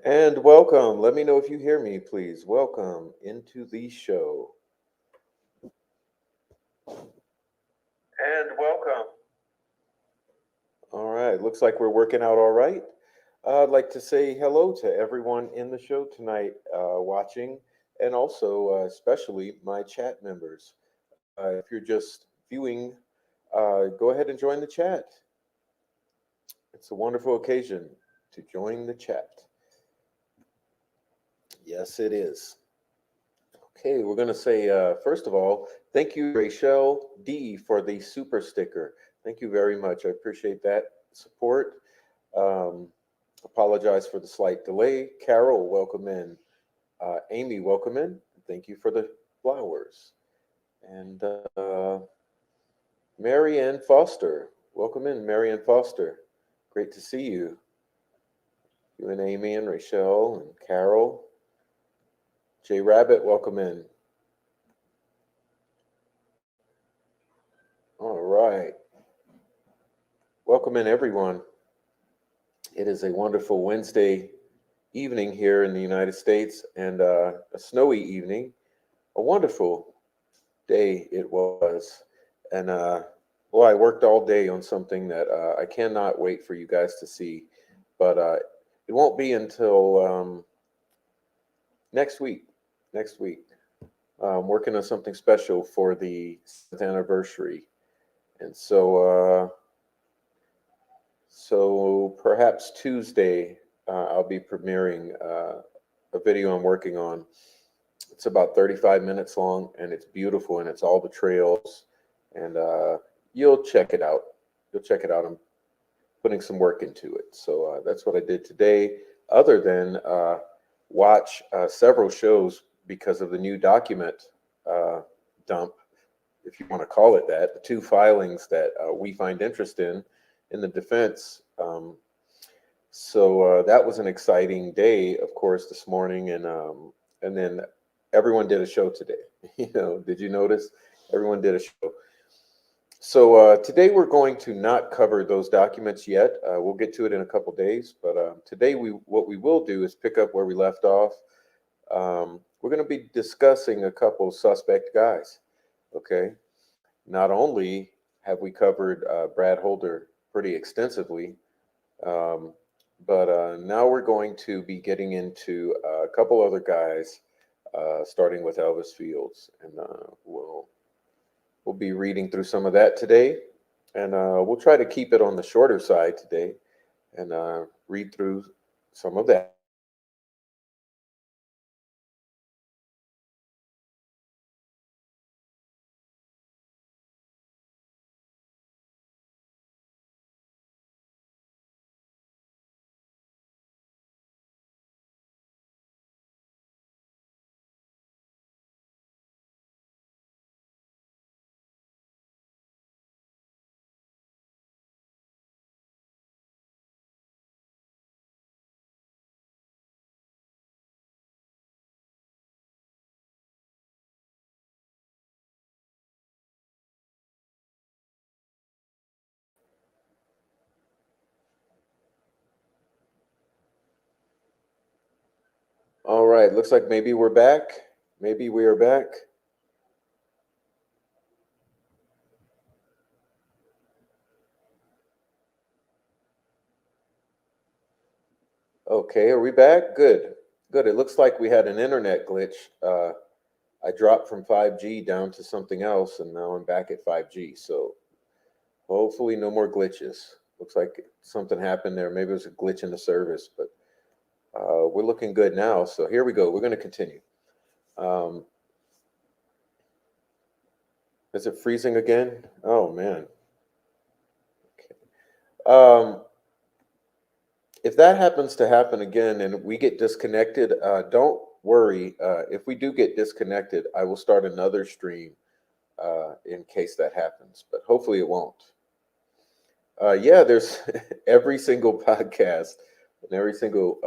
And welcome. Let me know if you hear me, please. Welcome into the show. And welcome. All right. Looks like we're working out all right. I'd like to say hello to everyone in the show tonight watching, and also especially my chat members. If you're just viewing, go ahead and join the chat. It's a wonderful occasion to join the chat. Yes, it is. Okay, we're going to say, first of all, thank you, Rachel D, for the super sticker. Thank you very much. I appreciate that support. Um, Apologize for the slight delay. Carol, welcome in. Amy, welcome in. Thank you for the flowers. And Marianne Foster, welcome in, Marianne Foster. Great to see you. You and Amy and Rachel and Carol. Jay Rabbit, welcome in. All right. Welcome in, everyone. It is a wonderful Wednesday evening here in the United States and a snowy evening. A wonderful day it was. And well, I worked all day on something that I cannot wait for you guys to see. But it won't be until next week. Next week. I'm working on something special for the 7th anniversary. And so perhaps Tuesday, I'll be premiering a video I'm working on. It's about 35 minutes long, and it's beautiful, and it's all the trails, and you'll check it out. You'll check it out. I'm putting some work into it. So that's what I did today, other than watch several shows because of the new document uh, dump, if you want to call it that, the two filings that we find interest in the defense. So that was an exciting day, of course, this morning, and then everyone did a show today. Did you notice? Everyone did a show. So today we're going to not cover those documents yet. We'll get to it in a couple days, but today what we will do is pick up where we left off. We're going to be discussing a couple suspect guys. Okay. Not only have we covered Brad Holder pretty extensively, um, but now we're going to be getting into a couple other guys, starting with Elvis Fields, and we'll be reading through some of that today, and we'll try to keep it on the shorter side today, and read through some of that. All right, looks like maybe we're back. Maybe we are back. Okay, are we back? Good. Good. It looks like we had an internet glitch. I dropped from 5G down to something else, and now I'm back at 5G. So hopefully, no more glitches. Looks like something happened there. Maybe it was a glitch in the service, but we're looking good now. So here we go. We're going to continue. Um, is it freezing again? Oh man. Okay. If that happens to happen again and we get disconnected, don't worry. If we do get disconnected, I will start another stream in case that happens, but hopefully it won't. Yeah, there's every single podcast and every single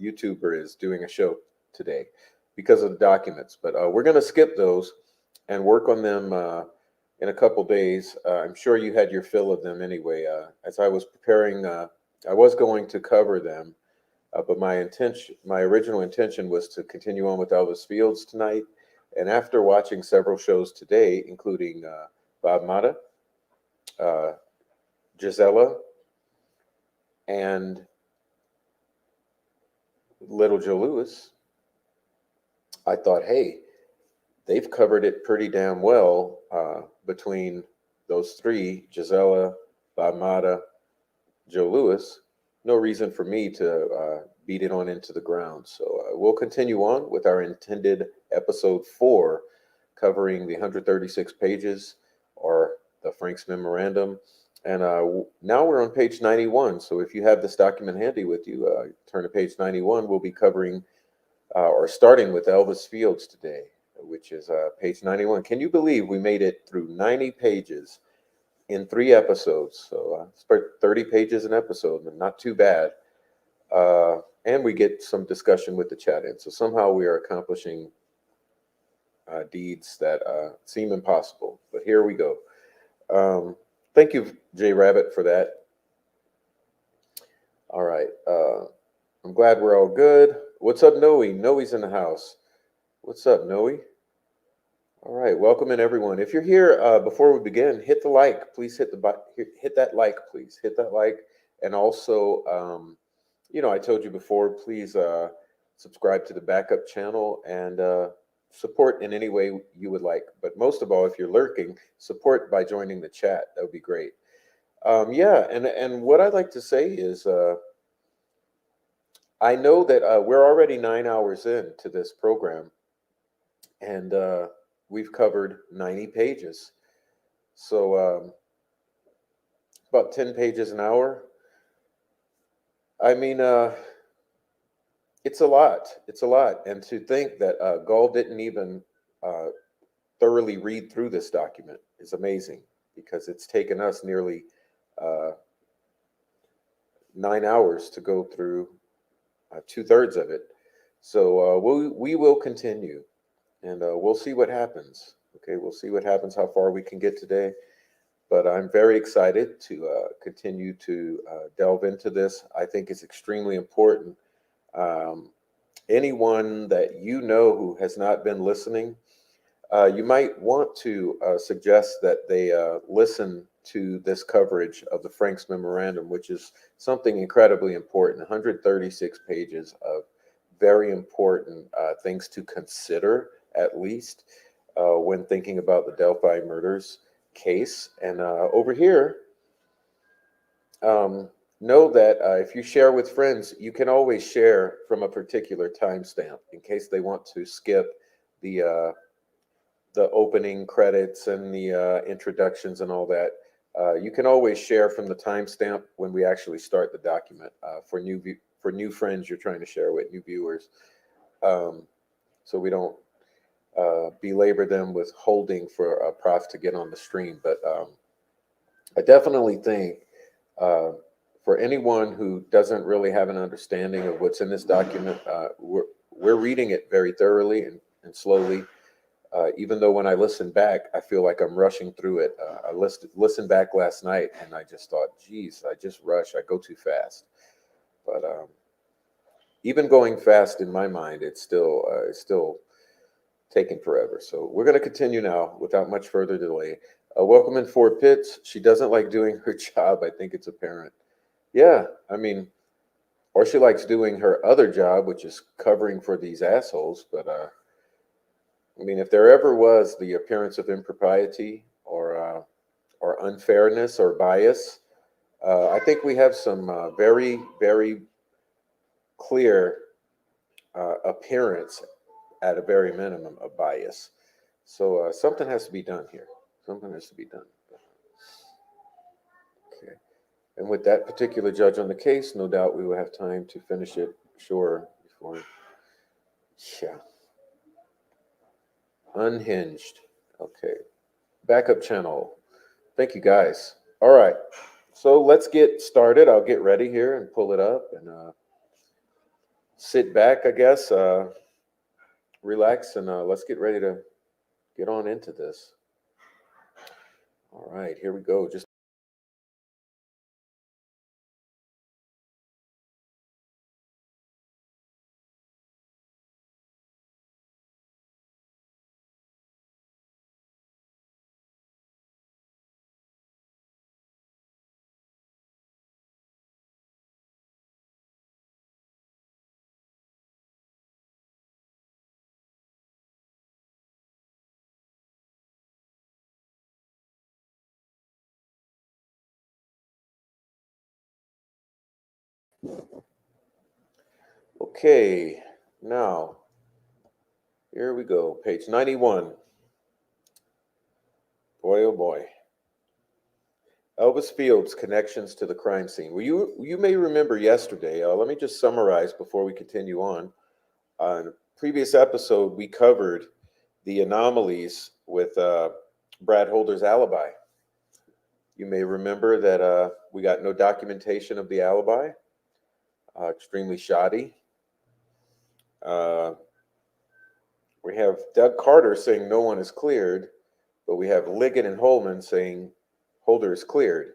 YouTuber is doing a show today because of the documents, but we're going to skip those and work on them in a couple days. I'm sure you had your fill of them anyway. As I was preparing, I was going to cover them, But my original intention was to continue on with Elvis Fields tonight. And after watching several shows today, including Bob Mata, uh, Gisela, and Little Joe Lewis, I thought, hey, they've covered it pretty damn well between those three, Gisela, Bob Mata, Joe Lewis. No reason for me to beat it on into the ground. So we'll continue on with our intended episode 4, covering the 136 pages or the Frank's Memorandum. And now we're on page 91. So if you have this document handy with you, turn to page 91. We'll be covering or starting with Elvis Fields today, which is page 91. Can you believe we made it through 90 pages in 3 episodes? So it's about 30 pages an episode, and not too bad. And we get some discussion with the chat in. So somehow we are accomplishing deeds that seem impossible. But here we go. Thank you, Jay Rabbit, for that. All right. I'm glad we're all good. What's up, Noe? Noe's in the house. What's up, Noe? All right, welcome in everyone. If you're here, before we begin, hit the like. Please hit that like, please hit that like, and also, I told you before, please subscribe to the backup channel and support in any way you would like. But most of all, if you're lurking, support by joining the chat. That would be great. Yeah, and what I'd like to say is, I know that we're already 9 hours into this program, and we've covered 90 pages. So about 10 pages an hour. I mean, it's a lot. It's a lot. And to think that Gall didn't even thoroughly read through this document is amazing, because it's taken us nearly uh, 9 hours to go through 2/3 of it. So we will continue, and we'll see what happens. Okay, we'll see what happens, how far we can get today. But I'm very excited to continue to delve into this. I think it's extremely important. Um, Anyone that you know who has not been listening, you might want to suggest that they listen to this coverage of the Frank's Memorandum, which is something incredibly important. 136 pages of very important things to consider, at least, when thinking about the Delphi murders case. And over here, know that if you share with friends, you can always share from a particular timestamp in case they want to skip the opening credits and the introductions and all that. You can always share from the timestamp when we actually start the document for new friends you're trying to share with, new viewers, so we don't belabor them with holding for a prof to get on the stream. But I definitely think for anyone who doesn't really have an understanding of what's in this document, we're reading it very thoroughly and slowly. Even though when I listen back, I feel like I'm rushing through it. I listened back last night, and I just thought, geez, I just rush. I go too fast. But even going fast in my mind, it's still taking forever. So we're going to continue now without much further delay. Welcome in Fort Pitts. She doesn't like doing her job. I think it's apparent. Yeah, I mean, or she likes doing her other job, which is covering for these assholes. But I mean, if there ever was the appearance of impropriety or unfairness or bias, I think we have some very, very clear appearance, at a very minimum, of bias. So something has to be done here. Something has to be done. Okay. And with that particular judge on the case, no doubt we will have time to finish it, sure, before. Yeah. Unhinged. Okay. Backup channel. Thank you, guys. All right. So let's get started. I'll get ready here and pull it up and sit back, I guess, relax, and let's get ready to get on into this. All right, here we go. Just Okay, now here we go. Page 91. Boy, oh boy. Elvis Field's connections to the crime scene. Well, you may remember yesterday. Let me just summarize before we continue on. On a previous episode, we covered the anomalies with Brad Holder's alibi. You may remember that we got no documentation of the alibi, extremely shoddy. Uh, we have Doug Carter saying no one is cleared, but we have Liggett and Holman saying Holder is cleared.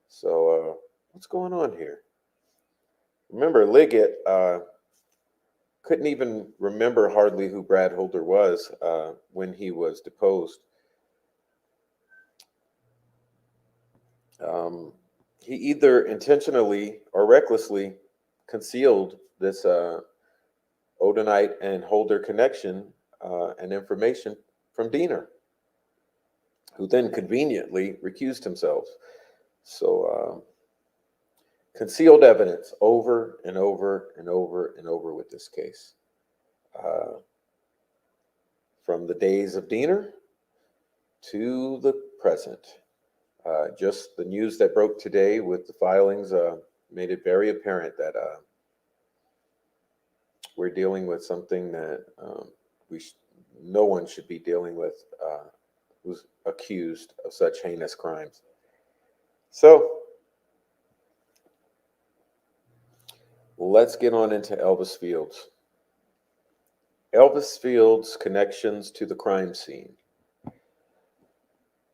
So what's going on here? Remember, Liggett couldn't even remember hardly who Brad Holder was when he was deposed. He either intentionally or recklessly concealed this Odenite and Holder connection and information from Diener, who then conveniently recused himself. So concealed evidence over and over and over and over with this case. From the days of Diener to the present. Just the news that broke today with the filings made it very apparent that we're dealing with something that no one should be dealing with who's accused of such heinous crimes. So let's get on into Elvis Fields. Elvis Fields' connections to the crime scene.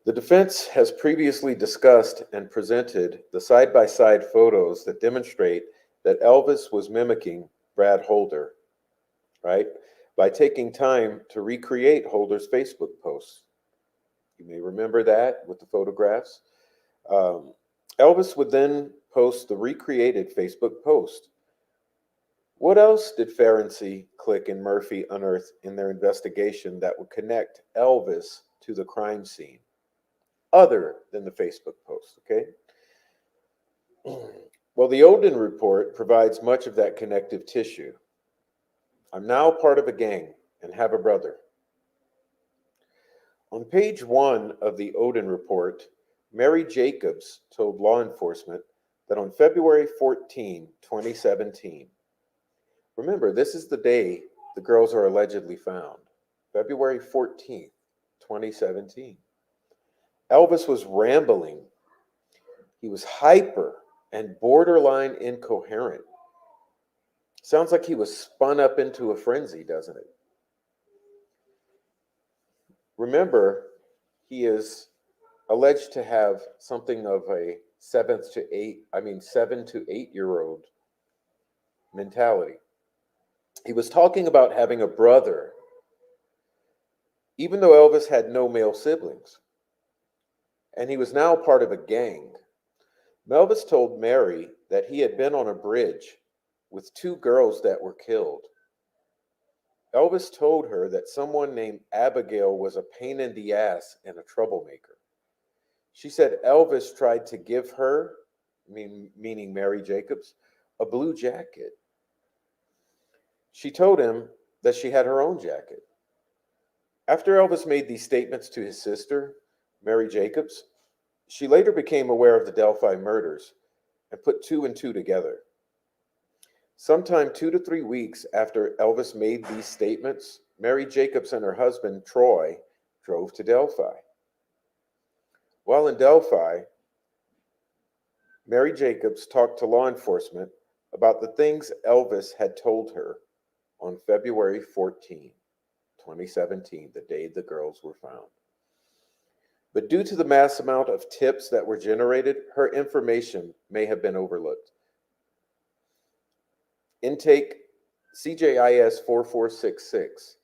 The defense has previously discussed and presented the side-by-side photos that demonstrate that Elvis was mimicking Brad Holder, right, by taking time to recreate Holder's Facebook posts. You may remember that with the photographs. Elvis would then post the recreated Facebook post. What else did Ferenczi, Click, and Murphy unearth in their investigation that would connect Elvis to the crime scene, other than the Facebook post, okay? Well, the Oden report provides much of that connective tissue. I'm now part of a gang and have a brother. On page 1 of the Oden report, Mary Jacobs told law enforcement that on February 14, 2017, remember, this is the day the girls are allegedly found, February 14th, 2017. Elvis was rambling. He was hyper and borderline incoherent. Sounds like he was spun up into a frenzy, doesn't it? Remember, he is alleged to have something of a 7 to 8 year old mentality. He was talking about having a brother, even though Elvis had no male siblings. And he was now part of a gang. Elvis told Mary that he had been on a bridge with 2 girls that were killed. Elvis told her that someone named Abigail was a pain in the ass and a troublemaker. She said Elvis tried to give her, meaning Mary Jacobs, a blue jacket. She told him that she had her own jacket. After Elvis made these statements to his sister, Mary Jacobs, she later became aware of the Delphi murders and put 2 and 2 together. Sometime 2 to 3 weeks after Elvis made these statements, Mary Jacobs and her husband, Troy, drove to Delphi. While in Delphi, Mary Jacobs talked to law enforcement about the things Elvis had told her on February 14, 2017, the day the girls were found. But due to the mass amount of tips that were generated, her information may have been overlooked. Intake CJIS 4466.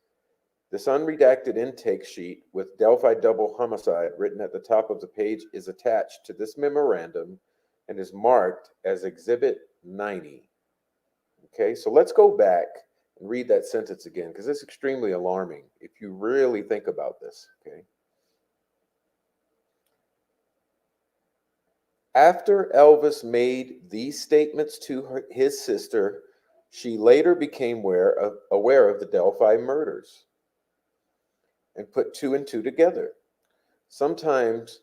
This unredacted intake sheet with Delphi double homicide written at the top of the page is attached to this memorandum and is marked as Exhibit 90. Okay, so let's go back and read that sentence again because it's extremely alarming if you really think about this, okay? After Elvis made these statements to his sister, She later became aware of the Delphi murders and put two and two together. Sometimes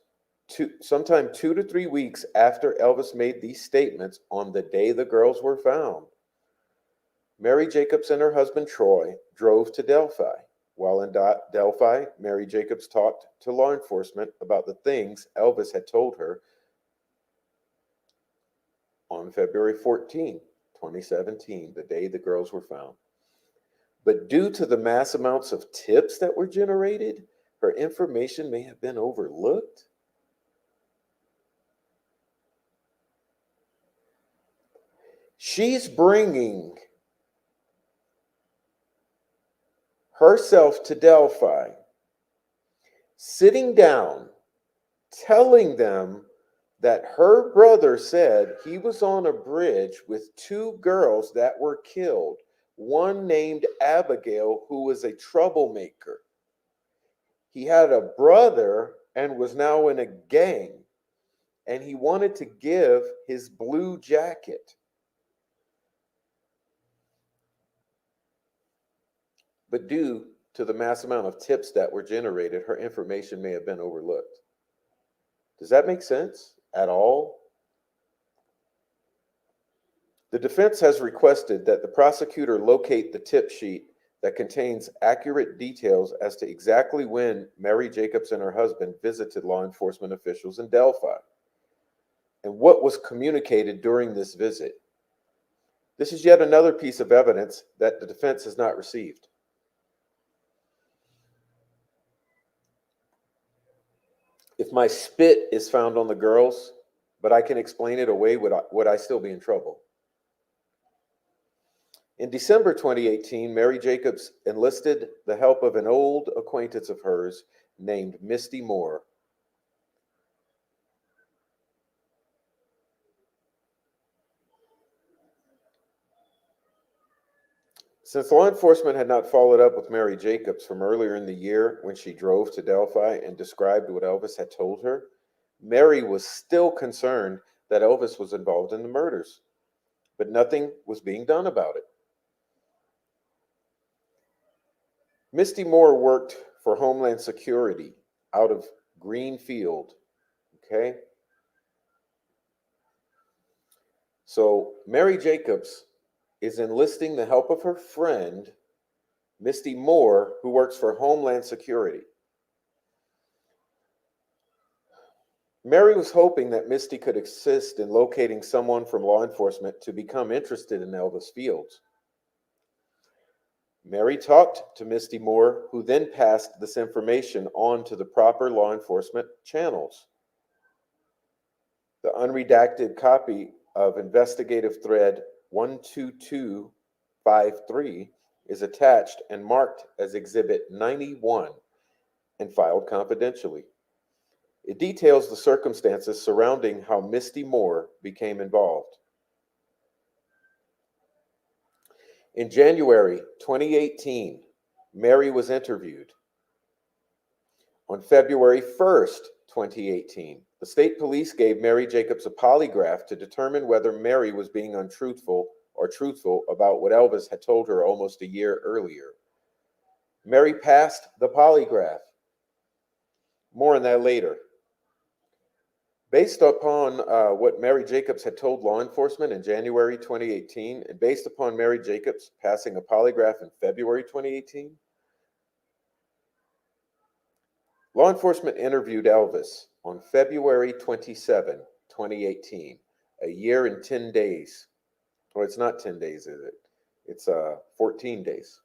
sometime 2 to 3 weeks after Elvis made these statements on the day the girls were found, Mary Jacobs and her husband Troy drove to Delphi. While in Delphi, Mary Jacobs talked to law enforcement about the things Elvis had told her on February 14, 2017, the day the girls were found. But due to the mass amounts of tips that were generated, her information may have been overlooked. She's bringing herself to Delphi, sitting down, telling them that her brother said he was on a bridge with two girls that were killed, one named Abigail, who was a troublemaker. He had a brother and was now in a gang, and he wanted to give his blue jacket. But due to the mass amount of tips that were generated, her information may have been overlooked. Does that make sense at all? The defense has requested that the prosecutor locate the tip sheet that contains accurate details as to exactly when Mary Jacobs and her husband visited law enforcement officials in Delphi and what was communicated during this visit. This is yet another piece of evidence that the defense has not received. If my spit is found on the girls, but I can explain it away, would I still be in trouble? In December 2018, Mary Jacobs enlisted the help of an old acquaintance of hers named Misty Moore. Since law enforcement had not followed up with Mary Jacobs from earlier in the year when she drove to Delphi and described what Elvis had told her, Mary was still concerned that Elvis was involved in the murders, but nothing was being done about it. Misty Moore worked for Homeland Security out of Greenfield, okay? So Mary Jacobs is enlisting the help of her friend, Misty Moore, who works for Homeland Security. Mary was hoping that Misty could assist in locating someone from law enforcement to become interested in Elvis Fields. Mary talked to Misty Moore, who then passed this information on to the proper law enforcement channels. The unredacted copy of investigative thread 12253 is attached and marked as Exhibit 91 and filed confidentially. It details the circumstances surrounding how Misty Moore became involved. In January 2018, Mary was interviewed. On February 1st, 2018, the state police gave Mary Jacobs a polygraph to determine whether Mary was being untruthful or truthful about what Elvis had told her almost a year earlier. Mary passed the polygraph. More on that later. Based upon what Mary Jacobs had told law enforcement in January 2018, and based upon Mary Jacobs passing a polygraph in February 2018, law enforcement interviewed Elvis on February 27, 2018, a year and 10 days. Well, it's not 10 days, is it? It's 14 days.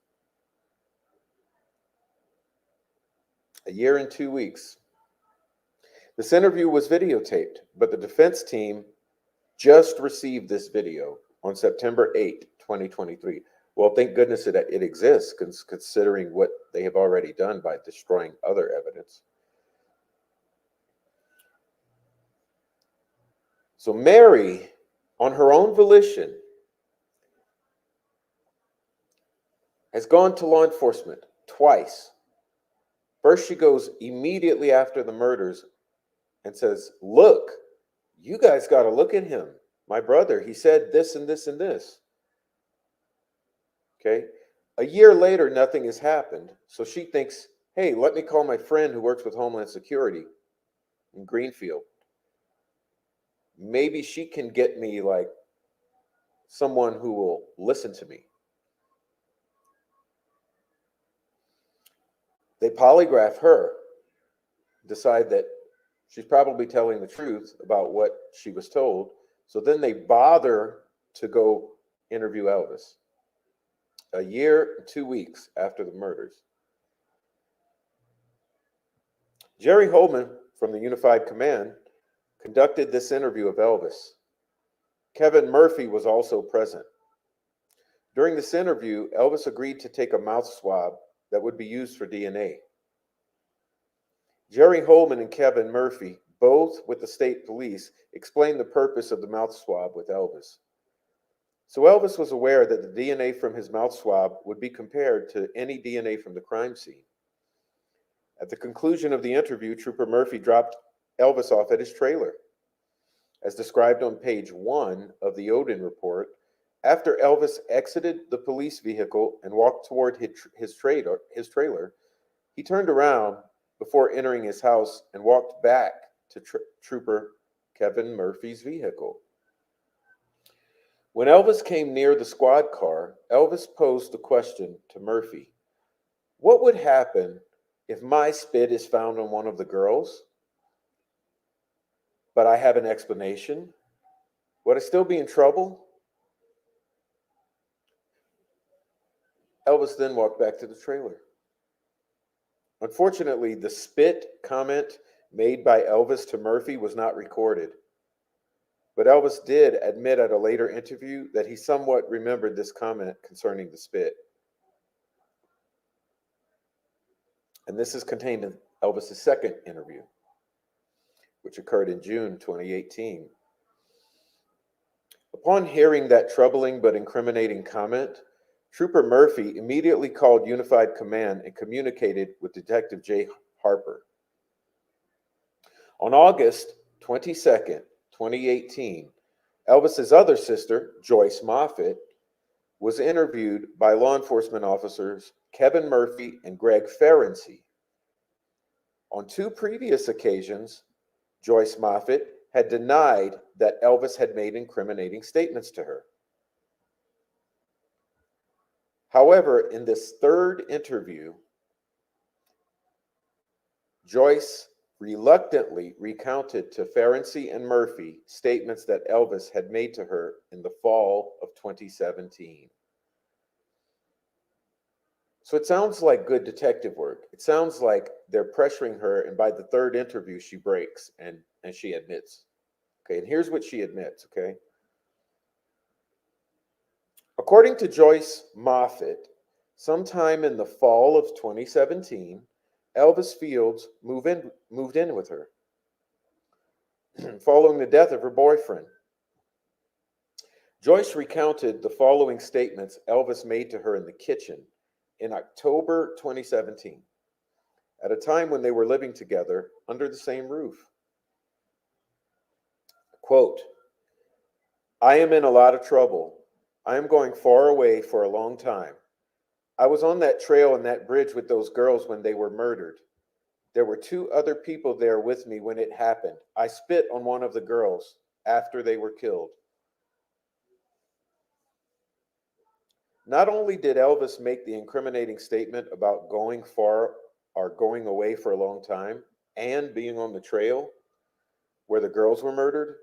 A year and 2 weeks. This interview was videotaped, but the defense team just received this video on September 8, 2023. Well, thank goodness it exists, considering what they have already done by destroying other evidence. So Mary, on her own volition, has gone to law enforcement twice. First, she goes immediately after the murders and says, look, you guys got to look at him. My brother, he said this and this and this. Okay. A year later, nothing has happened. So she thinks, hey, let me call my friend who works with Homeland Security in Greenfield. Maybe she can get me like someone who will listen to me. They polygraph her, decide that she's probably telling the truth about what she was told. So then they bother to go interview Elvis a year and 2 weeks after the murders. Jerry Holman from the Unified Command conducted this interview of Elvis. Kevin Murphy was also present. During this interview, Elvis agreed to take a mouth swab that would be used for DNA. Jerry Holman and Kevin Murphy, both with the state police, explained the purpose of the mouth swab with Elvis. So Elvis was aware that the DNA from his mouth swab would be compared to any DNA from the crime scene. At the conclusion of the interview, Trooper Murphy dropped Elvis off at his trailer. As described on page 1 of the Odin report, after Elvis exited the police vehicle and walked toward his trailer, he turned around before entering his house and walked back to Trooper Kevin Murphy's vehicle. When Elvis came near the squad car, Elvis posed the question to Murphy, what would happen if my spit is found on one of the girls, but I have an explanation? Would I still be in trouble? Elvis then walked back to the trailer. Unfortunately, the spit comment made by Elvis to Murphy was not recorded. But Elvis did admit at a later interview that he somewhat remembered this comment concerning the spit. And this is contained in Elvis's second interview, which occurred in June 2018. Upon hearing that troubling but incriminating comment, Trooper Murphy immediately called Unified Command and communicated with Detective Jay Harper. On August 22nd, 2018, Elvis's other sister, Joyce Moffitt, was interviewed by law enforcement officers Kevin Murphy and Greg Ferenczi. On 2 previous occasions, Joyce Moffitt had denied that Elvis had made incriminating statements to her. However, in this third interview, Joyce reluctantly recounted to Ferenczi and Murphy statements that Elvis had made to her in the fall of 2017. So it sounds like good detective work. It sounds like they're pressuring her, and by the third interview, she breaks and she admits. Okay, and here's what she admits, okay? According to Joyce Moffitt, sometime in the fall of 2017, Elvis Fields moved in with her following the death of her boyfriend. Joyce recounted the following statements Elvis made to her in the kitchen in October 2017, at a time when they were living together under the same roof. Quote, I am in a lot of trouble. I am going far away for a long time. I was on that trail and that bridge with those girls when they were murdered. There were 2 other people there with me when it happened. I spit on one of the girls after they were killed. Not only did Elvis make the incriminating statement about going far or going away for a long time and being on the trail where the girls were murdered,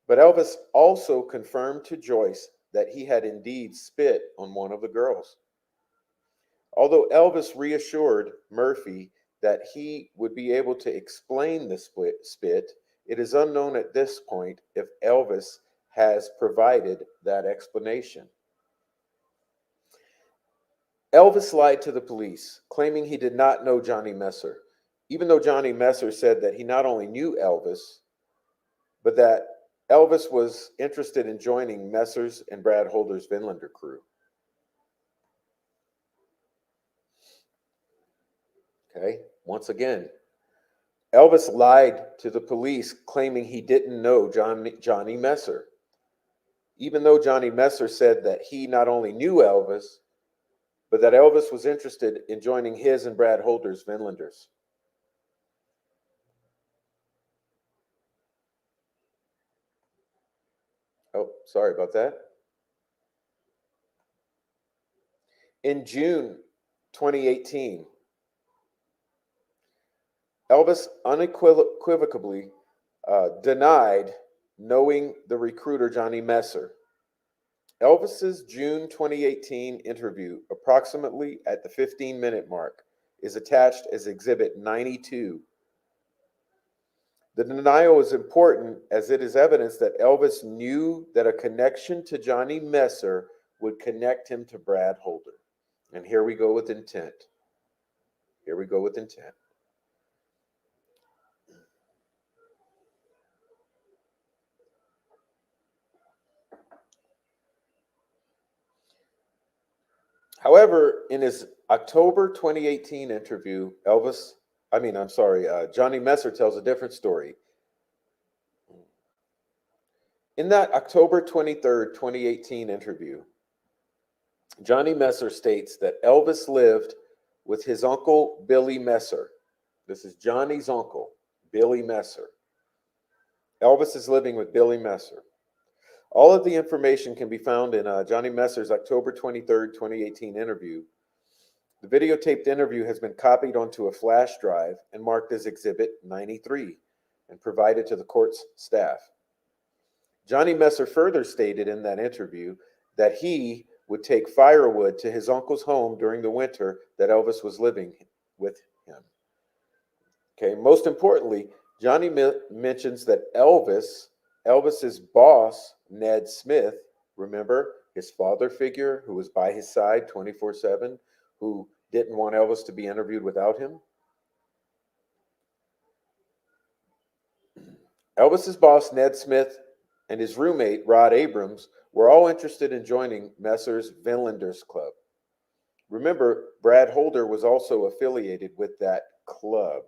but Elvis also confirmed to Joyce that he had indeed spit on one of the girls. Although Elvis reassured Murphy that he would be able to explain the spit, it is unknown at this point if Elvis has provided that explanation. Elvis lied to the police, claiming he did not know Johnny Messer, even though Johnny Messer said that he not only knew Elvis, but that Elvis was interested in joining Messer's and Brad Holder's Vinlander crew. Okay, once again, Elvis lied to the police, claiming he didn't know Johnny Messer, even though Johnny Messer said that he not only knew Elvis, but that Elvis was interested in joining his and Brad Holder's Vinlanders. Oh, sorry about that. In June 2018, Elvis unequivocally denied knowing the recruiter Johnny Messer. Elvis's June 2018 interview, approximately at the 15-minute mark, is attached as Exhibit 92. The denial is important as it is evidence that Elvis knew that a connection to Johnny Messer would connect him to Brad Holder. And here we go with intent. Here we go with intent. However, in his October 2018 interview, Johnny Messer tells a different story. In that October 23rd, 2018 interview, Johnny Messer states that Elvis lived with his uncle, Billy Messer. This is Johnny's uncle, Billy Messer. Elvis is living with Billy Messer. All of the information can be found in Johnny Messer's October 23rd, 2018 interview. The videotaped interview has been copied onto a flash drive and marked as Exhibit 93 and provided to the court's staff. Johnny Messer further stated in that interview that he would take firewood to his uncle's home during the winter that Elvis was living with him. Okay, most importantly, Johnny mentions that Elvis's boss, Ned Smith, remember his father figure who was by his side 24/7, who didn't want Elvis to be interviewed without him? Elvis's boss, Ned Smith, and his roommate, Rod Abrams, were all interested in joining Messer's Vinlanders Club. Remember, Brad Holder was also affiliated with that club.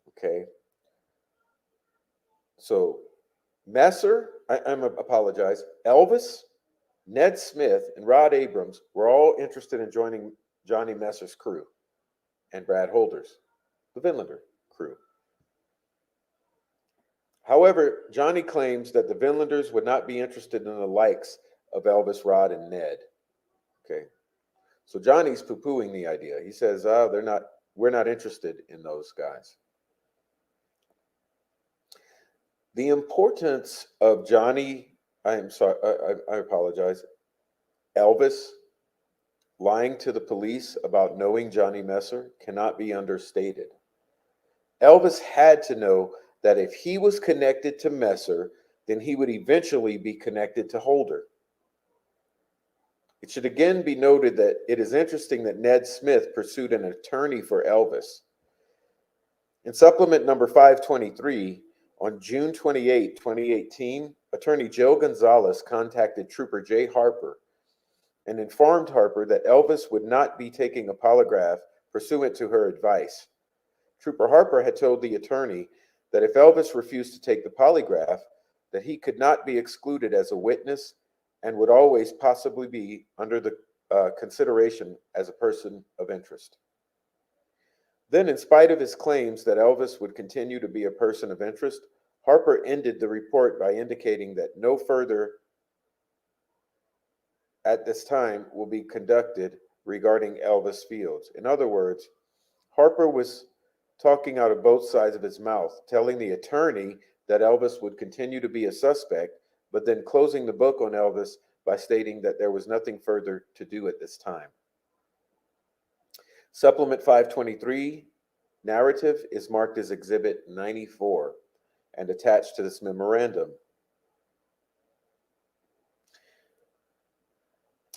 Okay. So Messer, Elvis, Ned Smith, and Rod Abrams were all interested in joining Johnny Messer's crew and Brad Holder's, the Vinlander crew. However, Johnny claims that the Vinlanders would not be interested in the likes of Elvis, Rod, and Ned. Okay. So Johnny's poo-pooing the idea. He says, we're not interested in those guys. The importance of Elvis lying to the police about knowing Johnny Messer cannot be understated. Elvis had to know that if he was connected to Messer, then he would eventually be connected to Holder. It should again be noted that it is interesting that Ned Smith pursued an attorney for Elvis. In supplement number 523, on June 28, 2018, attorney Joe Gonzalez contacted Trooper Jay Harper and informed Harper that Elvis would not be taking a polygraph pursuant to her advice. Trooper Harper had told the attorney that if Elvis refused to take the polygraph, that he could not be excluded as a witness and would always possibly be under the consideration as a person of interest. Then, in spite of his claims that Elvis would continue to be a person of interest, Harper ended the report by indicating that no further at this time will be conducted regarding Elvis Fields. In other words, Harper was talking out of both sides of his mouth, telling the attorney that Elvis would continue to be a suspect, but then closing the book on Elvis by stating that there was nothing further to do at this time. Supplement 523 narrative is marked as Exhibit 94 and attached to this memorandum.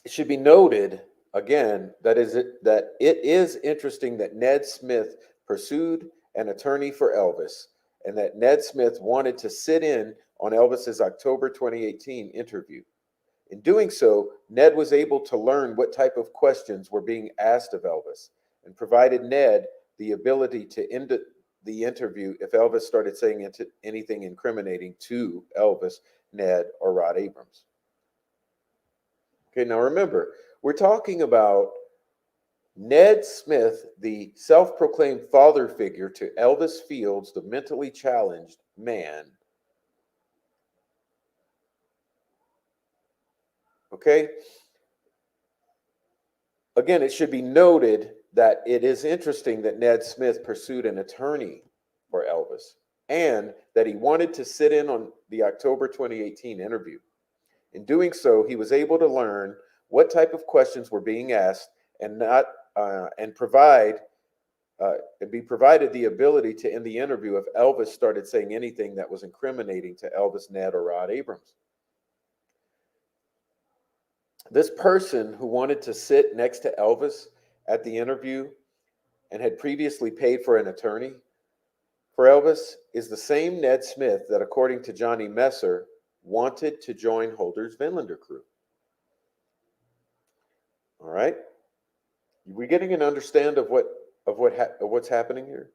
It should be noted, again, that it is interesting that Ned Smith pursued an attorney for Elvis and that Ned Smith wanted to sit in on Elvis's October 2018 interview. In doing so, Ned was able to learn what type of questions were being asked of Elvis and provided Ned the ability to end the interview if Elvis started saying anything incriminating to Elvis Ned, or Rod Abrams. Okay, now remember, we're talking about Ned Smith, the self-proclaimed father figure to Elvis Fields, the mentally challenged man. Okay? Again, it should be noted that it is interesting that Ned Smith pursued an attorney for Elvis and that he wanted to sit in on the October 2018 interview. In doing so, he was able to learn what type of questions were being asked and not and provide and be provided the ability to end the interview if Elvis started saying anything that was incriminating to Elvis, Ned, or Rod Abrams. This person who wanted to sit next to Elvis at the interview and had previously paid for an attorney for Elvis is the same Ned Smith that, according to Johnny Messer, wanted to join Holder's Vinlander crew. All right, we getting an understand of what's happening here?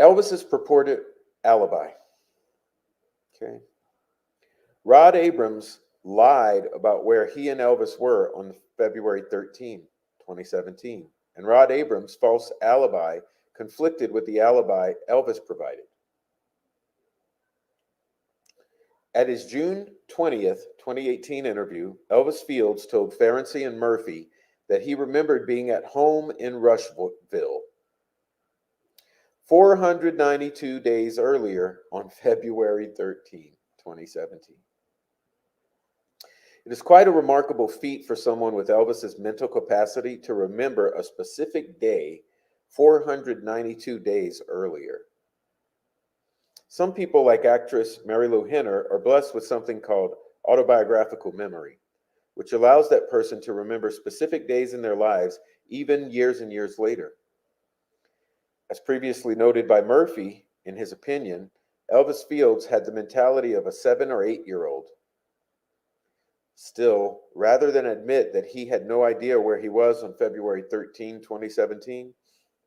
Elvis's purported alibi. Okay, Rod Abrams lied about where he and Elvis were on February 13, 2017, and Rod Abrams' false alibi conflicted with the alibi Elvis provided. At his June 20th, 2018 interview, Elvis Fields told Ferenczi and Murphy that he remembered being at home in Rushville 492 days earlier on February 13, 2017. It is quite a remarkable feat for someone with Elvis's mental capacity to remember a specific day 492 days earlier. Some people, like actress Mary Lou Henner, are blessed with something called autobiographical memory, which allows that person to remember specific days in their lives even years and years later. As previously noted by Murphy, in his opinion, Elvis Fields had the mentality of a 7 or 8-year-old. Still, rather than admit that he had no idea where he was on February 13, 2017,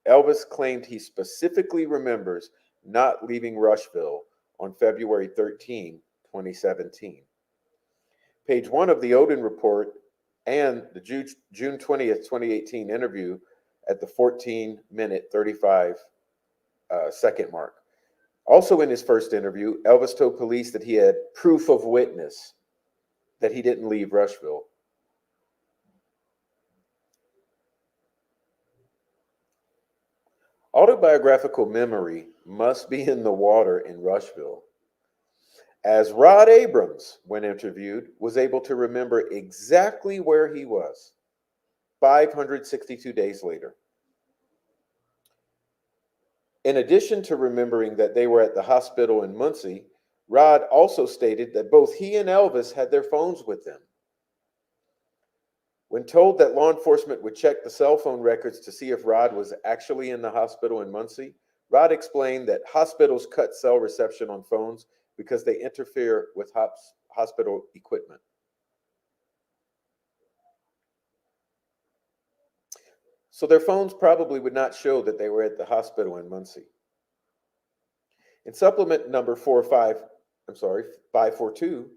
Elvis claimed he specifically remembers not leaving Rushville on February 13, 2017. Page 1 of the Odin report and the June 20th, 2018 interview at the 14-minute, 35-second mark. Also in his first interview, Elvis told police that he had proof of witness that he didn't leave Rushville. Autobiographical memory must be in the water in Rushville, as Rod Abrams, when interviewed, was able to remember exactly where he was 562 days later. In addition to remembering that they were at the hospital in Muncie, Rod also stated that both he and Elvis had their phones with them. When told that law enforcement would check the cell phone records to see if Rod was actually in the hospital in Muncie, Rod explained that hospitals cut cell reception on phones because they interfere with hospital equipment. So their phones probably would not show that they were at the hospital in Muncie. In supplement number 542,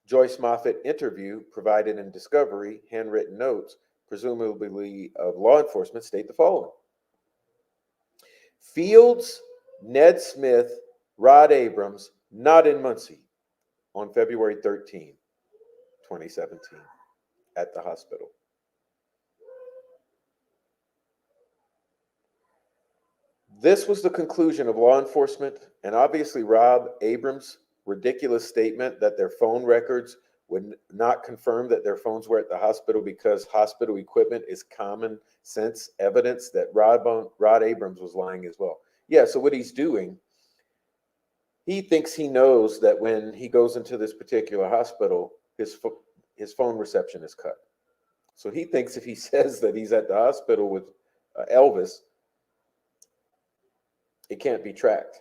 Joyce Moffett interview provided in Discovery, handwritten notes, presumably of law enforcement, state the following. Fields, Ned Smith, Rod Abrams, not in Muncie on February 13, 2017, at the hospital. This was the conclusion of law enforcement, and obviously Rod Abrams' ridiculous statement that their phone records would not confirm that their phones were at the hospital because hospital equipment is common sense evidence that Rod Abrams was lying as well. Yeah, so what he's doing, he thinks he knows that when he goes into this particular hospital, his phone reception is cut. So he thinks if he says that he's at the hospital with Elvis, it can't be tracked.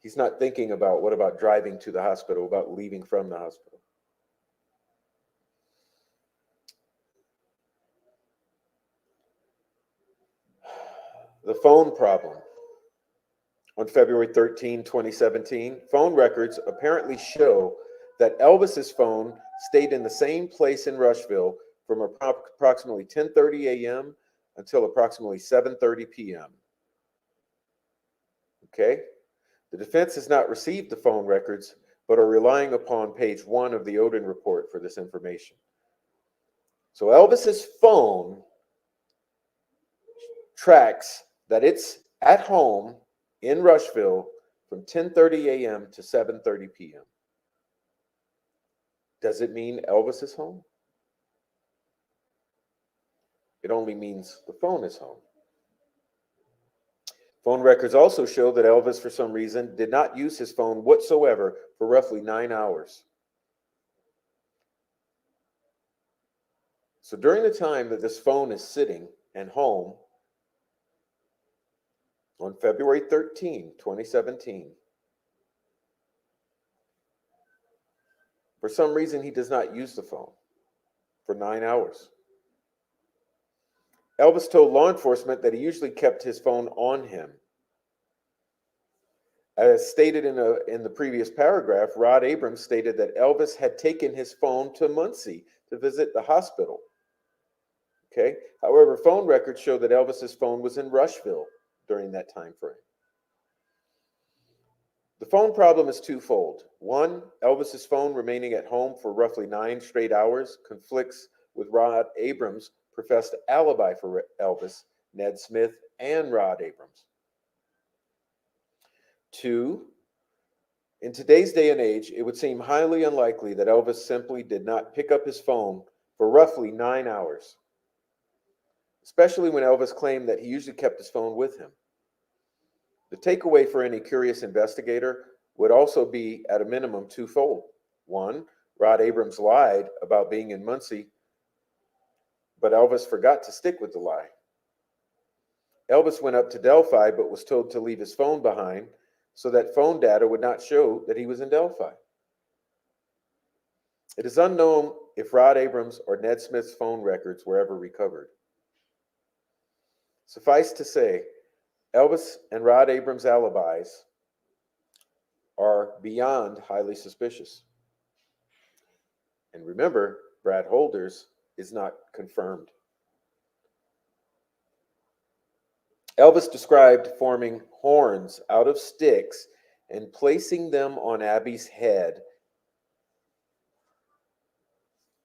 He's not thinking about what about driving to the hospital, about leaving from the hospital. The phone problem. on February 13, 2017, phone records apparently show that Elvis's phone stayed in the same place in Rushville from approximately 10:30 a.m. until approximately 7:30 p.m. Okay? The defense has not received the phone records, but are relying upon page 1 of the Odin report for this information. So Elvis's phone tracks that it's at home in Rushville from 10:30 a.m. to 7:30 p.m. Does it mean Elvis is home? It only means the phone is home. Phone records also show that Elvis, for some reason, did not use his phone whatsoever for roughly 9 hours. So during the time that this phone is sitting and home, on February 13, 2017, for some reason he does not use the phone for 9 hours. Elvis told law enforcement that he usually kept his phone on him. As stated in the previous paragraph, Rod Abrams stated that Elvis had taken his phone to Muncie to visit the hospital. Okay. However, phone records show that Elvis's phone was in Rushville during that time frame. The phone problem is twofold. One, Elvis's phone remaining at home for roughly 9 straight hours conflicts with Rod Abrams' professed alibi for Elvis, Ned Smith, and Rod Abrams. Two, in today's day and age, it would seem highly unlikely that Elvis simply did not pick up his phone for roughly 9 hours, especially when Elvis claimed that he usually kept his phone with him. The takeaway for any curious investigator would also be, at a minimum, twofold. One, Rod Abrams lied about being in Muncie, but Elvis forgot to stick with the lie. Elvis went up to Delphi but was told to leave his phone behind so that phone data would not show that he was in Delphi. It is unknown if Rod Abrams or Ned Smith's phone records were ever recovered. Suffice to say, Elvis and Rod Abrams' alibis are beyond highly suspicious. And remember, Brad Holder's is not confirmed. Elvis described forming horns out of sticks and placing them on Abby's head.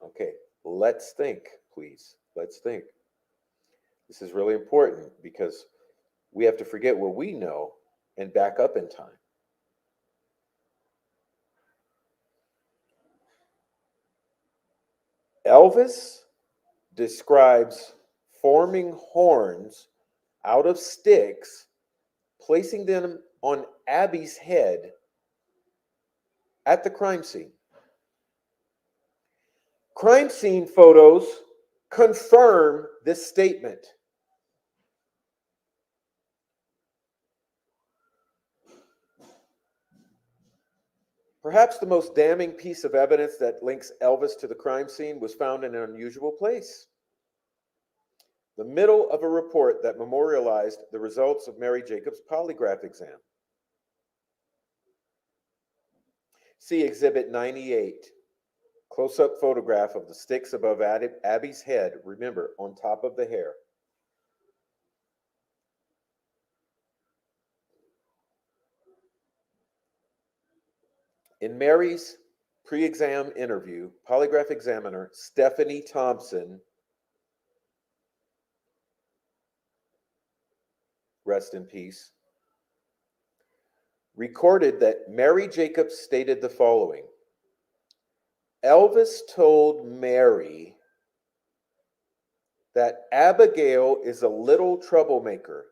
Okay, let's think, please. Let's think. This is really important because we have to forget what we know and back up in time. Elvis describes forming horns out of sticks, placing them on Abby's head at the crime scene. Crime scene photos confirm this statement. Perhaps the most damning piece of evidence that links Elvis to the crime scene was found in an unusual place. The middle of a report that memorialized the results of Mary Jacobs' polygraph exam. See Exhibit 98, close-up photograph of the sticks above Abby's head, remember, on top of the hair. In Mary's pre-exam interview, polygraph examiner Stephanie Thompson, rest in peace, recorded that Mary Jacobs stated the following: Elvis told Mary that Abigail is a little troublemaker,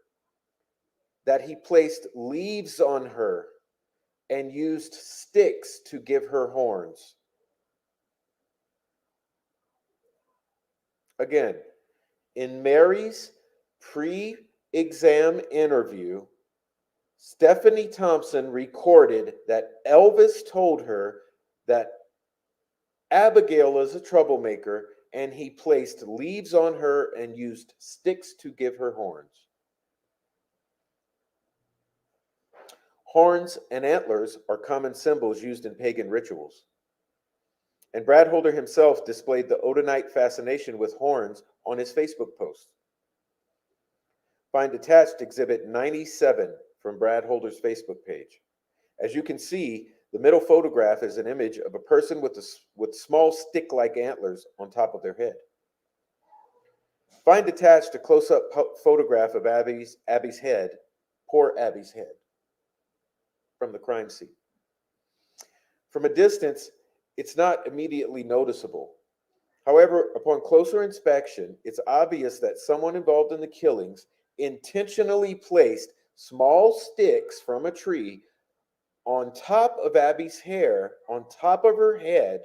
that he placed leaves on her and used sticks to give her horns. Again, in Mary's pre-exam interview, Stephanie Thompson recorded that Elvis told her that Abigail is a troublemaker and he placed leaves on her and used sticks to give her horns. Horns and antlers are common symbols used in pagan rituals. And Brad Holder himself displayed the Odinite fascination with horns on his Facebook post. Find attached Exhibit 97 from Brad Holder's Facebook page. As you can see, the middle photograph is an image of a person with small stick-like antlers on top of their head. Find attached a close-up photograph of Abby's head, poor Abby's head, from the crime scene. From a distance, it's not immediately noticeable. However, upon closer inspection, it's obvious that someone involved in the killings intentionally placed small sticks from a tree on top of Abby's hair, on top of her head,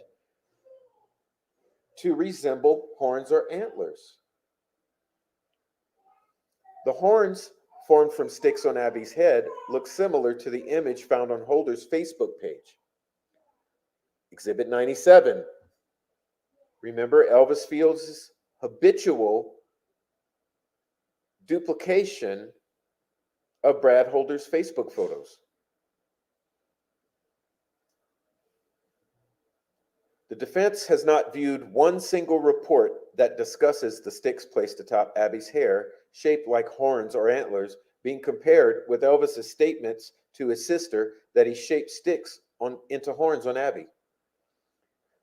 to resemble horns or antlers. The horns formed from sticks on Abby's head look similar to the image found on Holder's Facebook page. Exhibit 97. Remember Elvis Fields' habitual duplication of Brad Holder's Facebook photos. The defense has not viewed one single report that discusses the sticks placed atop Abby's hair, shaped like horns or antlers, being compared with Elvis's statements to his sister that he shaped sticks into horns on Abby.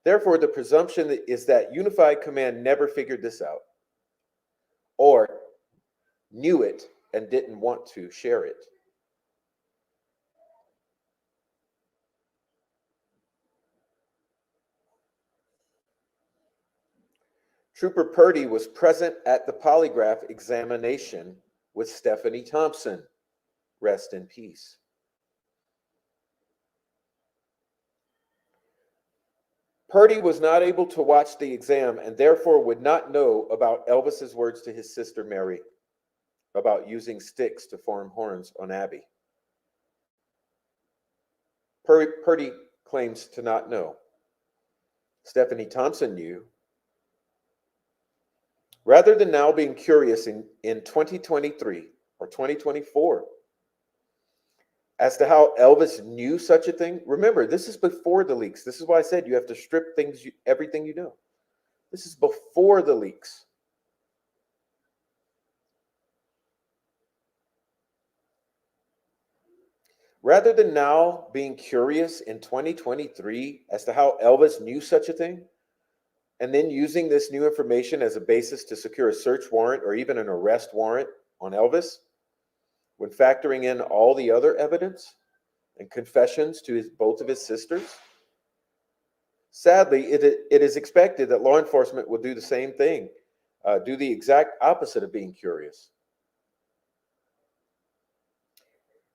Therefore, the presumption is that Unified Command never figured this out, or knew it and didn't want to share it. Trooper Purdy was present at the polygraph examination with Stephanie Thompson. Rest in peace. Purdy was not able to watch the exam and therefore would not know about Elvis's words to his sister Mary about using sticks to form horns on Abby. Purdy claims to not know. Stephanie Thompson knew. Rather than now being curious in 2023 or 2024 as to how Elvis knew such a thing, remember, this is before the leaks. This is why I said you have to strip everything you know. This is before the leaks. Rather than now being curious in 2023 as to how Elvis knew such a thing, and then using this new information as a basis to secure a search warrant or even an arrest warrant on Elvis, when factoring in all the other evidence and confessions to both of his sisters, sadly, it is expected that law enforcement will do the same thing, do the exact opposite of being curious.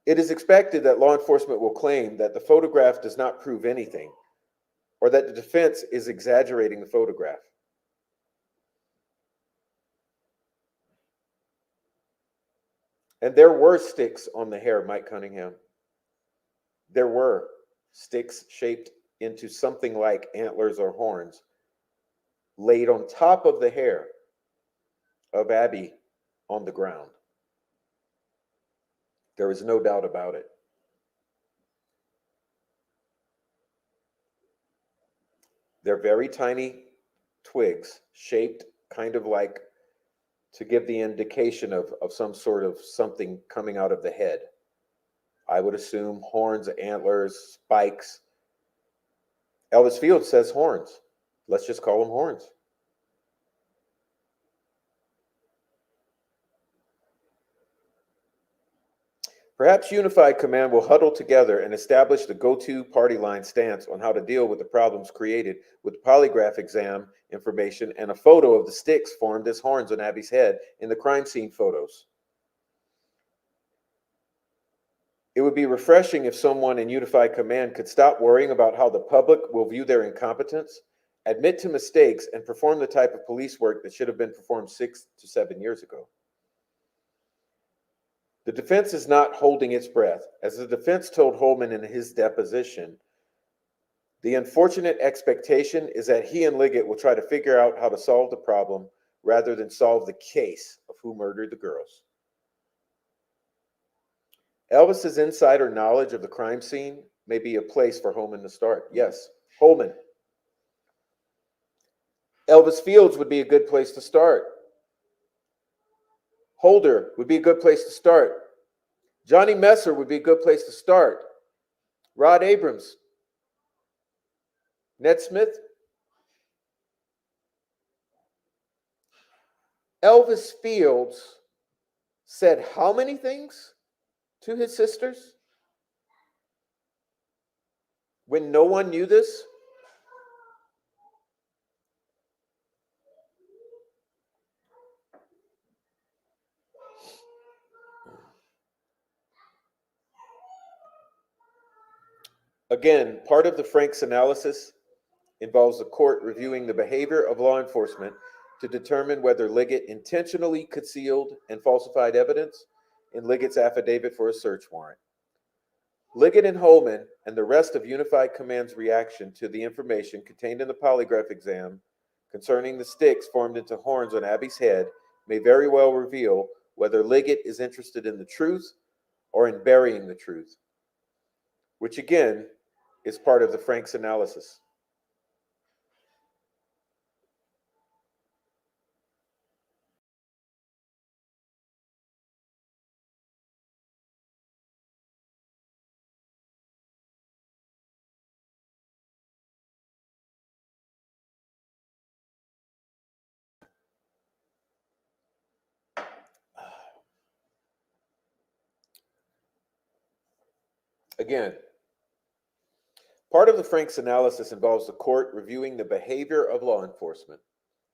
It is expected that law enforcement will claim that the photograph does not prove anything, or that the defense is exaggerating the photograph. And there were sticks on the hair, Mike Cunningham. There were sticks shaped into something like antlers or horns laid on top of the hair of Abby on the ground. There is no doubt about it. They're very tiny twigs, shaped kind of like to give the indication of some sort of something coming out of the head. I would assume horns, antlers, spikes. Elvis Fields says horns. Let's just call them horns. Perhaps Unified Command will huddle together and establish the go-to party line stance on how to deal with the problems created with the polygraph exam information and a photo of the sticks formed as horns on Abby's head in the crime scene photos. It would be refreshing if someone in Unified Command could stop worrying about how the public will view their incompetence, admit to mistakes, and perform the type of police work that should have been performed 6 to 7 years ago. The defense is not holding its breath. As the defense told Holman in his deposition, the unfortunate expectation is that he and Liggett will try to figure out how to solve the problem rather than solve the case of who murdered the girls. Elvis's insider knowledge of the crime scene may be a place for Holman to start. Yes, Holman. Elvis Fields would be a good place to start. Holder would be a good place to start. Johnny Messer would be a good place to start. Rod Abrams. Ned Smith. Elvis Fields said how many things to his sisters when no one knew this? Again, part of the Franks analysis involves the court reviewing the behavior of law enforcement to determine whether Liggett intentionally concealed and falsified evidence in Liggett's affidavit for a search warrant. Liggett and Holman and the rest of Unified Command's reaction to the information contained in the polygraph exam concerning the sticks formed into horns on Abby's head may very well reveal whether Liggett is interested in the truth or in burying the truth, which again is part of the Franks analysis. Again, part of the Franks analysis involves the court reviewing the behavior of law enforcement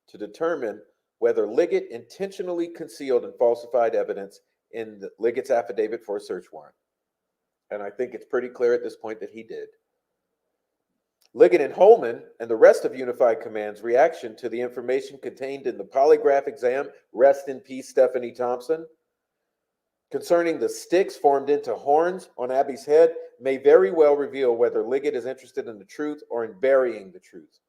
to determine whether Liggett intentionally concealed and falsified evidence in Liggett's affidavit for a search warrant. And I think it's pretty clear at this point that he did. Liggett and Holman and the rest of Unified Command's reaction to the information contained in the polygraph exam, rest in peace, Stephanie Thompson, concerning the sticks formed into horns on Abby's head may very well reveal whether Liggett is interested in the truth or in burying the truth,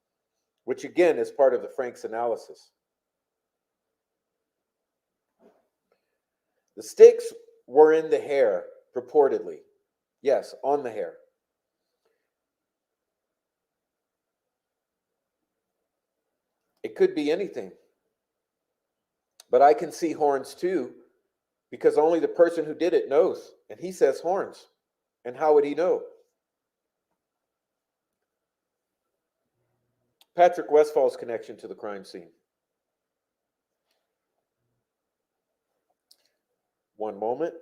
which again is part of the Franks analysis. The sticks were in the hair, purportedly. Yes, on the hair. It could be anything. But I can see horns too, because only the person who did it knows. And he says horns. And how would he know? Patrick Westfall's connection to the crime scene. One moment.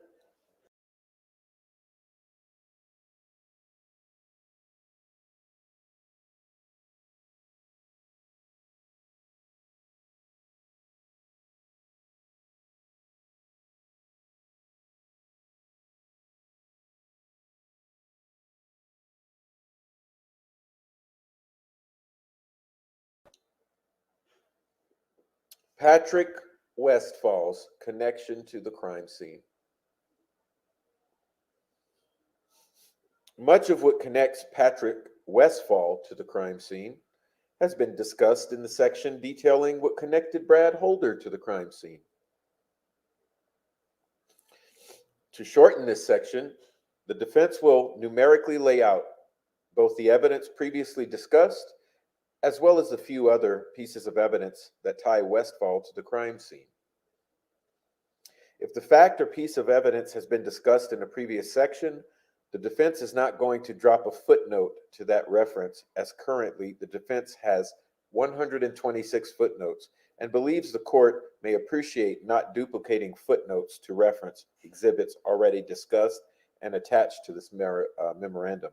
Patrick Westfall's connection to the crime scene. Much of what connects Patrick Westfall to the crime scene has been discussed in the section detailing what connected Brad Holder to the crime scene. To shorten this section, the defense will numerically lay out both the evidence previously discussed as well as a few other pieces of evidence that tie Westfall to the crime scene. If the fact or piece of evidence has been discussed in a previous section, the defense is not going to drop a footnote to that reference, as currently the defense has 126 footnotes and believes the court may appreciate not duplicating footnotes to reference exhibits already discussed and attached to this memorandum.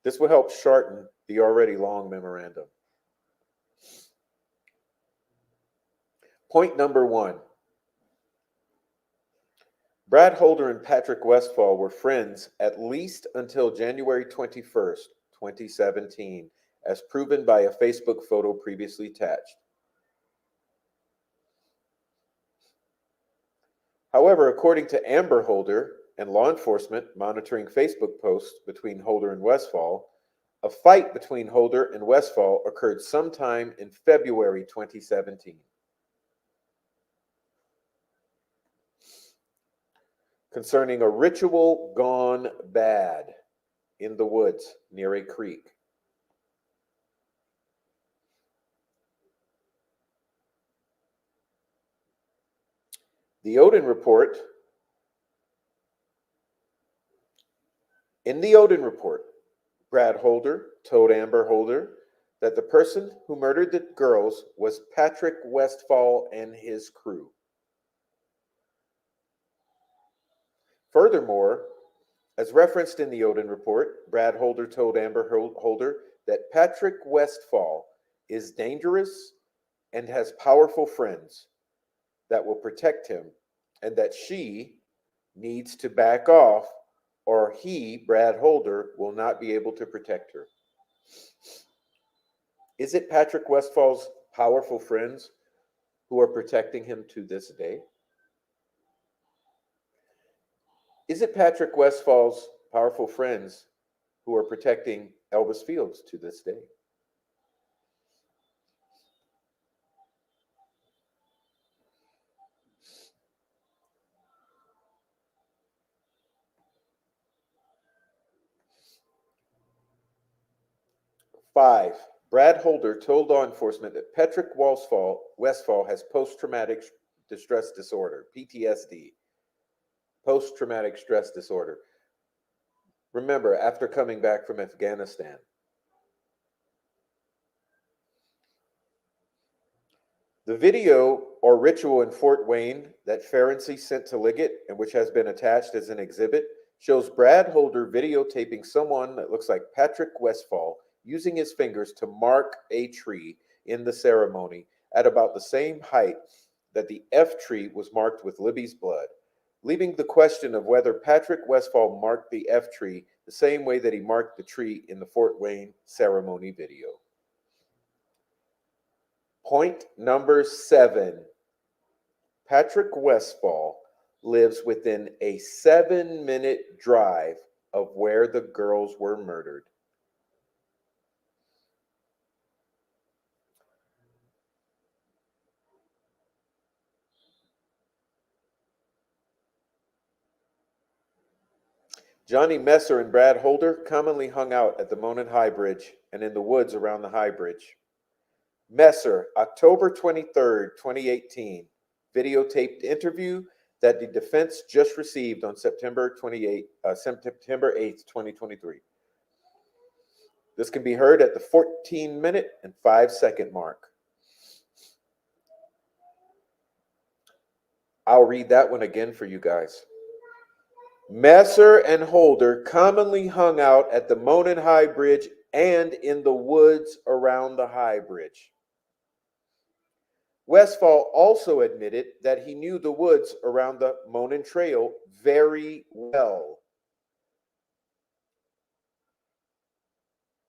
This will help shorten the already long memorandum. Point number one. Brad Holder and Patrick Westfall were friends at least until January 21st, 2017, as proven by a Facebook photo previously attached. However, according to Amber Holder and law enforcement monitoring Facebook posts between Holder and Westfall, a fight between Holder and Westfall occurred sometime in February 2017. concerning a ritual gone bad in the woods near a creek. The Odin report. In the Odin report, Brad Holder told Amber Holder that the person who murdered the girls was Patrick Westfall and his crew. Furthermore, as referenced in the Odin report, Brad Holder told Amber Holder that Patrick Westfall is dangerous and has powerful friends that will protect him, and that she needs to back off, or he, Brad Holder, will not be able to protect her. Is it Patrick Westfall's powerful friends who are protecting him to this day? Is it Patrick Westfall's powerful friends who are protecting Elvis Fields to this day? Five, Brad Holder told law enforcement that Patrick Westfall has post-traumatic distress disorder, PTSD, post-traumatic stress disorder. Remember, after coming back from Afghanistan. The video or ritual in Fort Wayne that Ferenczi sent to Liggett and which has been attached as an exhibit shows Brad Holder videotaping someone that looks like Patrick Westfall using his fingers to mark a tree in the ceremony at about the same height that the F tree was marked with Libby's blood, leaving the question of whether Patrick Westfall marked the F tree the same way that he marked the tree in the Fort Wayne ceremony video. Point number 7. Patrick Westfall lives within a 7-minute drive of where the girls were murdered. Johnny Messer and Brad Holder commonly hung out at the Monon High Bridge and in the woods around the High Bridge. Messer, October 23rd, 2018, videotaped interview that the defense just received on September 8th, 2023. This can be heard at the 14-minute and 5-second mark. I'll read that one again for you guys. Messer and Holder commonly hung out at the Monon High Bridge and in the woods around the High Bridge. Westfall also admitted that he knew the woods around the Monon Trail very well.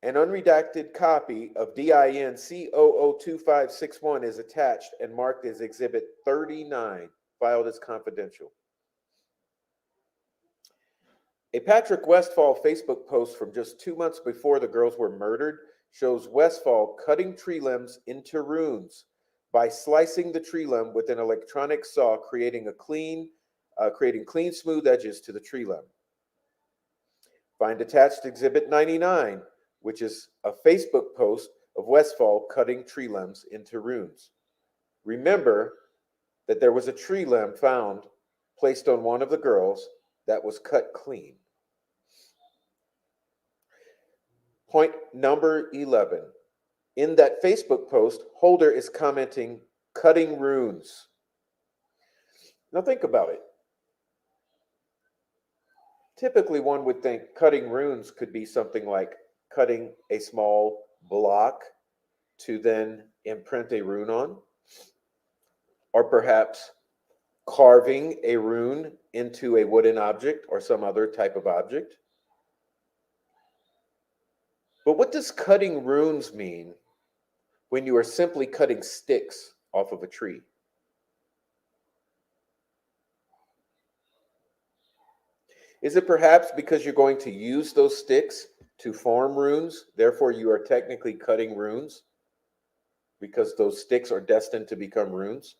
An unredacted copy of DIN C002561 is attached and marked as Exhibit 39, filed as confidential. A Patrick Westfall Facebook post from just 2 months before the girls were murdered shows Westfall cutting tree limbs into runes by slicing the tree limb with an electronic saw, creating clean, smooth edges to the tree limb. Find attached Exhibit 99, which is a Facebook post of Westfall cutting tree limbs into runes. Remember that there was a tree limb found placed on one of the girls that was cut clean. Point number 11. In that Facebook post, Holder is commenting, cutting runes. Now think about it. Typically, one would think cutting runes could be something like cutting a small block to then imprint a rune on, or perhaps carving a rune into a wooden object or some other type of object. But what does cutting runes mean when you are simply cutting sticks off of a tree? Is it perhaps because you're going to use those sticks to form runes, therefore you are technically cutting runes because those sticks are destined to become runes?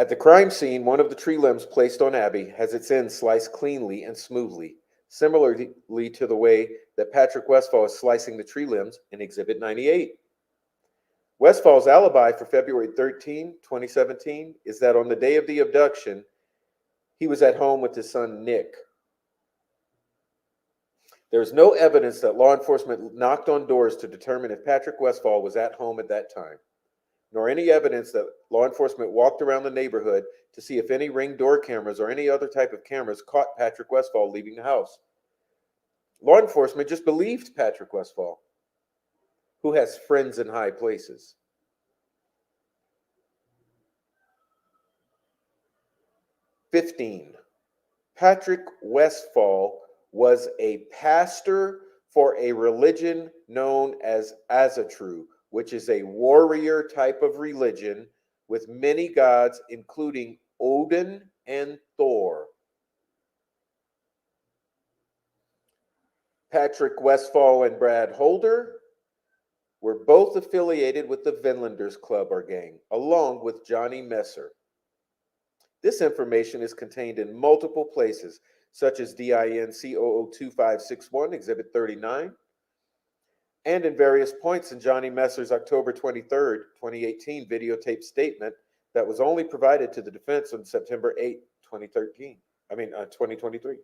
At the crime scene, one of the tree limbs placed on Abby has its end sliced cleanly and smoothly, similarly to the way that Patrick Westphal is slicing the tree limbs in Exhibit 98. Westphal's alibi for February 13, 2017, is that on the day of the abduction, he was at home with his son Nick. There's no evidence that law enforcement knocked on doors to determine if Patrick Westphal was at home at that time, nor any evidence that law enforcement walked around the neighborhood to see if any Ring door cameras or any other type of cameras caught Patrick Westphal leaving the house. Law enforcement just believed Patrick Westphal, who has friends in high places. "15. Patrick Westphal was a pastor for a religion known as Azatru, which is a warrior type of religion with many gods, including Odin and Thor. Patrick Westphal and Brad Holder were both affiliated with the Vinlanders Club or gang, along with Johnny Messer. This information is contained in multiple places, such as DIN C002561, Exhibit 39, and in various points in Johnny Messer's October 23, 2018 videotape statement that was only provided to the defense on September 8, 2023.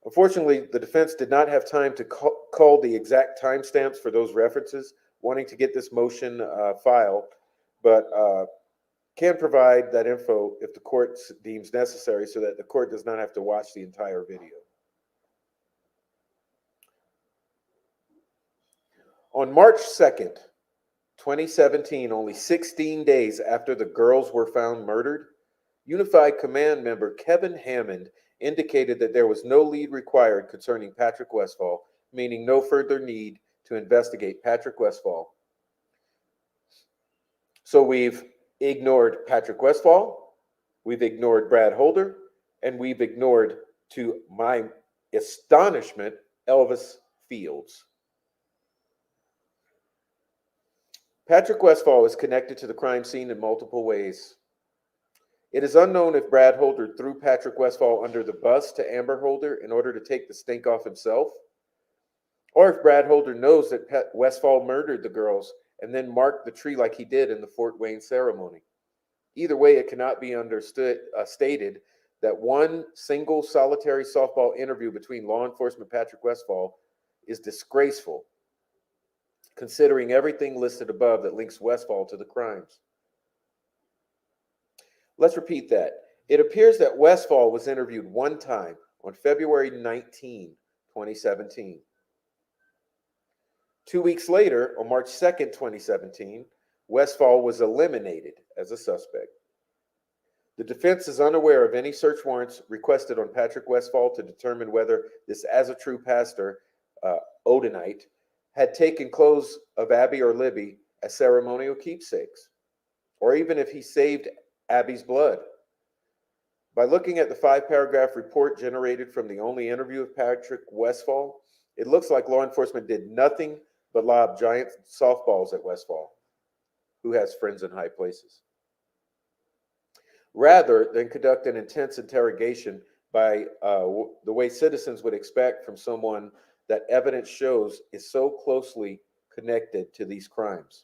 Unfortunately, the defense did not have time to call the exact timestamps for those references, wanting to get this motion filed, but can provide that info if the court deems necessary so that the court does not have to watch the entire video. On March 2nd, 2017, only 16 days after the girls were found murdered, Unified Command member Kevin Hammond indicated that there was no lead required concerning Patrick Westphal, meaning no further need to investigate Patrick Westphal. So we've ignored Patrick Westphal, we've ignored Brad Holder, and we've ignored, to my astonishment, Elvis Fields. Patrick Westphal is connected to the crime scene in multiple ways. It is unknown if Brad Holder threw Patrick Westphal under the bus to Amber Holder in order to take the stink off himself, or if Brad Holder knows that Westphal murdered the girls and then marked the tree like he did in the Fort Wayne ceremony. Either way, it cannot be stated that one single solitary softball interview between law enforcement Patrick Westphal is disgraceful, considering everything listed above that links Westphal to the crimes. Let's repeat that. It appears that Westphal was interviewed one time on February 19, 2017. 2 weeks later, on March 2nd, 2017, Westphal was eliminated as a suspect. The defense is unaware of any search warrants requested on Patrick Westphal to determine whether this Azatru pastor, Odinite, had taken clothes of Abby or Libby as ceremonial keepsakes, or even if he saved Abby's blood. By looking at the 5-paragraph report generated from the only interview of Patrick Westphal, it looks like law enforcement did nothing but lob giant softballs at Westphal, who has friends in high places, rather than conduct an intense interrogation by the way citizens would expect from someone that evidence shows is so closely connected to these crimes.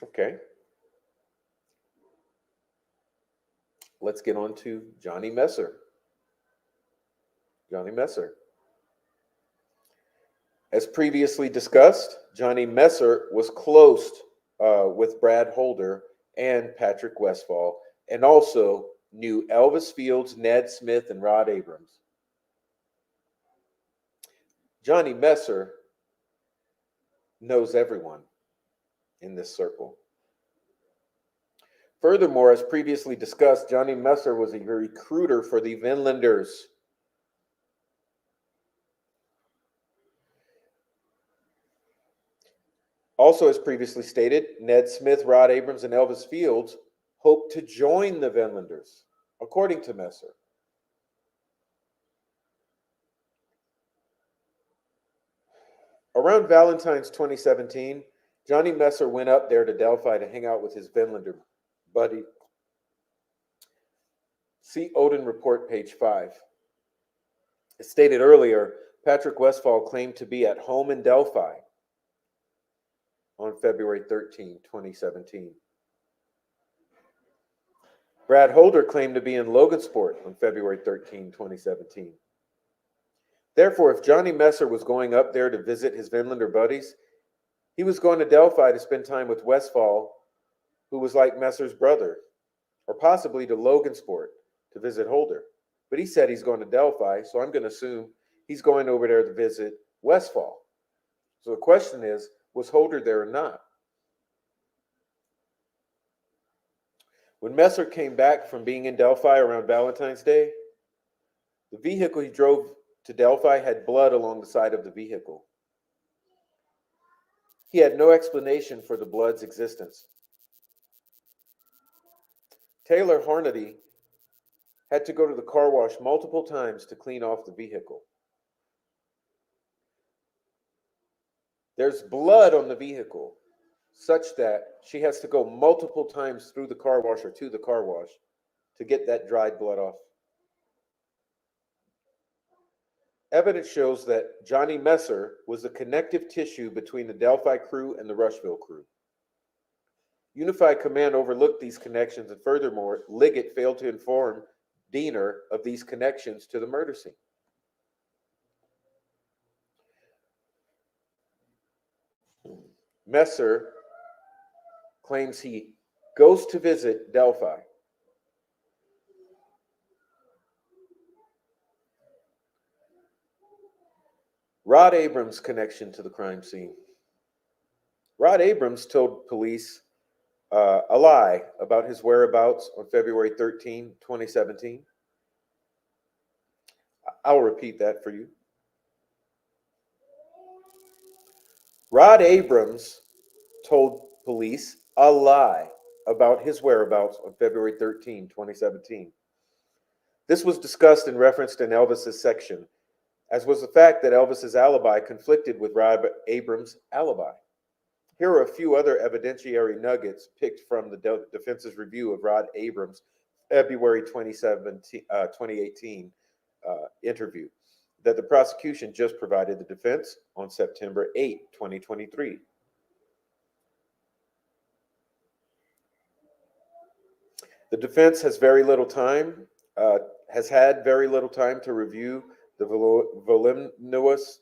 Okay. Let's get on to Johnny Messer. Johnny Messer. As previously discussed, Johnny Messer was close with Brad Holder and Patrick Westphal, and also knew Elvis Fields, Ned Smith, and Rod Abrams. Johnny Messer knows everyone in this circle. Furthermore, as previously discussed, Johnny Messer was a recruiter for the Vinlanders. Also, as previously stated, Ned Smith, Rod Abrams, and Elvis Fields hoped to join the Vinlanders, according to Messer. Around Valentine's 2017, Johnny Messer went up there to Delphi to hang out with his Vinlander buddy. See Odin Report, page 5. As stated earlier, Patrick Westphal claimed to be at home in Delphi on February 13, 2017. Brad Holder claimed to be in Logansport on February 13, 2017. Therefore, if Johnny Messer was going up there to visit his Vinlander buddies, he was going to Delphi to spend time with Westphal, who was like Messer's brother, or possibly to Logansport to visit Holder. But he said he's going to Delphi, so I'm going to assume he's going over there to visit Westphal. So the question is, was Holder there or not? When Messer came back from being in Delphi around Valentine's Day, the vehicle he drove to Delphi had blood along the side of the vehicle. He had no explanation for the blood's existence. Taylor Hornady had to go to the car wash multiple times to clean off the vehicle. There's blood on the vehicle, such that she has to go multiple times through the car wash or to the car wash to get that dried blood off. Evidence shows that Johnny Messer was the connective tissue between the Delphi crew and the Rushville crew. Unified Command overlooked these connections, and furthermore, Liggett failed to inform Diener of these connections to the murder scene. Messer claims he goes to visit Delphi. Rod Abrams' connection to the crime scene. Rod Abrams told police a lie about his whereabouts on February 13, 2017. I'll repeat that for you. Rod Abrams told police a lie about his whereabouts on February 13, 2017. This was discussed and referenced in Elvis's section, as was the fact that Elvis's alibi conflicted with Rod Abrams' alibi. Here are a few other evidentiary nuggets picked from the defense's review of Rod Abrams' February 2018 interview that the prosecution just provided the defense on September 8, 2023. The defense has had very little time to review the voluminous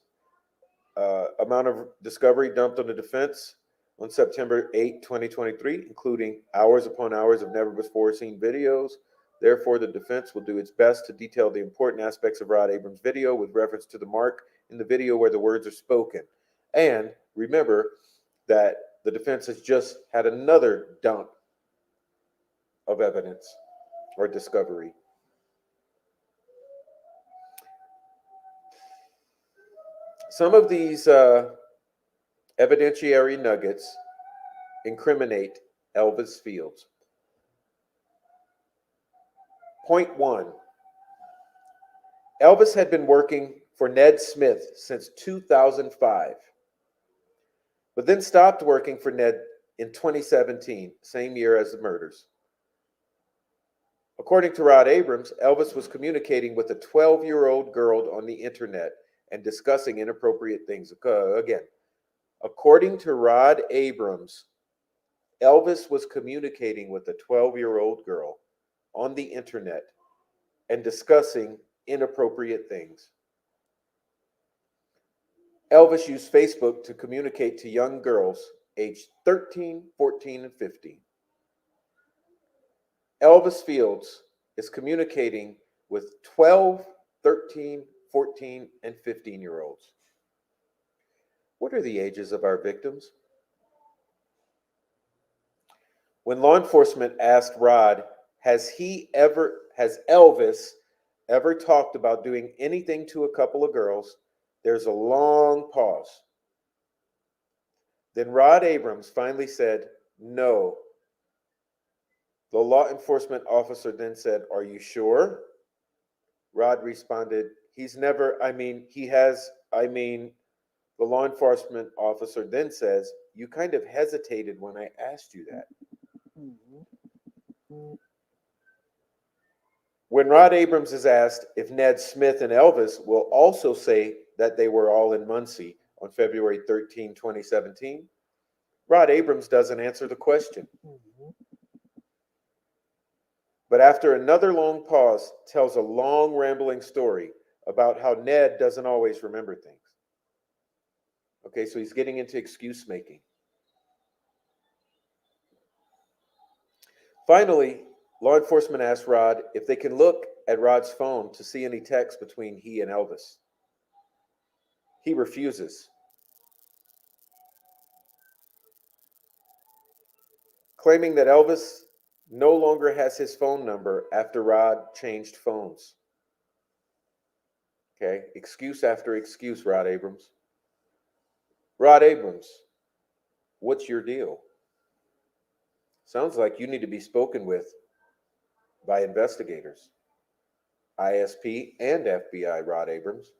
amount of discovery dumped on the defense on September 8, 2023, including hours upon hours of never-before-seen videos. Therefore, the defense will do its best to detail the important aspects of Rod Abrams' video with reference to the mark in the video where the words are spoken. And remember that the defense has just had another dump of evidence or discovery. Some of these evidentiary nuggets incriminate Elvis Fields. Point 1. Elvis had been working for Ned Smith since 2005, but then stopped working for Ned in 2017, same year as the murders. According to Rod Abrams, Elvis was communicating with a 12-year-old girl on the internet and discussing inappropriate things. Again, according to Rod Abrams, Elvis was communicating with a 12-year-old girl on the internet and discussing inappropriate things. Elvis used Facebook to communicate to young girls aged 13, 14, and 15. Elvis Fields is communicating with 12, 13, 14, and 15-year-olds. What are the ages of our victims? When law enforcement asked Rod, has Elvis ever talked about doing anything to a couple of girls, there's a long pause. Then Rod Abrams finally said, no. The law enforcement officer then said, are you sure? Rod responded, the The law enforcement officer then says, "You kind of hesitated when I asked you that." When Rod Abrams is asked if Ned Smith and Elvis will also say that they were all in Muncie on February 13, 2017, Rod Abrams doesn't answer the question. But after another long pause, tells a long rambling story about how Ned doesn't always remember things. Okay, so he's getting into excuse making. Finally, law enforcement asks Rod if they can look at Rod's phone to see any text between he and Elvis. He refuses, claiming that Elvis no longer has his phone number after Rod changed phones. Okay, excuse after excuse, Rod Abrams. Rod Abrams, what's your deal? Sounds like you need to be spoken with by investigators, ISP and FBI, Rod Abrams.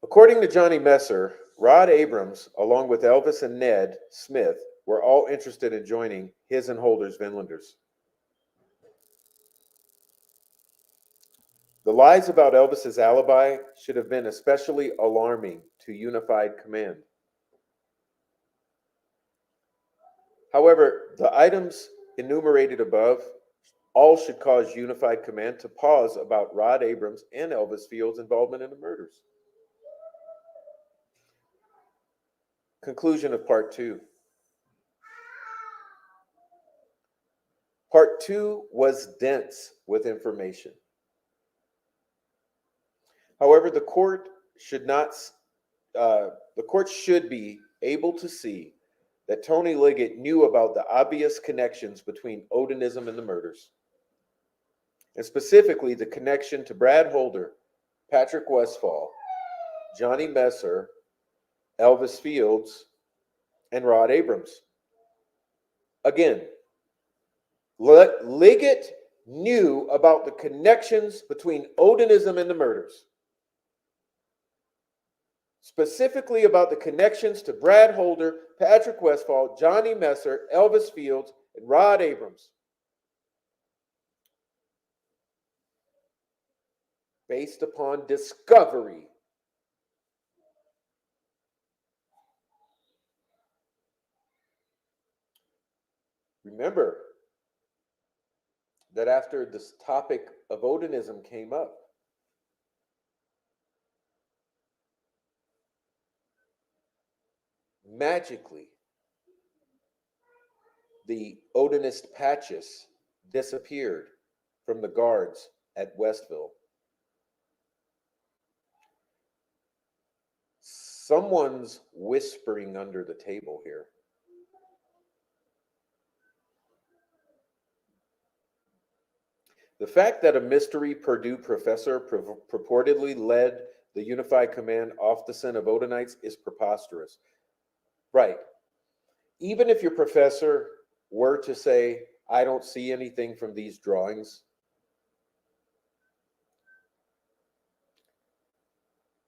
According to Johnny Messer, Rod Abrams, along with Elvis and Ned Smith, were all interested in joining his and Holder's Vinlanders. The lies about Elvis's alibi should have been especially alarming to Unified Command. However, the items enumerated above all should cause Unified Command to pause about Rod Abrams and Elvis Field's involvement in the murders. Conclusion of Part 2. Part 2 was dense with information. However, the court should be able to see that Tony Liggett knew about the obvious connections between Odinism and the murders, and specifically the connection to Brad Holder, Patrick Westphal, Johnny Messer, Elvis Fields, and Rod Abrams. Again, Liggett knew about the connections between Odinism and the murders, specifically about the connections to Brad Holder, Patrick Westphal, Johnny Messer, Elvis Fields, and Rod Abrams, based upon discovery. Remember that after this topic of Odinism came up, magically, the Odinist patches disappeared from the guards at Westville. Someone's whispering under the table here. The fact that a mystery Purdue professor purportedly led the Unified Command off the scent of Odinites is preposterous. Right. Even if your professor were to say, "I don't see anything from these drawings,"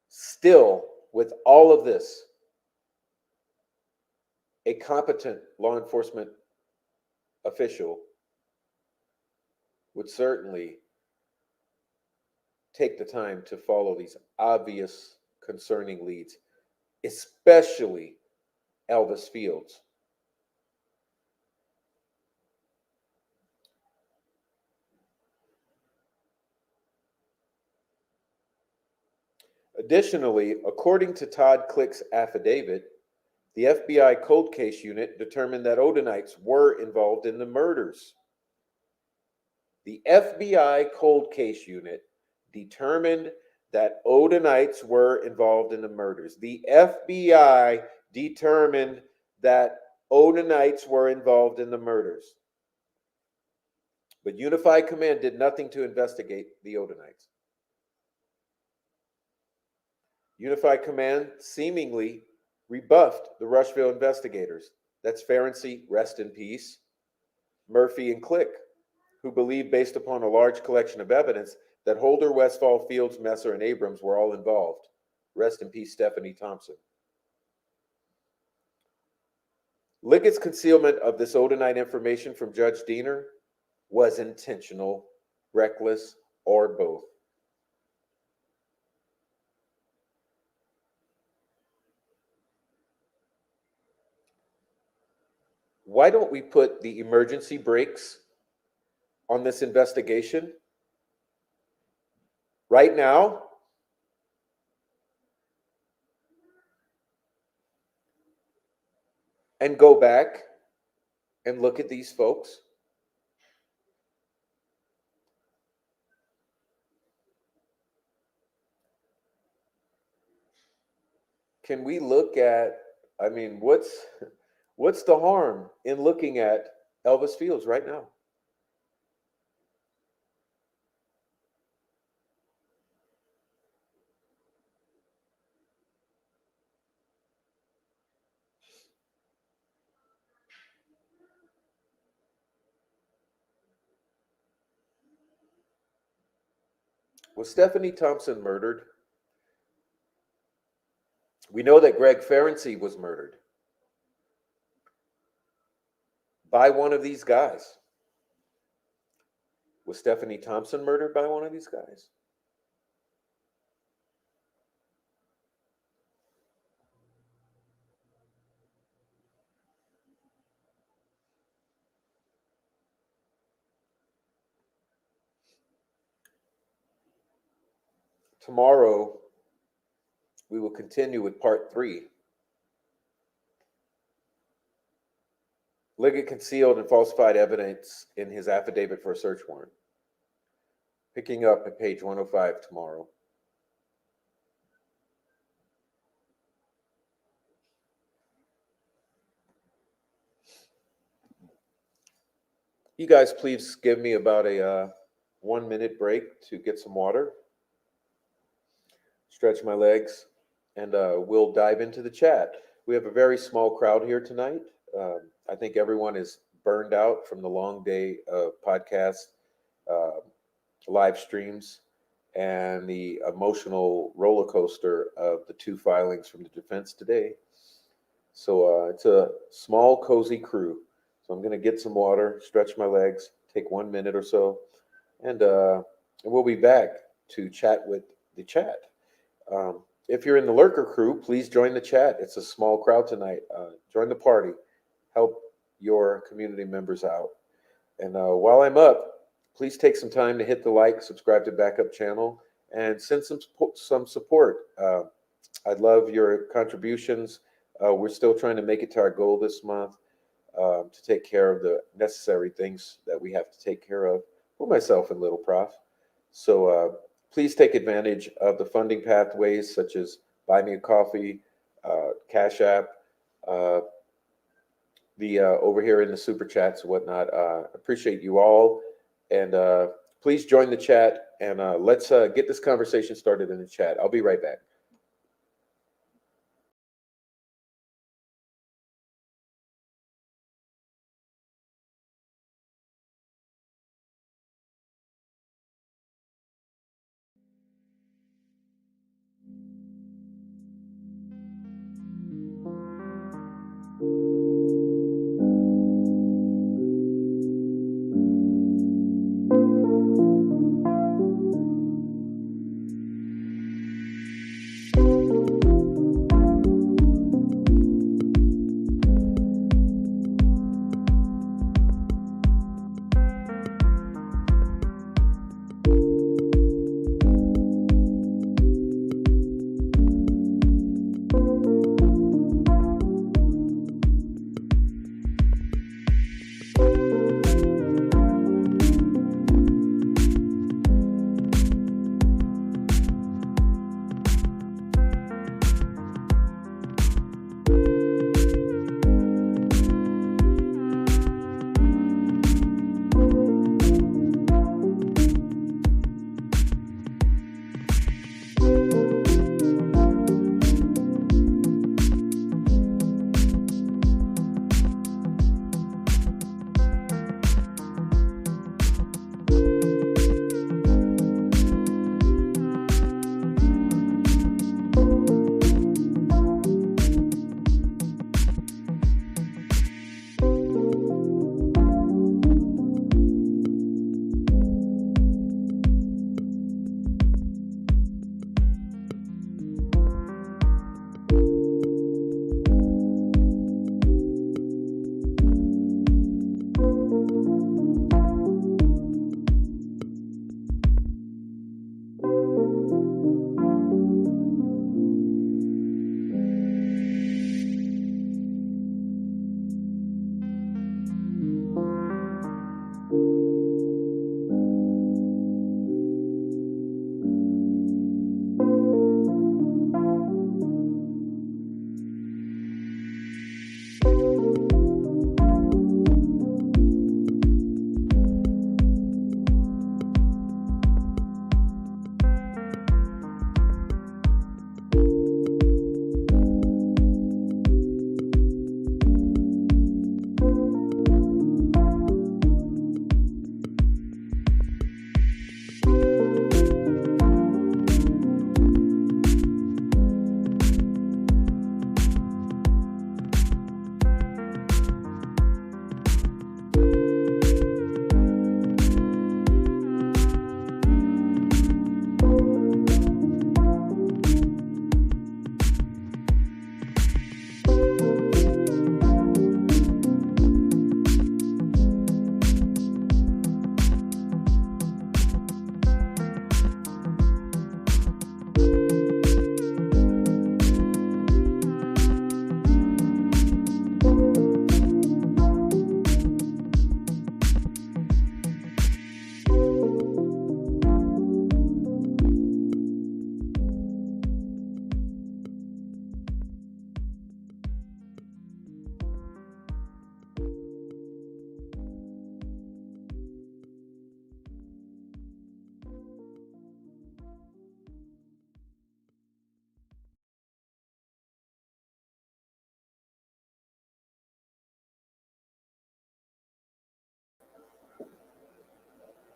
still, with all of this, a competent law enforcement official would certainly take the time to follow these obvious concerning leads, especially Elvis Fields. Additionally, according to Todd Click's affidavit, the FBI Cold Case Unit determined that Odinites were involved in the murders. The FBI Cold Case Unit determined that Odinites were involved in the murders. The FBI determined that Odinites were involved in the murders. But Unified Command did nothing to investigate the Odinites. Unified Command seemingly rebuffed the Rushville investigators. That's Ferenczi, rest in peace, Murphy, and Click, who believed, based upon a large collection of evidence, that Holder, Westfall, Fields, Messer, and Abrams were all involved. Rest in peace, Stephanie Thompson. Liggett's concealment of this Odinite information from Judge Diener was intentional, reckless, or both. Why don't we put the emergency brakes on this investigation right now? And go back and look at these folks? Can we look at, I mean, what's the harm in looking at Elvis Fields right now? Was Stephanie Thompson murdered? We know that Greg Ferenczi was murdered by one of these guys. Was Stephanie Thompson murdered by one of these guys? Tomorrow, we will continue with part 3. Liggett concealed and falsified evidence in his affidavit for a search warrant. Picking up at page 105 tomorrow. You guys, please give me about a 1-minute break to get some water, stretch my legs, and we'll dive into the chat. We have a very small crowd here tonight. I think everyone is burned out from the long day of podcast, uh, live streams, and the emotional roller coaster of the 2 filings from the defense today. So it's a small, cozy crew. So I'm going to get some water, stretch my legs, take 1 minute or so, and we'll be back to chat with the chat. If you're in the lurker crew, please join the chat. It's a small crowd tonight. Join the party. Help your community members out. And while I'm up, please take some time to hit the like, subscribe to backup channel, and send some support. I'd love your contributions. We're still trying to make it to our goal this month to take care of the necessary things that we have to take care of for myself and Little Prof. So please take advantage of the funding pathways such as Buy Me a Coffee, Cash App, the over here in the super chats and whatnot. Appreciate you all, and please join the chat, and let's get this conversation started in the chat. I'll be right back.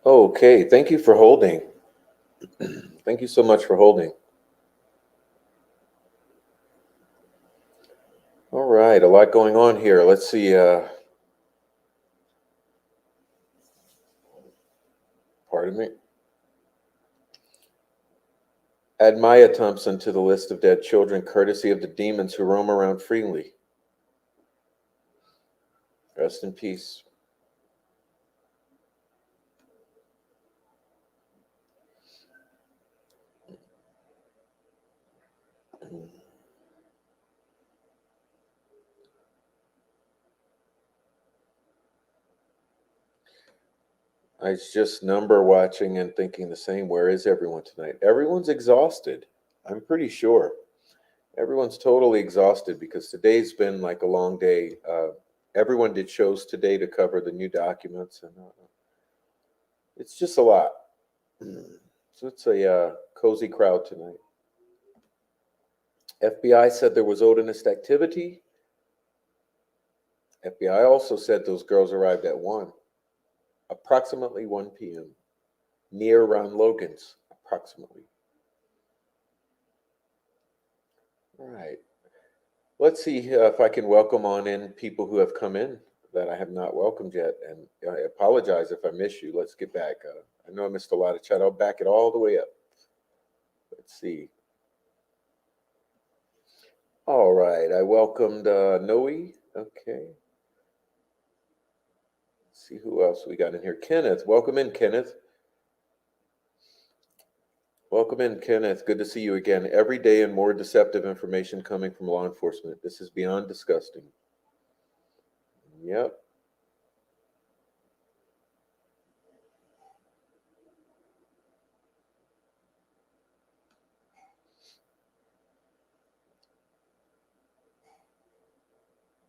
Okay, thank you for holding. Thank you so much for holding. All right, a lot going on here. Let's see. Pardon me. Add Maya Thompson to the list of dead children, courtesy of the demons who roam around freely. Rest in peace. I was just number watching and thinking the same. Where is everyone tonight? Everyone's exhausted. I'm pretty sure. Everyone's totally exhausted because today's been like a long day. Everyone did shows today to cover the new documents, and it's just a lot. So it's a cozy crowd tonight. FBI said there was Odinist activity. FBI also said those girls arrived at approximately 1 p.m. near Ron Logan's, approximately. All right. Let's see if I can welcome on in people who have come in that I have not welcomed yet. And I apologize if I miss you. Let's get back. I know I missed a lot of chat. I'll back it all the way up. Let's see. All right. I welcomed Noe. Okay. Let's see who else we got in here. Kenneth. Welcome in, Kenneth. Welcome in, Kenneth. Good to see you again. Every day and more deceptive information coming from law enforcement. This is beyond disgusting. Yep.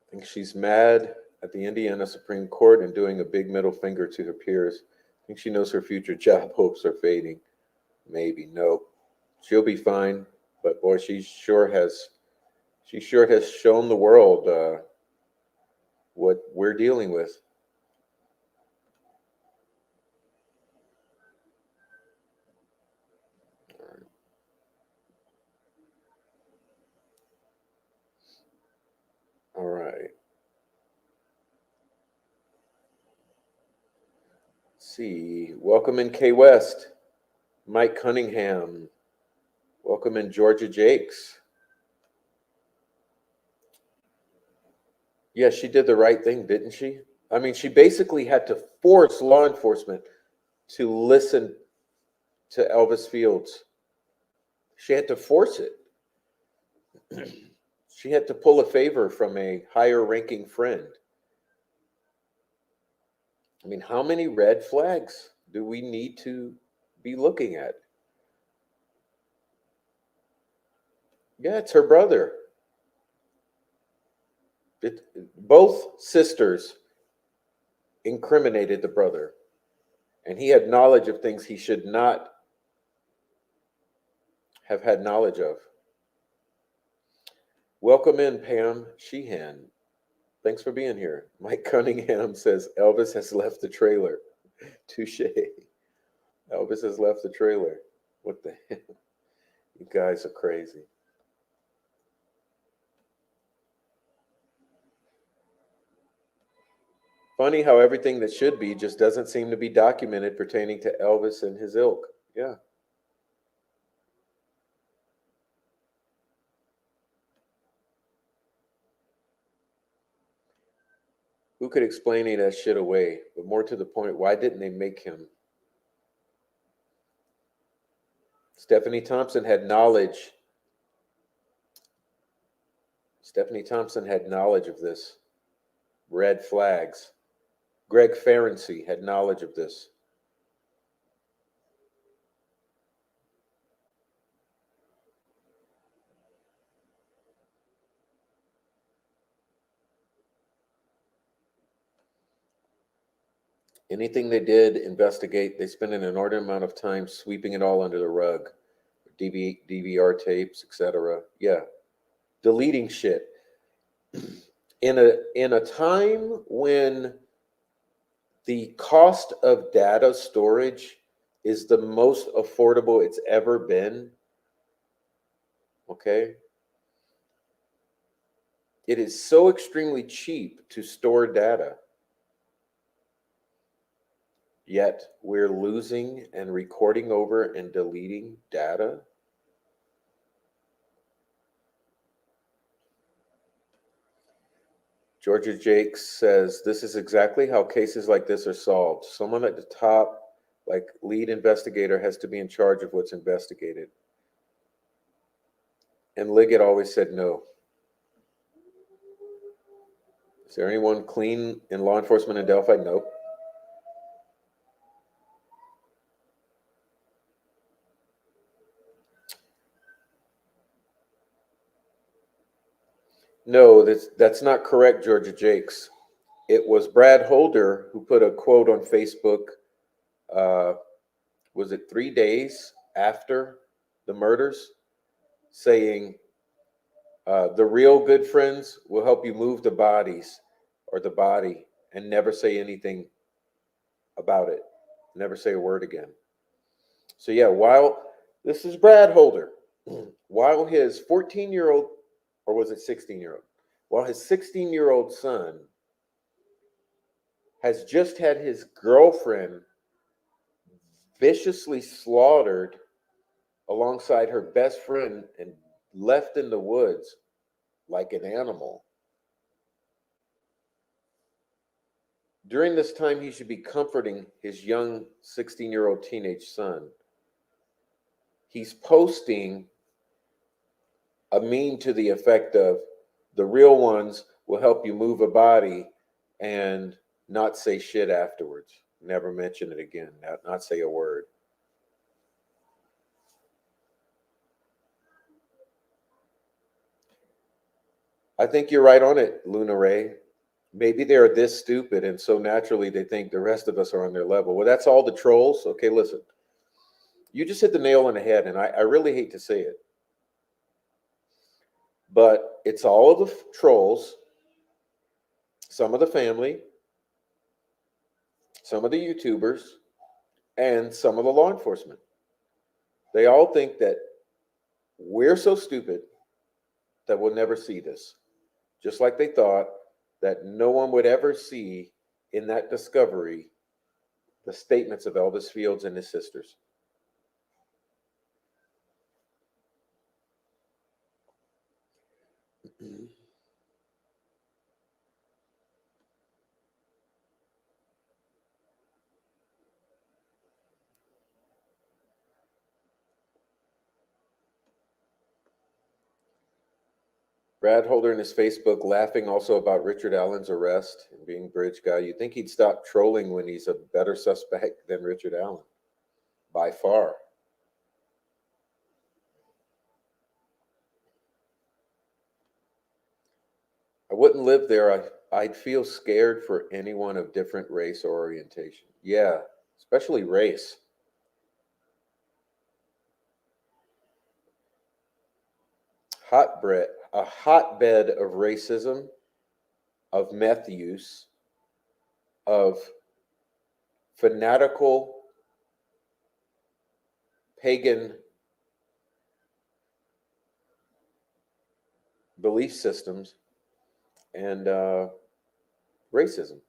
I think she's mad at the Indiana Supreme Court and doing a big middle finger to her peers. I think she knows her future job hopes are fading. Maybe. Nope. She'll be fine. But boy, she sure has shown the world what we're dealing with. All right. Let's see. Welcome in K West. Mike Cunningham. Welcome in Georgia Jakes. Yeah, she did the right thing, didn't she? I mean, she basically had to force law enforcement to listen to Elvis Fields. She had to force it. She had to pull a favor from a higher ranking friend. I mean, how many red flags do we need to be looking at? Yeah, it's her brother. Both sisters incriminated the brother, and he had knowledge of things he should not have had knowledge of. Welcome in, Pam Sheehan. Thanks for being here. Mike Cunningham says Elvis has left the trailer. Touche. Elvis has left the trailer. What the hell? You guys are crazy. Funny how everything that should be just doesn't seem to be documented pertaining to Elvis and his ilk. Yeah. Who could explain any of that shit away? But more to the point, why didn't they make him? Stephanie Thompson had knowledge. Stephanie Thompson had knowledge of this. Red flags. Greg Ferenczi had knowledge of this. Anything they did investigate, they spent an inordinate amount of time sweeping it all under the rug. DVR tapes, etc. Yeah. Deleting shit. In a time when The cost of data storage is the most affordable it's ever been. Okay. It is so extremely cheap to store data, yet we're losing and recording over and deleting data. Georgia Jakes says this is exactly how cases like this are solved. Someone at the top, like lead investigator, has to be in charge of what's investigated. And Liggett always said no. Is there anyone clean in law enforcement in Delphi? Nope. No, that's not correct, Georgia Jakes. It was Brad Holder who put a quote on Facebook. Uh, was it 3 days after the murders, saying, the real good friends will help you move the bodies or the body and never say anything about it, never say a word again. So, yeah, while this is Brad Holder, while his 14-year-old, or was it 16-year-old, while his 16-year-old son has just had his girlfriend viciously slaughtered alongside her best friend and left in the woods like an animal. During this time, he should be comforting his young 16-year-old teenage son. He's posting a meme to the effect of, the real ones will help you move a body and not say shit afterwards. Never mention it again, not say a word. I think you're right on it, Luna Ray. Maybe they're this stupid and so naturally they think the rest of us are on their level. Well, that's all the trolls. Okay, listen. You just hit the nail on the head, and I really hate to say it. But it's all of the trolls, some of the family, some of the YouTubers, and some of the law enforcement. They all think that we're so stupid that we'll never see this. Just like they thought that no one would ever see in that discovery the statements of Elvis Fields and his sisters. Brad Holder in his Facebook laughing also about Richard Allen's arrest and being bridge guy. You'd think he'd stop trolling when he's a better suspect than Richard Allen, by far. I wouldn't live there. I'd feel scared for anyone of different race or orientation. Yeah, especially race. A hotbed of racism, of meth use, of fanatical pagan belief systems, and racism.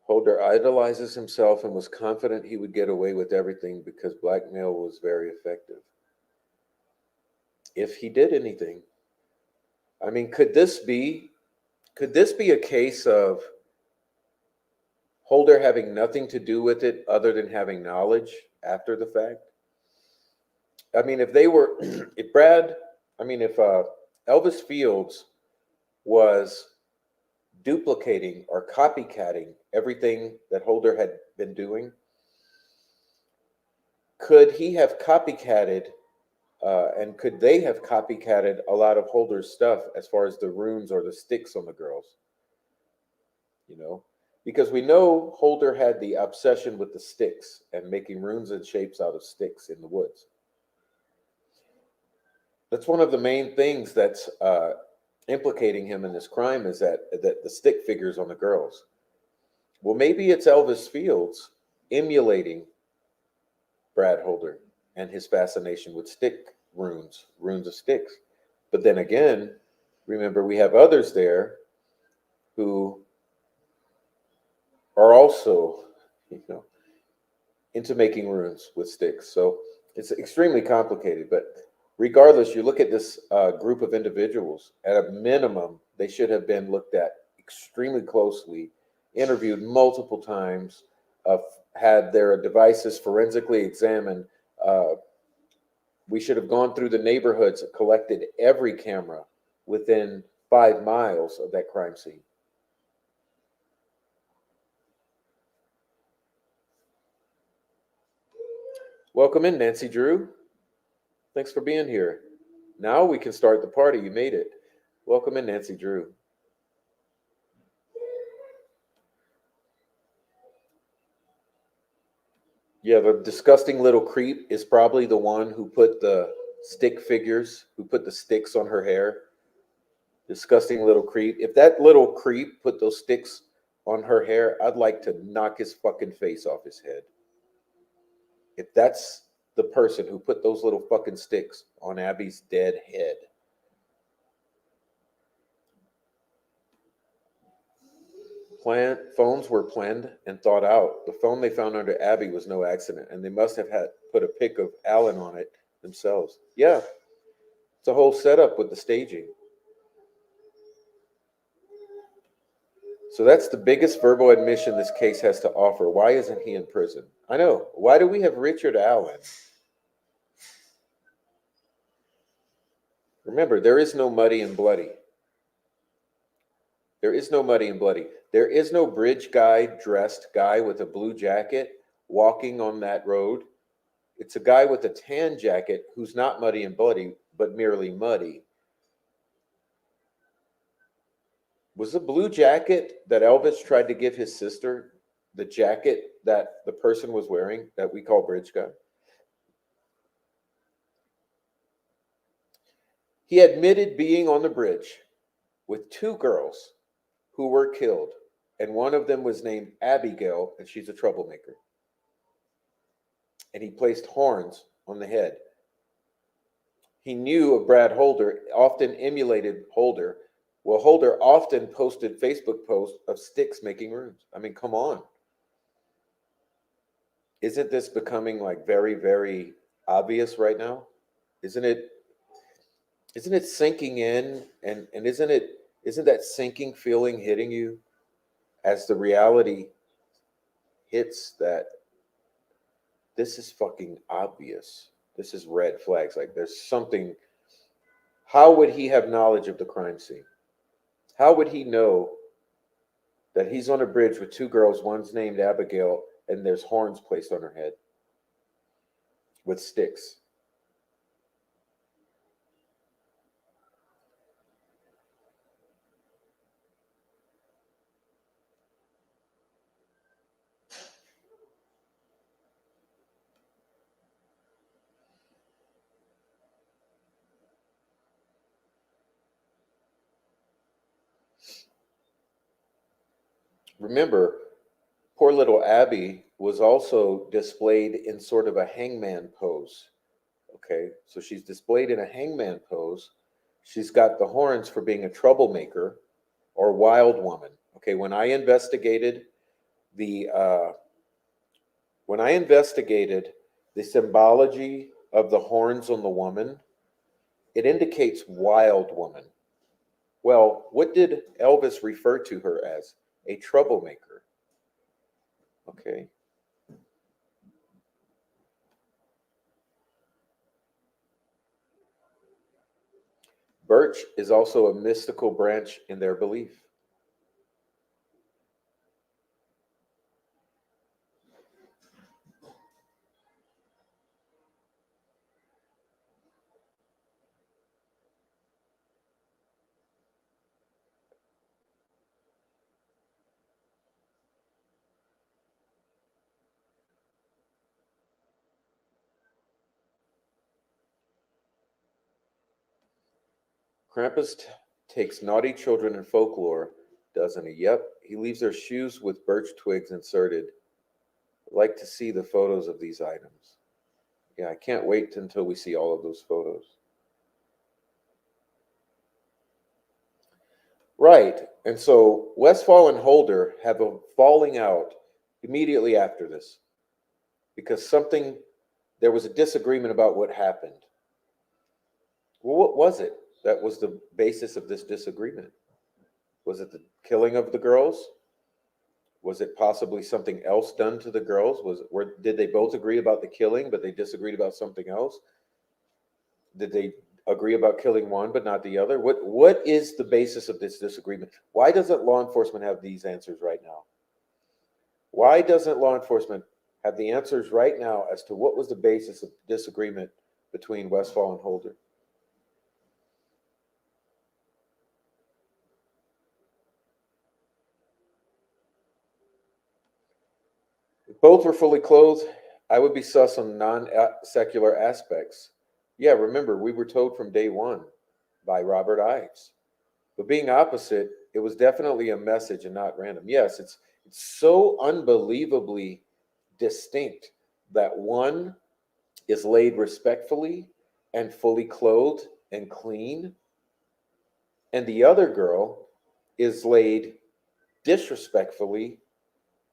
Holder idolizes himself and was confident he would get away with everything because blackmail was very effective. If he did anything, I mean, could this be a case of Holder having nothing to do with it other than having knowledge after the fact? I mean, if they were, if Brad, I mean, if Elvis Fields was duplicating or copycatting everything that Holder had been doing, could he have copycatted and could they have copycatted a lot of Holder's stuff as far as the runes or the sticks on the girls? you know, because we know Holder had the obsession with the sticks and making runes and shapes out of sticks in the woods. That's one of the main things that's implicating him in this crime is that the stick figures on the girls. Well, maybe it's Elvis Fields emulating Brad Holder and his fascination with stick runes, runes of sticks. But then again, remember we have others there who are also, you know, into making runes with sticks. So it's extremely complicated. But regardless, you look at this group of individuals. At a minimum, they should have been looked at extremely closely, interviewed multiple times, had their devices forensically examined. Uh, we should have gone through the neighborhoods, collected every camera within 5 miles of that crime scene. Welcome in, Nancy Drew. Thanks for being here. Now we can start the party. You made it. Welcome in, Nancy Drew. Yeah, the disgusting little creep is probably the one who put the stick figures, who put the sticks on her hair. Disgusting little creep. If that little creep put those sticks on her hair, I'd like to knock his fucking face off his head. If that's the person who put those little fucking sticks on Abby's dead head. Phones were planned and thought out. The phone they found under Abby was no accident, and they must have had put a pic of Alan on it themselves. Yeah, it's a whole setup with the staging. So that's the biggest verbal admission this case has to offer. Why isn't he in prison? I know. Why do we have Richard Allen? Remember, there is no muddy and bloody. There is no muddy and bloody. There is no bridge guy dressed guy with a blue jacket walking on that road. It's a guy with a tan jacket who's not muddy and bloody, but merely muddy. Was the blue jacket that Elvis tried to give his sister the jacket that the person was wearing that we call bridge guy? He admitted being on the bridge with two girls who were killed, and one of them was named Abigail, and she's a troublemaker. And he placed horns on the head. He knew of Brad Holder, often emulated Holder. Well, Holder often posted Facebook posts of sticks making runes. I mean, come on. Isn't this becoming like very, very obvious right now? Isn't it isn't it sinking in and isn't that sinking feeling hitting you as the reality hits that this is fucking obvious. This is red flags. Like there's something. How would he have knowledge of the crime scene? How would he know that he's on a bridge with two girls, one's named Abigail, and there's horns placed on her head with sticks? Remember, poor little Abby was also displayed in sort of a hangman pose. Okay, so she's displayed in a hangman pose. She's got the horns for being a troublemaker or wild woman. Okay, the when I investigated the symbology of the horns on the woman, it indicates wild woman. Well, what did Elvis refer to her as? A troublemaker. Okay. Birch is also a mystical branch in their belief. Krampus takes naughty children in folklore, doesn't he? Yep, he leaves their shoes with birch twigs inserted. I'd like to see the photos of these items. Yeah, I can't wait until we see all of those photos. Right. And so Westfall and Holder have a falling out immediately after this because there was a disagreement about what happened. Well, what was it that was the basis of this disagreement? Was it the killing of the girls? Was it possibly something else done to the girls? Did they both agree about the killing, but they disagreed about something else? Did they agree about killing one but not the other? What is the basis of this disagreement? Why doesn't law enforcement have these answers right now? Why doesn't law enforcement have the answers right now as to what was the basis of disagreement between Westfall and Holder? If both were fully clothed, I would be sus on non-secular aspects. Yeah, remember, we were told from day one by Robert Ives. But being opposite, it was definitely a message and not random. Yes, it's so unbelievably distinct that one is laid respectfully and fully clothed and clean, and the other girl is laid disrespectfully,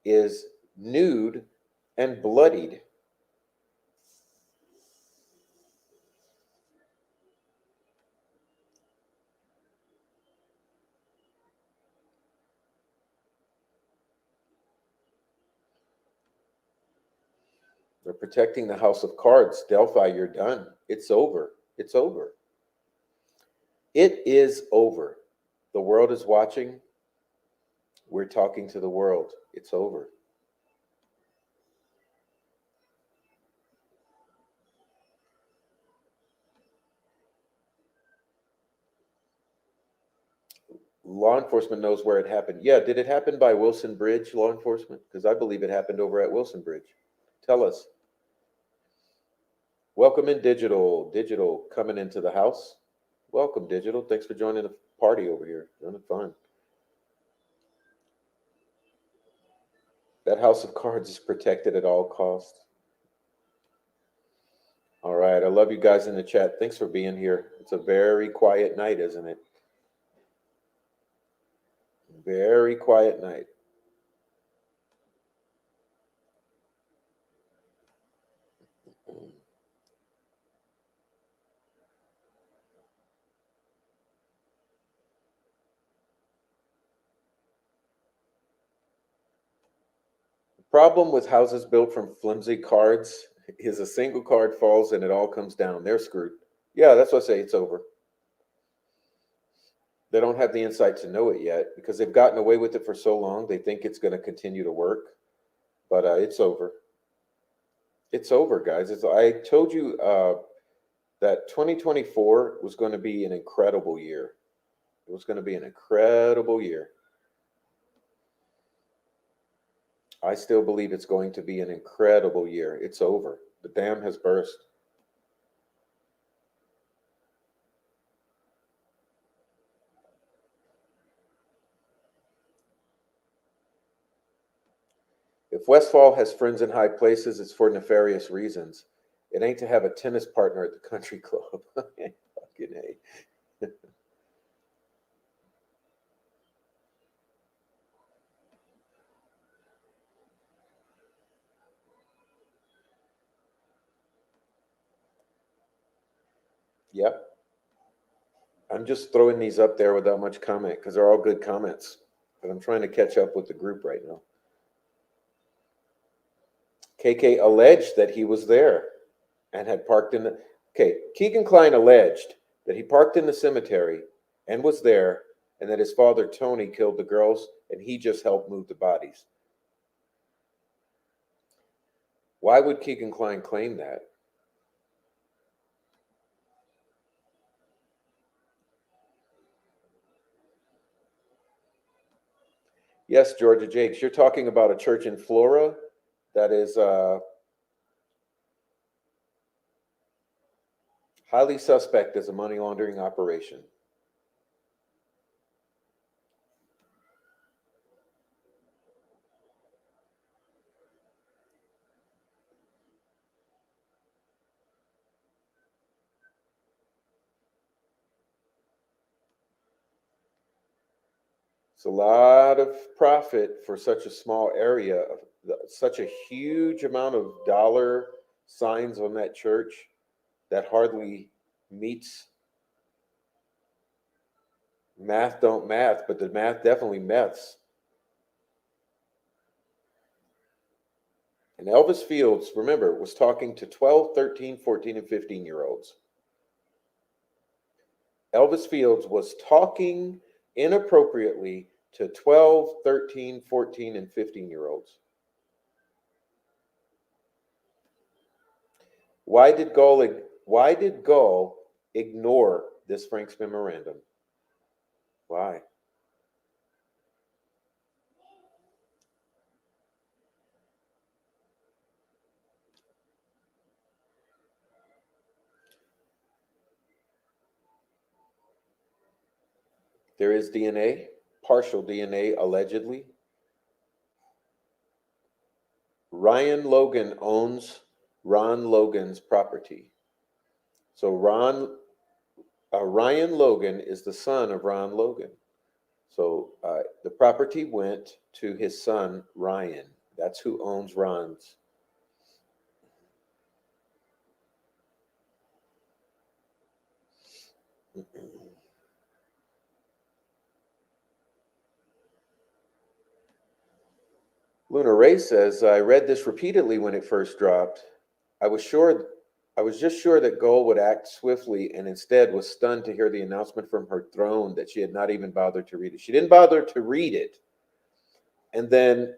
is nude and bloodied. They're protecting the house of cards. Delphi, you're done. It's over. It's over. It is over. The world is watching. We're talking to the world. It's over. Law enforcement knows where it happened. Yeah, did it happen by Wilson Bridge, law enforcement? Because I believe it happened over at Wilson Bridge. Tell us. Welcome in Digital. Digital coming into the house. Welcome, Digital. Thanks for joining the party over here. Doing it fun. That house of cards is protected at all costs. All right. I love you guys in the chat. Thanks for being here. It's a very quiet night, isn't it? Very quiet night. The problem with houses built from flimsy cards is a single card falls and it all comes down. They're screwed. Yeah, that's what I say. It's over. They don't have the insight to know it yet because they've gotten away with it for so long. They think it's going to continue to work, but it's over. It's over, guys. I told you that 2024 was going to be an incredible year. It was going to be an incredible year. I still believe it's going to be an incredible year. It's over. The dam has burst. If Westfall has friends in high places, it's for nefarious reasons. It ain't to have a tennis partner at the country club. Fucking A. Yep. I'm just throwing these up there without much comment because they're all good comments. But I'm trying to catch up with the group right now. KK alleged that he was there and had parked in the. Okay, Keegan Klein alleged that he parked in the cemetery and was there, and that his father Tony killed the girls and he just helped move the bodies. Why would Keegan Klein claim that? Yes, Georgia Jakes, you're talking about a church in Flora that is highly suspect as a money laundering operation. It's a lot of profit for such a small area, such a huge amount of dollar signs on that church that hardly meets math. Don't math, but the math definitely meths. And Elvis Fields, remember, was talking to 12, 13, 14, and 15-year-olds. Elvis Fields was talking inappropriately to 12, 13, 14, and 15-year-olds. Why did Gull ignore this Frank's memorandum? Why? There is DNA, partial DNA allegedly. Ryan Logan owns Ron Logan's property. So Ryan Logan is the son of Ron Logan. So the property went to his son, Ryan. That's who owns Ron's. Luna Ray says, I read this repeatedly when it first dropped. I was just sure that Goal would act swiftly, and instead was stunned to hear the announcement from her throne that she had not even bothered to read it. She didn't bother to read it. And then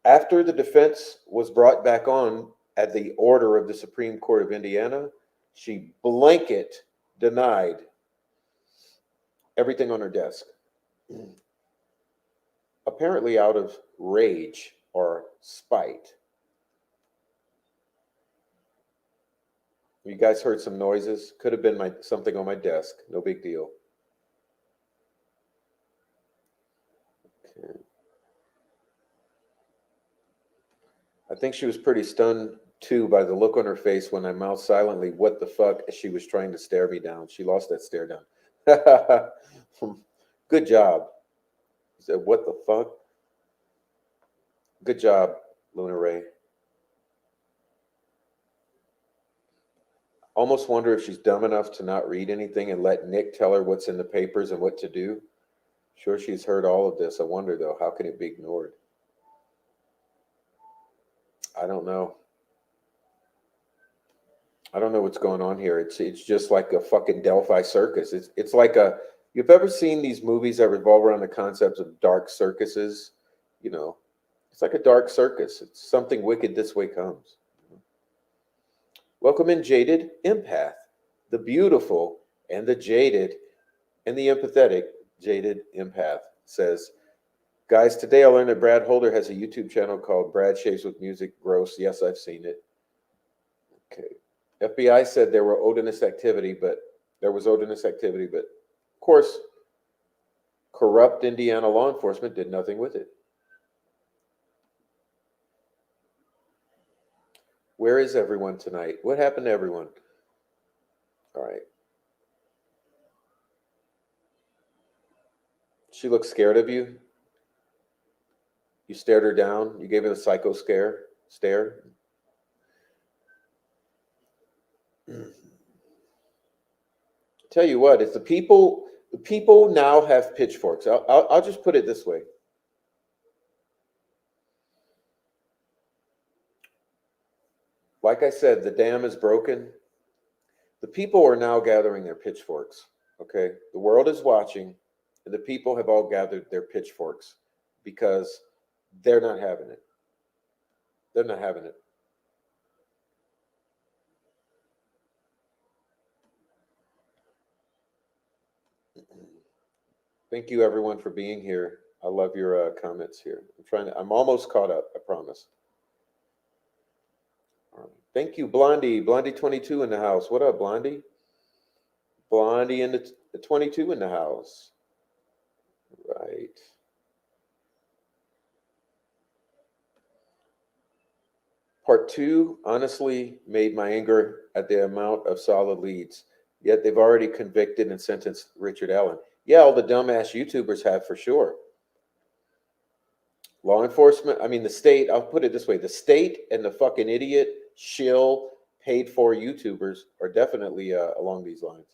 after the defense was brought back on at the order of the Supreme Court of Indiana, she blanket denied everything on her desk. Apparently out of rage or spite. You guys heard some noises. Could have been something on my desk. No big deal. Okay. I think she was pretty stunned too by the look on her face when I mouthed silently, "What the fuck?" as she was trying to stare me down. She lost that stare down. Good job. He said, "What the fuck?" Good job, Luna Ray. Almost wonder if she's dumb enough to not read anything and let Nick tell her what's in the papers and what to do. Sure, she's heard all of this. I wonder, though, how can it be ignored? I don't know. I don't know what's going on here. It's just like a fucking Delphi circus. It's like you've ever seen these movies that revolve around the concepts of dark circuses? You know, it's like a dark circus. It's something wicked this way comes. Welcome in, Jaded Empath, the beautiful and the jaded and the empathetic Jaded Empath says, guys, today I learned that Brad Holder has a YouTube channel called Brad Shaves with Music. Gross. Yes, I've seen it. Okay. FBI said there was odorous activity, but of course, corrupt Indiana law enforcement did nothing with it. Where is everyone tonight? What happened to everyone? All right. She looks scared of you. You stared her down. You gave her the psycho stare. Tell you what, it's the people now have pitchforks. I'll just put it this way. Like I said, the dam is broken. The people are now gathering their pitchforks. Okay. The world is watching, and the people have all gathered their pitchforks because they're not having it. They're not having it. Thank you, everyone, for being here. I love your comments here. I'm almost caught up, I promise. All right. Thank you, Blondie. Blondie 22 in the house. What up, Blondie? Blondie in the 22 in the house. Right. Part two honestly made my anger at the amount of solid leads. Yet they've already convicted and sentenced Richard Allen. Yeah, all the dumbass YouTubers have for sure. Law enforcement, I mean, the state, I'll put it this way, the state and the fucking idiot, shill, paid for YouTubers are definitely along these lines.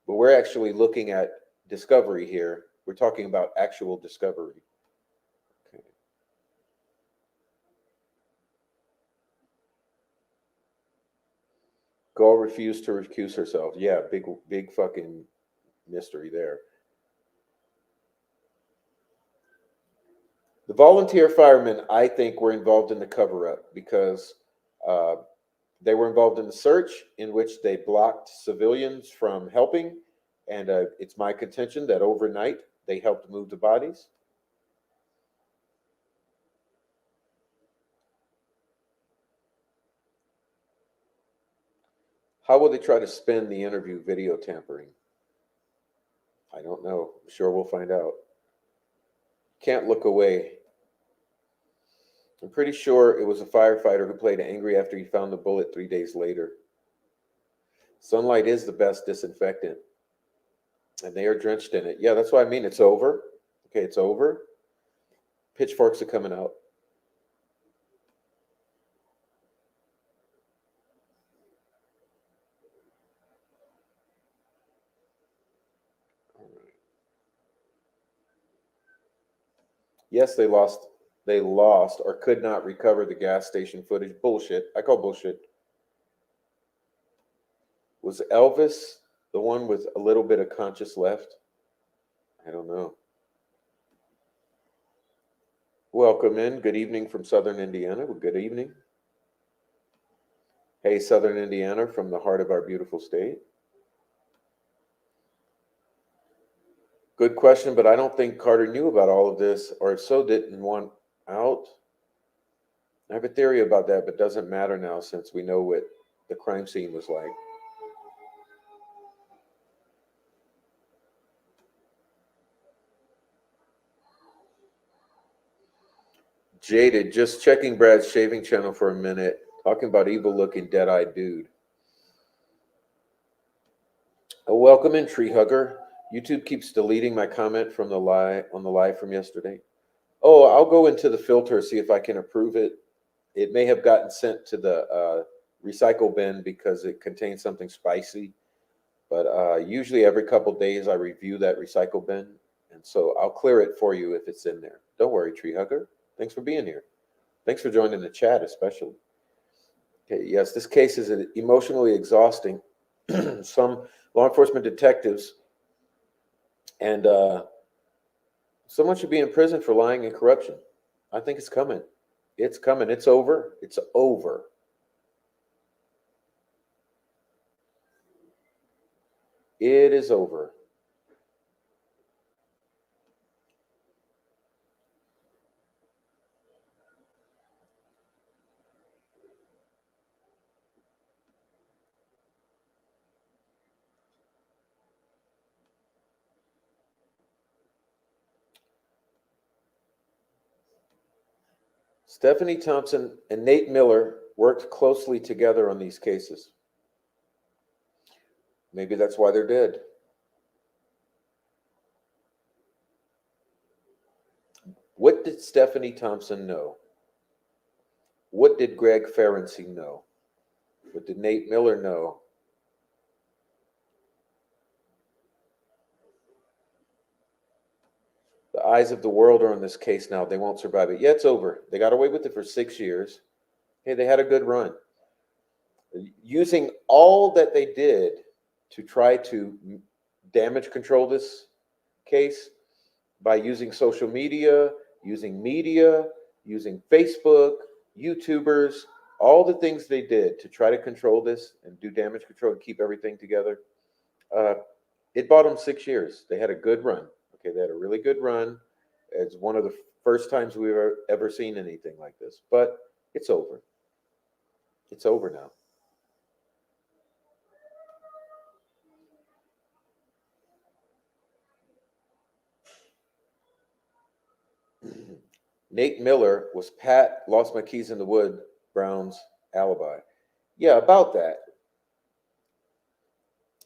But we're actually looking at discovery here. We're talking about actual discovery. Okay. Girl refused to recuse herself. Yeah, big fucking mystery there. The volunteer firemen, I think, were involved in the cover up because uh, they were involved in the search in which they blocked civilians from helping. And it's my contention that overnight they helped move the bodies. How will they try to spin the interview video tampering? I don't know. I'm sure we'll find out. Can't look away. I'm pretty sure it was a firefighter who played angry after he found the bullet 3 days later. Sunlight is the best disinfectant, and they are drenched in it. Yeah, that's what I mean. It's over. Okay, it's over. Pitchforks are coming out. Yes, they lost. They lost or could not recover the gas station footage. Bullshit. I call bullshit. Was Elvis the one with a little bit of conscious left? I don't know. Welcome in. Good evening from Southern Indiana. Well, good evening. Hey, Southern Indiana, from the heart of our beautiful state. Good question, but I don't think Carter knew about all of this, or if so, didn't want out. I have a theory about that, but doesn't matter now since we know what the crime scene was like. Jaded, just checking Brad's shaving channel for a minute, talking about evil looking dead eyed dude. Oh, welcome in, tree hugger. YouTube keeps deleting my comment from the live on the live from yesterday. Oh, I'll go into the filter, see if I can approve it. It may have gotten sent to the recycle bin because it contains something spicy. But usually every couple days I review that recycle bin, and so I'll clear it for you if it's in there. Don't worry, tree hugger. Thanks for being here. Thanks for joining the chat, especially. Okay, yes, this case is emotionally exhausting. Some law enforcement detectives and someone should be in prison for lying and corruption. I think it's coming. It's coming. It's over. It's over. It is over. Stephanie Thompson and Nate Miller worked closely together on these cases. Maybe that's why they're dead. What did Stephanie Thompson know? What did Greg Ferenczi know? What did Nate Miller know? The eyes of the world are on this case now. They won't survive it. Yeah, it's over. They got away with it for 6 years. Hey, they had a good run. Using all that they did to try to damage control this case by using social media, using Facebook, YouTubers, all the things they did to try to control this and do damage control and keep everything together. Uh, it bought them 6 years. They had a good run. Okay, they had a really good run. It's one of the first times we've ever seen anything like this, but it's over. It's over now. Nate Miller was Pat lost my keys in the wood Brown's alibi. Yeah, about that.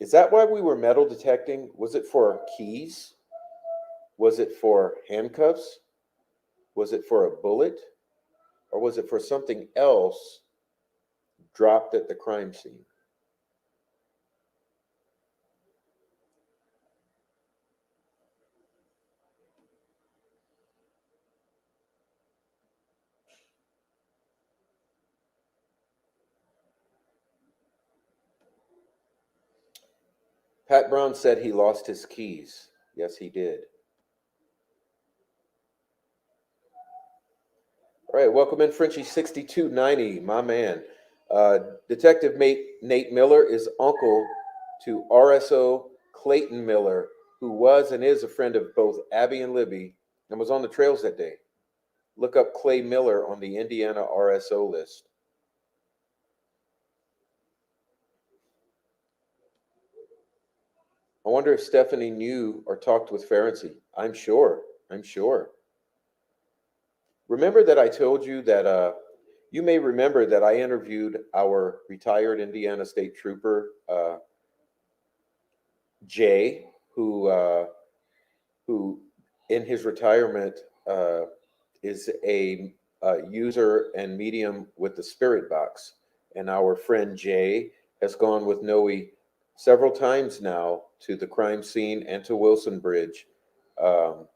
Is that why we were metal detecting? Was it for keys? Was it for handcuffs? Was it for a bullet? Or was it for something else dropped at the crime scene? Pat Brown said he lost his keys. Yes, he did. All right, welcome in Frenchie 6290, my man. Detective Nate Miller is uncle to RSO Clayton Miller, who was and is a friend of both Abby and Libby and was on the trails that day. Look up Clay Miller on the Indiana RSO list. I wonder if Stephanie knew or talked with Ferenczi. I'm sure. I'm sure. Remember that I told you that you may remember that I interviewed our retired Indiana State Trooper, Jay, who in his retirement is a user and medium with the Spirit Box. And our friend Jay has gone with Noe several times now to the crime scene and to Wilson Bridge. Um,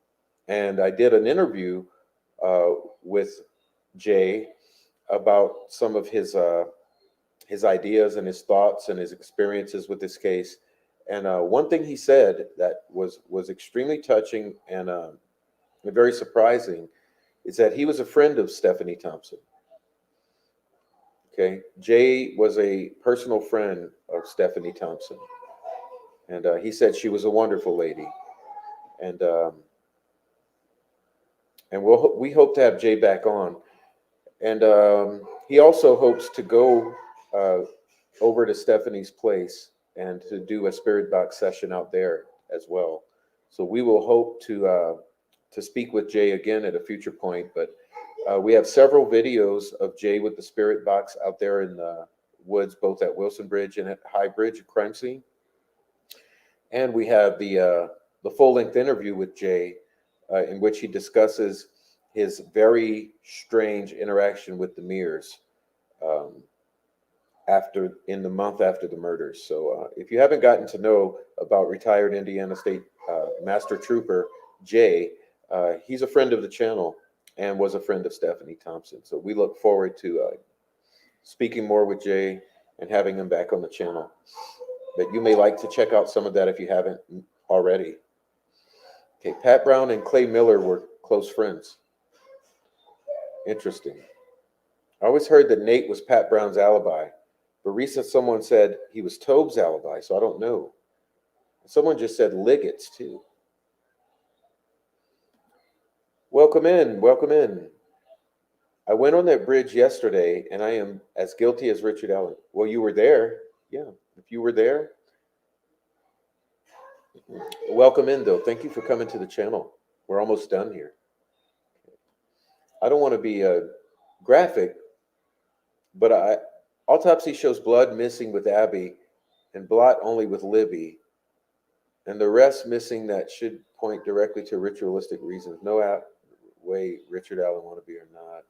and I did an interview uh, with Jay about some of his ideas and his thoughts and his experiences with this case. And one thing he said that was extremely touching and very surprising is that he was a friend of Stephanie Thompson. Okay, Jay was a personal friend of Stephanie Thompson, and he said she was a wonderful lady, and we hope to have Jay back on, and he also hopes to go uh, over to Stephanie's place and to do a spirit box session out there as well. So we will hope to speak with Jay again at a future point. But we have several videos of Jay with the spirit box out there in the woods, both at Wilson Bridge and at High Bridge crime scene. And we have the full length interview with Jay, in which he discusses his very strange interaction with the mirrors. Um, After in the month after the murders. So if you haven't gotten to know about retired Indiana State Master Trooper Jay, he's a friend of the channel and was a friend of Stephanie Thompson. So we look forward to speaking more with Jay and having him back on the channel. But you may like to check out some of that if you haven't already. Okay, Pat Brown and Clay Miller were close friends. Interesting. I always heard that Nate was Pat Brown's alibi, but recent someone said he was Tobe's alibi, so I don't know. Someone just said Liggett's too. Welcome in, welcome in. I went on that bridge yesterday and I am as guilty as Richard Allen. Well, you were there. Yeah, if you were there. Welcome in, though. Thank you for coming to the channel. We're almost done here. I don't want to be graphic, but autopsy shows blood missing with Abby and blot only with Libby, and the rest missing that should point directly to ritualistic reasons. No way Richard Allen want to be or not.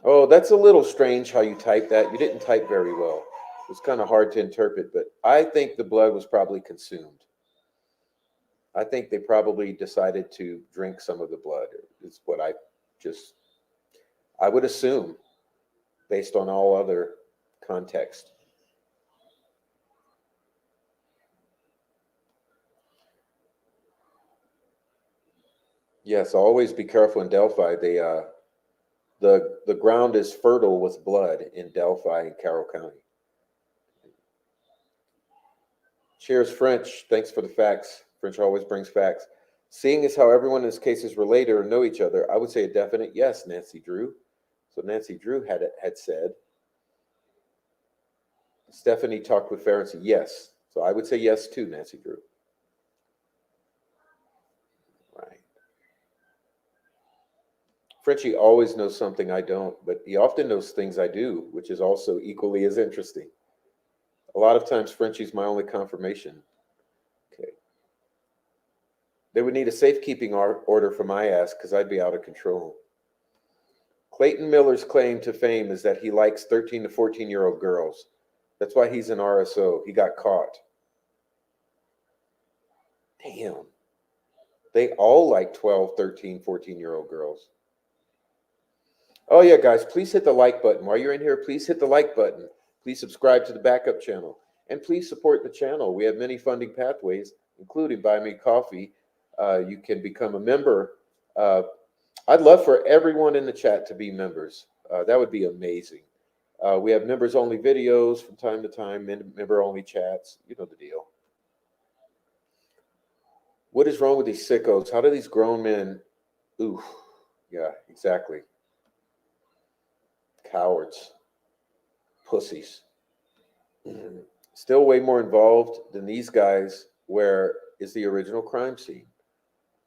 Oh, that's a little strange how you type that. You didn't type very well. It's kind of hard to interpret, but I think the blood was probably consumed. I think they probably decided to drink some of the blood. Is what I would assume based on all other context. Yes, always be careful in Delphi. The ground is fertile with blood in Delphi and Carroll County. Cheers, French. Thanks for the facts. French always brings facts. Seeing as how everyone in this case is related or know each other, I would say a definite yes, Nancy Drew. So Nancy Drew had said. Stephanie talked with Ferenczi. Yes. So I would say yes too, Nancy Drew. Right. Frenchie always knows something I don't, but he often knows things I do, which is also equally as interesting. A lot of times, Frenchie's my only confirmation. Okay. They would need a safekeeping order for my ass because I'd be out of control. Clayton Miller's claim to fame is that he likes 13 to 14-year-old girls. That's why he's an RSO. He got caught. Damn. They all like 12, 13, 14-year-old girls. Oh, yeah, guys, please hit the like button. While you're in here, please hit the like button. Please subscribe to the backup channel. And please support the channel. We have many funding pathways, including Buy Me Coffee. You can become a member. I'd love for everyone in the chat to be members. That would be amazing. We have members-only videos from time to time, member-only chats. You know the deal. What is wrong with these sickos? How do these grown men... Ooh, yeah, exactly. Cowards. Pussies. Still way more involved than these guys. Where is the original crime scene?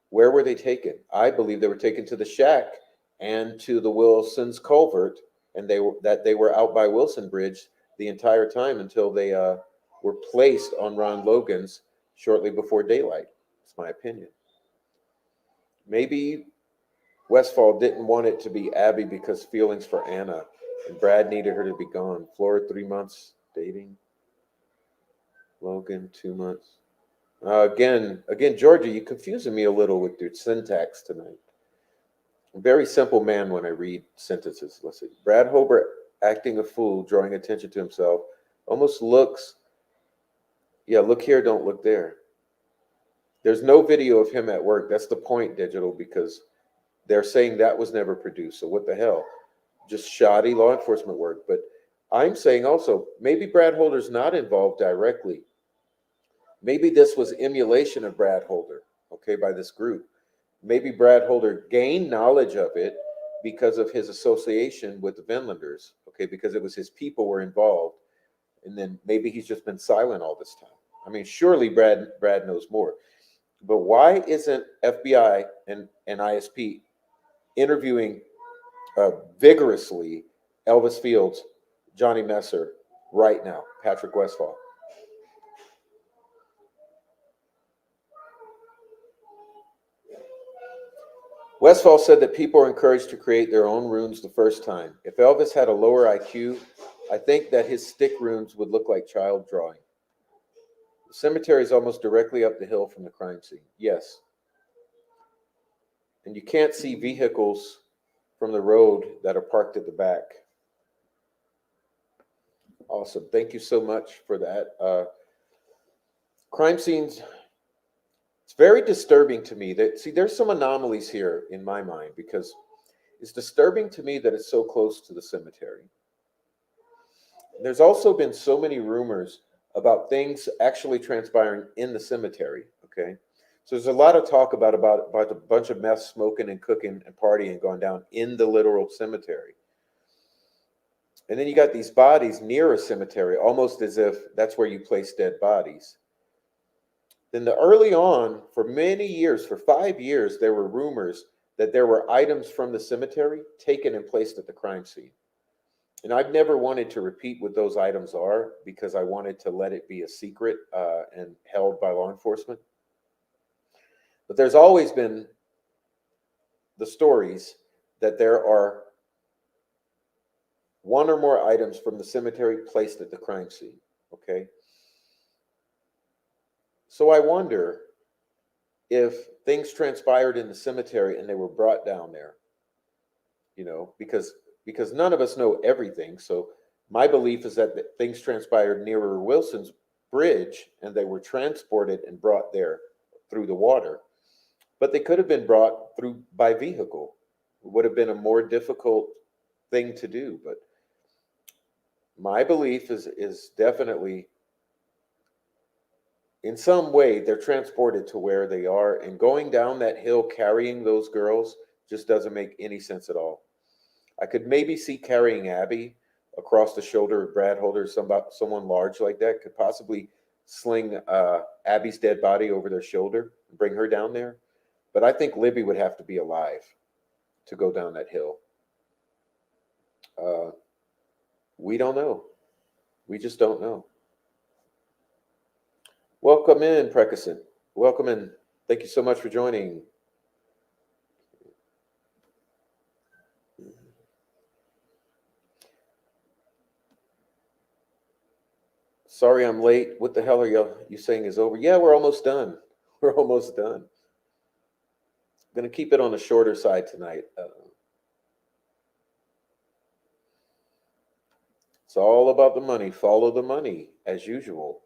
Where were they taken? I believe they were taken to the shack and to the Wilson's culvert, and they were out by Wilson Bridge the entire time until they were placed on Ron Logan's shortly before daylight. That's my opinion. Maybe Westfall didn't want it to be Abby because feelings for Anna, and Brad needed her to be gone. Flora, 3 months dating. Logan, 2 months. Again, Georgia, you're confusing me a little with your syntax tonight. I'm a very simple man when I read sentences. Let's see. Brad Hobart acting a fool, drawing attention to himself, almost looks, yeah, look here, don't look there. There's no video of him at work. That's the point, Digital, because they're saying that was never produced. So what the hell? Just shoddy law enforcement work. But I'm saying also, maybe Brad Holder's not involved directly. Maybe this was emulation of Brad Holder, okay, by this group. Maybe Brad Holder gained knowledge of it because of his association with the Vinlanders, okay, because it was his people were involved. And then maybe he's just been silent all this time. I mean, surely Brad knows more. But why isn't FBI and ISP interviewing vigorously Elvis Fields, Johnny Messer right now, Patrick Westfall? Westfall said that people are encouraged to create their own runes the first time. If Elvis had a lower IQ, I think that his stick runes would look like child drawing. The cemetery is almost directly up the hill from the crime scene. Yes. And you can't see vehicles from the road that are parked at the back. Awesome. Thank you so much for that. Crime scenes, it's very disturbing to me that, see, there's some anomalies here in my mind because it's disturbing to me that it's so close to the cemetery. There's also been so many rumors about things actually transpiring in the cemetery, okay? So there's a lot of talk about a bunch of meth smoking and cooking and partying going down in the literal cemetery. And then you got these bodies near a cemetery, almost as if that's where you place dead bodies. Then early on, for many years, for 5 years, there were rumors that there were items from the cemetery taken and placed at the crime scene. And I've never wanted to repeat what those items are because I wanted to let it be a secret and held by law enforcement. But there's always been the stories that there are one or more items from the cemetery placed at the crime scene, okay? So I wonder if things transpired in the cemetery and they were brought down there, you know, because none of us know everything. So my belief is that things transpired nearer Wilson's Bridge and they were transported and brought there through the water. But they could have been brought through by vehicle. It would have been a more difficult thing to do. But my belief is definitely in some way they're transported to where they are, and going down that hill carrying those girls just doesn't make any sense at all. I could maybe see carrying Abby across the shoulder of Brad Holder, someone large like that could possibly sling Abby's dead body over their shoulder and bring her down there. But I think Libby would have to be alive to go down that hill. We don't know. We just don't know. Welcome in, Precascent. Welcome in. Thank you so much for joining. Sorry I'm late. What the hell are you saying is over? Yeah, we're almost done. We're almost done. Going to keep it on the shorter side tonight. It's all about the money. Follow the money as usual.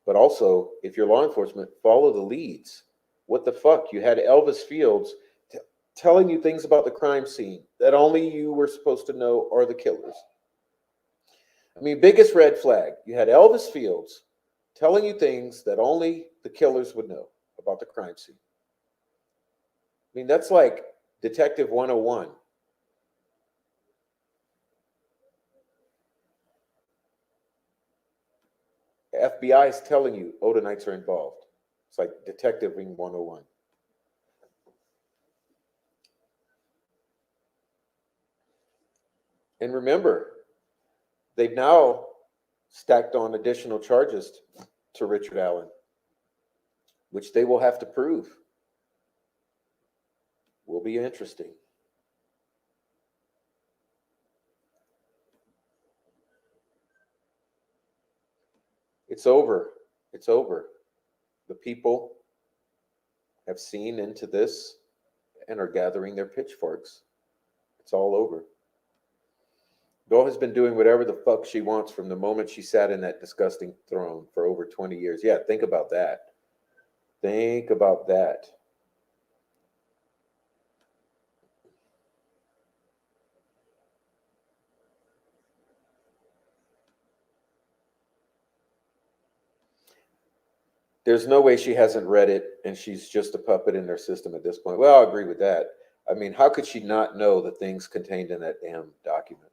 But also, if you're law enforcement, follow the leads. What the fuck? You had Elvis Fields telling you things about the crime scene that only you were supposed to know are the killers. I mean, biggest red flag. You had Elvis Fields telling you things that only the killers would know about the crime scene. I mean, that's like Detective 101. FBI is telling you Odinites are involved. It's like Detectiving 101. And remember, they've now stacked on additional charges to Richard Allen, which they will have to prove. Will be interesting. It's over. It's over. The people have seen into this and are gathering their pitchforks. It's all over. Doyle has been doing whatever the fuck she wants from the moment she sat in that disgusting throne for over 20 years. Yeah, think about that. Think about that. There's no way she hasn't read it and she's just a puppet in their system at this point. Well, I agree with that. I mean, how could she not know the things contained in that damn document?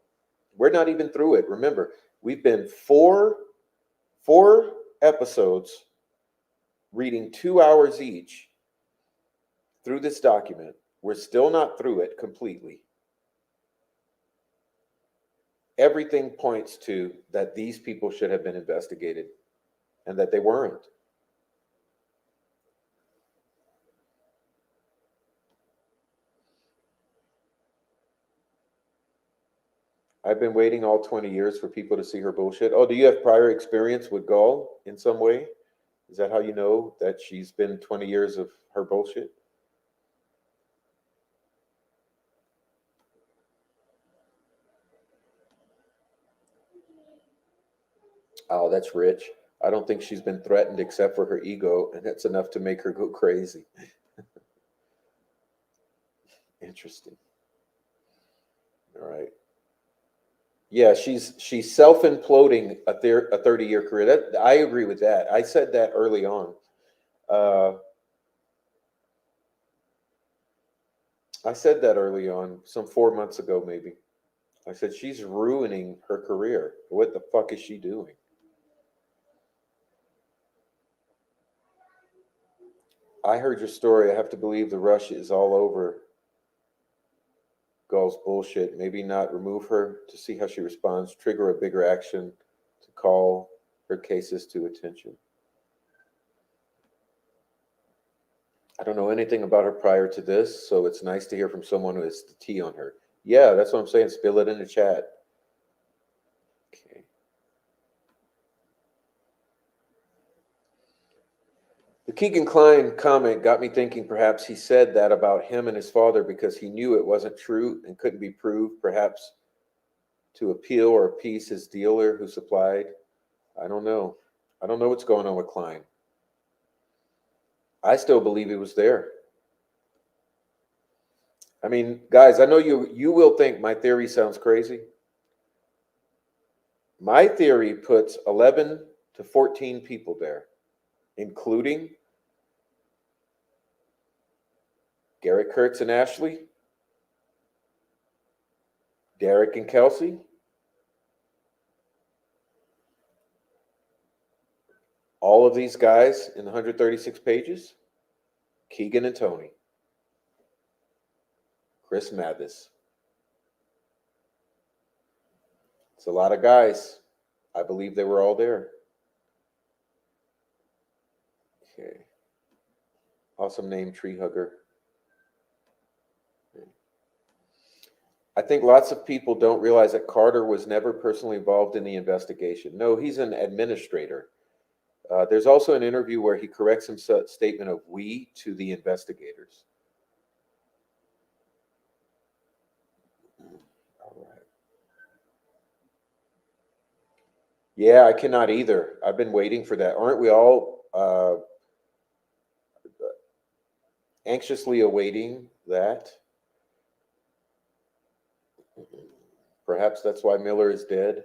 We're not even through it. Remember, we've been four episodes reading 2 hours each through this document. We're still not through it completely. Everything points to that these people should have been investigated and that they weren't. I've been waiting all 20 years for people to see her bullshit. Oh, do you have prior experience with Gull in some way? Is that how you know that she's been 20 years of her bullshit? Oh, that's rich. I don't think she's been threatened except for her ego, and that's enough to make her go crazy. Interesting. All right. Yeah, she's self imploding a 30-year career. That I agree with that. I said that early on. Uh, I said that early on, some 4 months ago, maybe. I said she's ruining her career. What the fuck is she doing? I heard your story. I have to believe the rush is all over. Gull's bullshit. Maybe not remove her to see how she responds, trigger a bigger action to call her cases to attention. I don't know anything about her prior to this, so it's nice to hear from someone who has the tea on her. Yeah, that's what I'm saying. Spill it in the chat. Okay. The Keegan Klein comment got me thinking perhaps he said that about him and his father because he knew it wasn't true and couldn't be proved, perhaps to appeal or appease his dealer who supplied. I don't know. I don't know what's going on with Klein. I still believe he was there. I mean, guys, I know you will think my theory sounds crazy. My theory puts 11 to 14 people there, including Garrett Kurtz and Ashley, Derek and Kelsey, all of these guys in the 136 pages, Keegan and Tony, Chris Mathis. It's a lot of guys. I believe they were all there. Okay. Awesome name, Tree Hugger. I think lots of people don't realize that Carter was never personally involved in the investigation. No, he's an administrator. There's also an interview where he corrects himself statement of "we" to the investigators. All right. Yeah, I cannot either. I've been waiting for that. Aren't we all anxiously awaiting that? Perhaps that's why Miller is dead.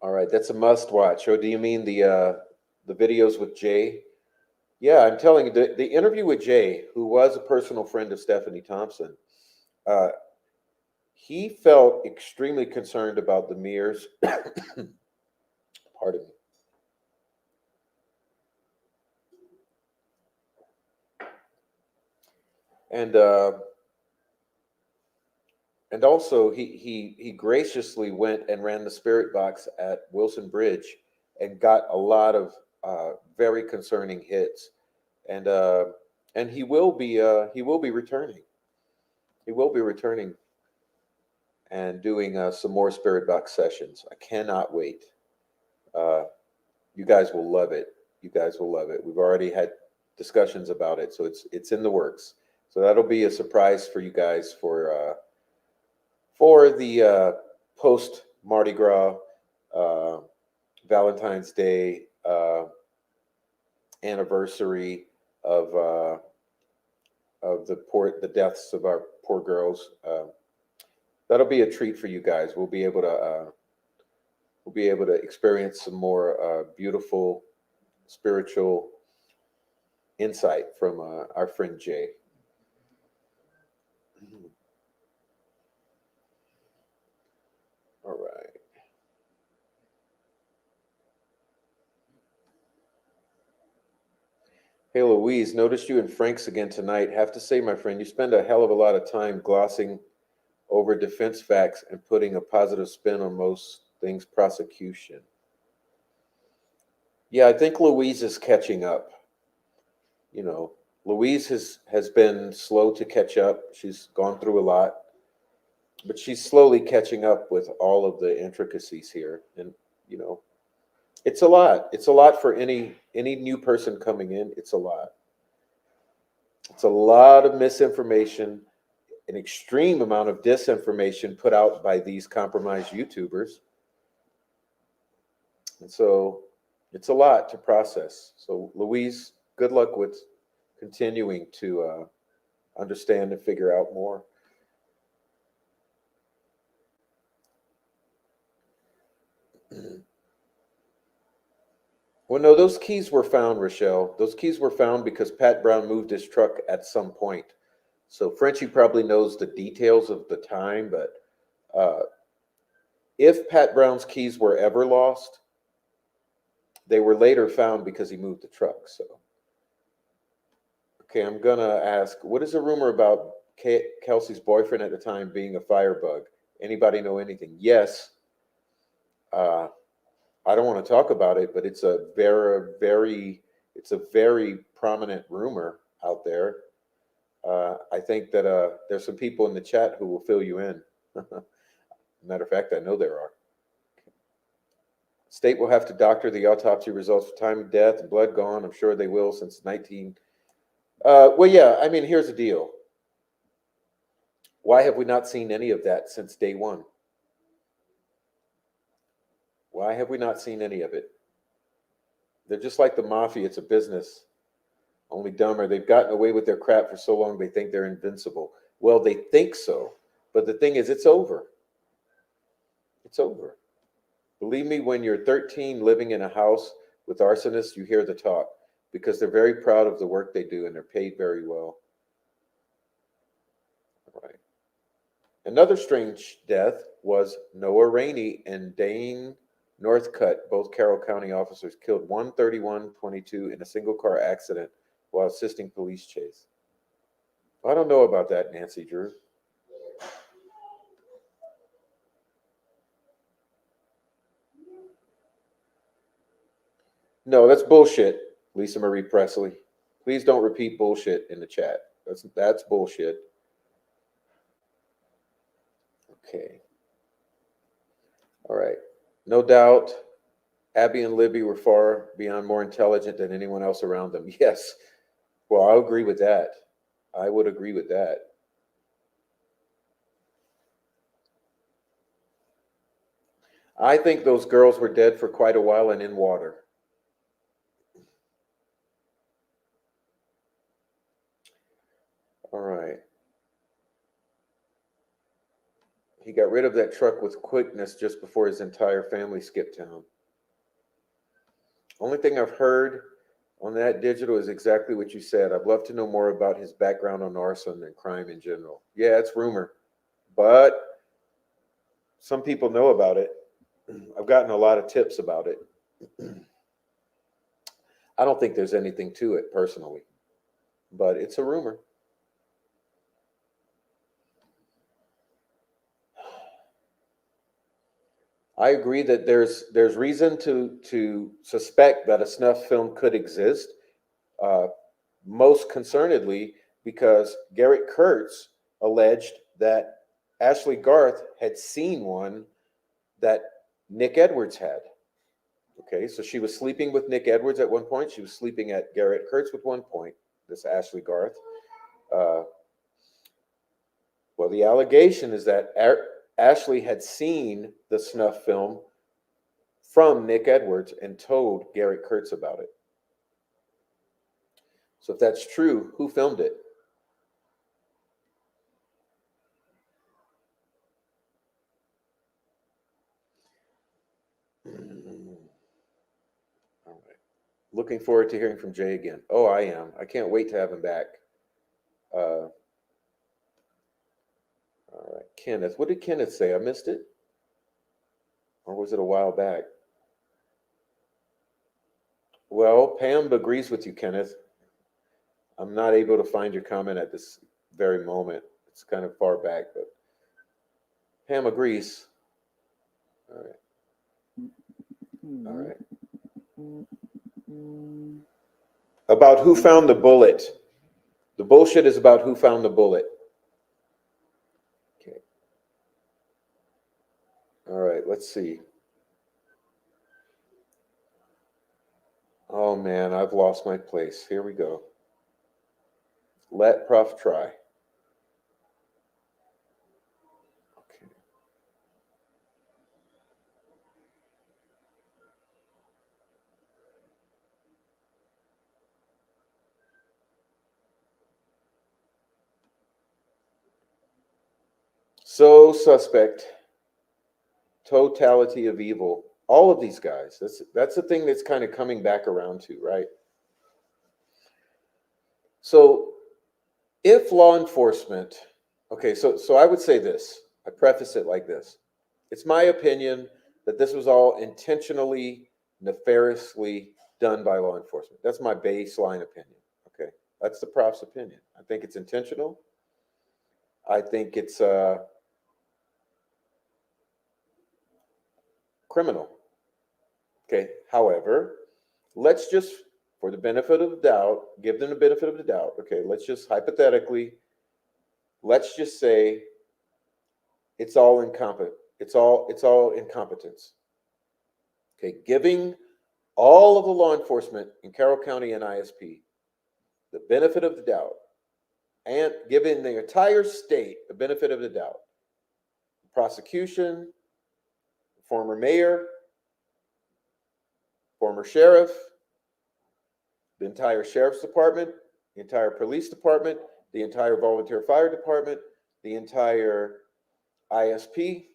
All right, that's a must watch. Or do you mean the videos with Jay? Yeah, I'm telling you, the interview with Jay, who was a personal friend of Stephanie Thompson, uh, he felt extremely concerned about the mirrors. Pardon me. And and also he graciously went and ran the spirit box at Wilson Bridge and got a lot of very concerning hits. And and he will be returning. He will be returning and doing some more spirit box sessions. I cannot wait. Uh, you guys will love it. You guys will love it. We've already had discussions about it, so it's in the works. So that'll be a surprise for you guys for the post Mardi Gras, uh, Valentine's Day anniversary of the deaths of our poor girls. That'll be a treat for you guys. We'll be able to experience some more beautiful spiritual insight from our friend Jay. All right. Hey Louise, noticed you and Frank's again tonight. Have to say, my friend, you spend a hell of a lot of time glossing over defense facts and putting a positive spin on most things prosecution. Yeah, I think Louise is catching up. You know, Louise has been slow to catch up. She's gone through a lot, but she's slowly catching up with all of the intricacies here. And you know, it's a lot. It's a lot for any new person coming in. It's a lot. It's a lot of misinformation, an extreme amount of disinformation put out by these compromised YouTubers. And so it's a lot to process. So, Louise, good luck with continuing to understand and figure out more. Well, no, those keys were found, Rochelle. Those keys were found because Pat Brown moved his truck at some point. So Frenchie probably knows the details of the time, but uh, if Pat Brown's keys were ever lost, they were later found because he moved the truck. So, okay, I'm gonna ask, what is the rumor about Kelsey's boyfriend at the time being a firebug? Anybody know anything? Yes. Uh, I don't want to talk about it, but it's a very prominent rumor out there. I think that there's some people in the chat who will fill you in. Matter of fact, I know there are. State will have to doctor the autopsy results for time of death and blood gone. I'm sure they will since 19. Well, yeah, I mean, here's the deal. Why have we not seen any of that since day one? Why have we not seen any of it? They're just like the mafia. It's a business. Only dumber. They've gotten away with their crap for so long they think they're invincible. Well, they think so. But the thing is, it's over. It's over. Believe me, when you're 13 living in a house with arsonists, you hear the talk because they're very proud of the work they do and they're paid very well. All right. Another strange death was Noah Rainey and Dane Northcutt, both Carroll County officers killed 13122 in a single car accident while assisting police chase. I don't know about that, Nancy Drew. No, that's bullshit, Lisa Marie Presley. Please don't repeat bullshit in the chat. That's bullshit. Okay. All right. No doubt, Abby and Libby were far beyond more intelligent than anyone else around them. Yes. Well, I agree with that. I would agree with that. I think those girls were dead for quite a while and in water. All right. He got rid of that truck with quickness just before his entire family skipped town. Only thing I've heard on that digital is exactly what you said. I'd love to know more about his background on arson and crime in general. Yeah, it's rumor, but some people know about it. I've gotten a lot of tips about it. I don't think there's anything to it personally, but it's a rumor. I agree that there's reason to suspect that a snuff film could exist. Uh, Most concernedly, because Garrett Kurtz alleged that Ashley Garth had seen one that Nick Edwards had. Okay, so she was sleeping with Nick Edwards at one point. She was sleeping at Garrett Kurtz with one point. This Ashley Garth. Uh, well, the allegation is that Ashley had seen the snuff film from Nick Edwards and told Garrett Kurtz about it. So if that's true, who filmed it? All right. Looking forward to hearing from Jay again. Oh, I am. I can't wait to have him back. All right. Kenneth. What did Kenneth say? I missed it? Or was it a while back? Well, Pam agrees with you, Kenneth. I'm not able to find your comment at this very moment. It's kind of far back, but Pam agrees. All right. All right. About who found the bullet. The bullshit is about who found the bullet. Okay. All right, let's see. Oh man, I've lost my place. Here we go. Let Prof try. Okay. So suspect. Totality of evil. All of these guys. That's the thing that's kind of coming back around to, right? So if law enforcement, okay, so I would say this. I preface it like this. It's my opinion that this was all intentionally, nefariously done by law enforcement. That's my baseline opinion. Okay, that's the prof's opinion. I think it's intentional. I think it's criminal. Okay, however, let's just, for the benefit of the doubt, give them the benefit of the doubt. Okay, let's just hypothetically, let's just say it's all incompetent. It's all incompetence. Okay, giving all of the law enforcement in Carroll County and ISP the benefit of the doubt, and giving the entire state the benefit of the doubt. Prosecution, former mayor, former sheriff, the entire sheriff's department, the entire police department, the entire volunteer fire department, the entire ISP,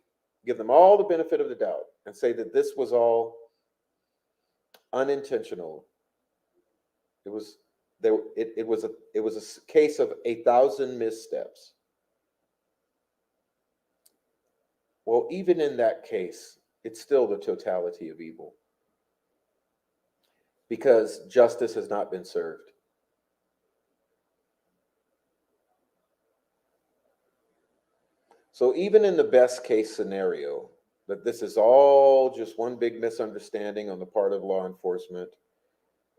give them all the benefit of the doubt and say that this was all unintentional. It was there. It was a case of 1,000 missteps. Well, even in that case, it's still the totality of evil because justice has not been served. So even in the best case scenario, that this is all just one big misunderstanding on the part of law enforcement,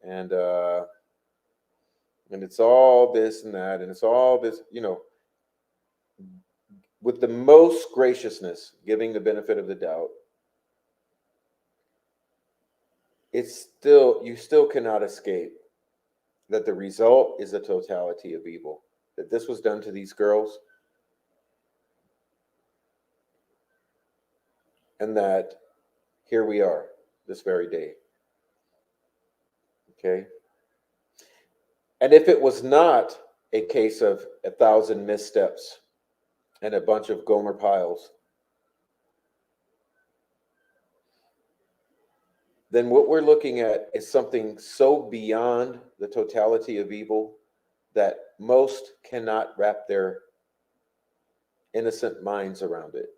and uh, and it's all this and that, and it's all this, with the most graciousness, giving the benefit of the doubt, it's still you still cannot escape that the result is a totality of evil. That this was done to these girls, and that here we are this very day. Okay. And if it was not a case of a thousand missteps and a bunch of Gomer piles, then what we're looking at is something so beyond the totality of evil that most cannot wrap their innocent minds around it.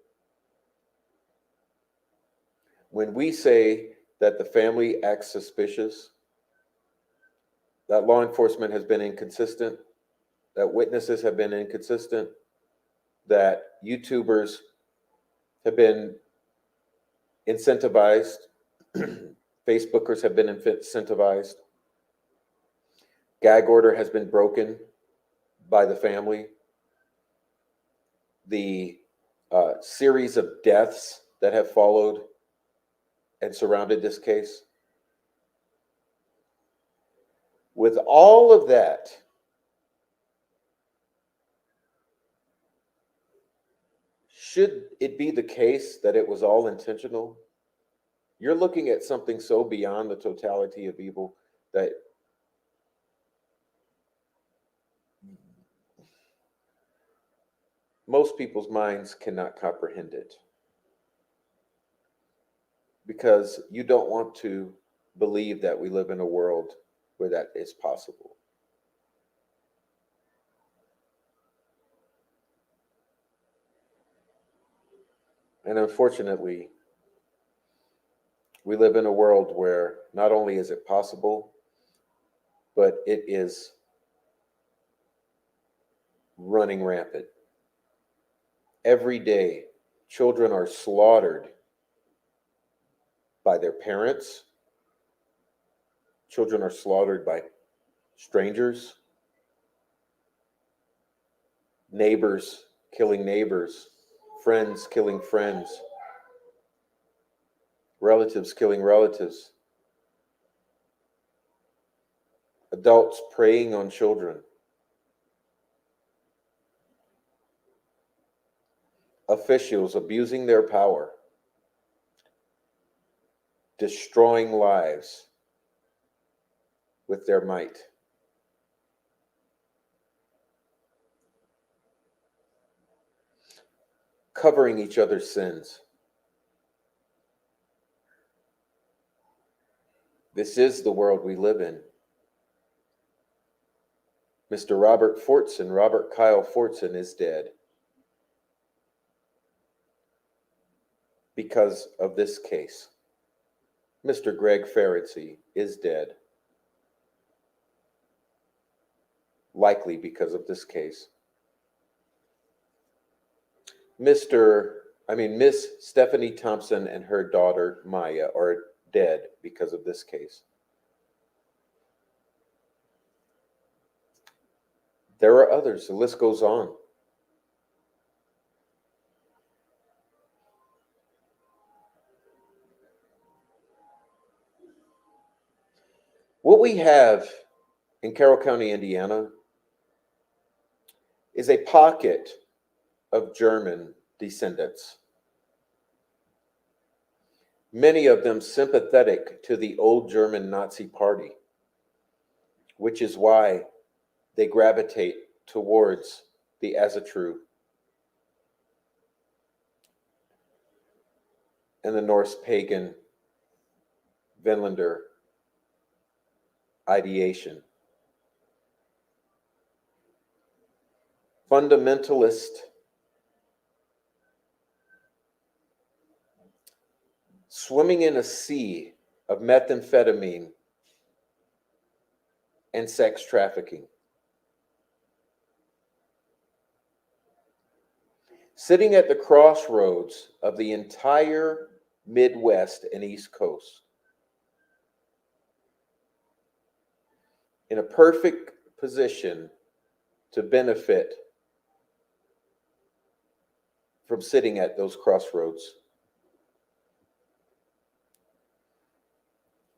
When we say that the family acts suspicious, that law enforcement has been inconsistent, that witnesses have been inconsistent, that YouTubers have been incentivized, Facebookers have been incentivized, gag order has been broken by the family, the series of deaths that have followed and surrounded this case. With all of that, should it be the case that it was all intentional? You're looking at something so beyond the totality of evil that most people's minds cannot comprehend it because you don't want to believe that we live in a world where that is possible. And unfortunately, we live in a world where not only is it possible, but it is running rampant. Every day, children are slaughtered by their parents. Children are slaughtered by strangers, neighbors killing neighbors, friends killing friends, relatives killing relatives, adults preying on children, officials abusing their power, destroying lives with their might. Covering each other's sins. This is the world we live in. Mr. Robert Kyle Fortson is dead because of this case. Mr. Greg Ferenczi is dead, likely because of this case. Miss Stephanie Thompson and her daughter Maya are dead because of this case. There are others, the list goes on. What we have in Carroll County, Indiana, is a pocket of German descendants, many of them sympathetic to the old German Nazi Party, which is why they gravitate towards the Asatru and the Norse pagan Vinlander ideation. Fundamentalist swimming in a sea of methamphetamine and sex trafficking. Sitting at the crossroads of the entire Midwest and East Coast, in a perfect position to benefit from sitting at those crossroads.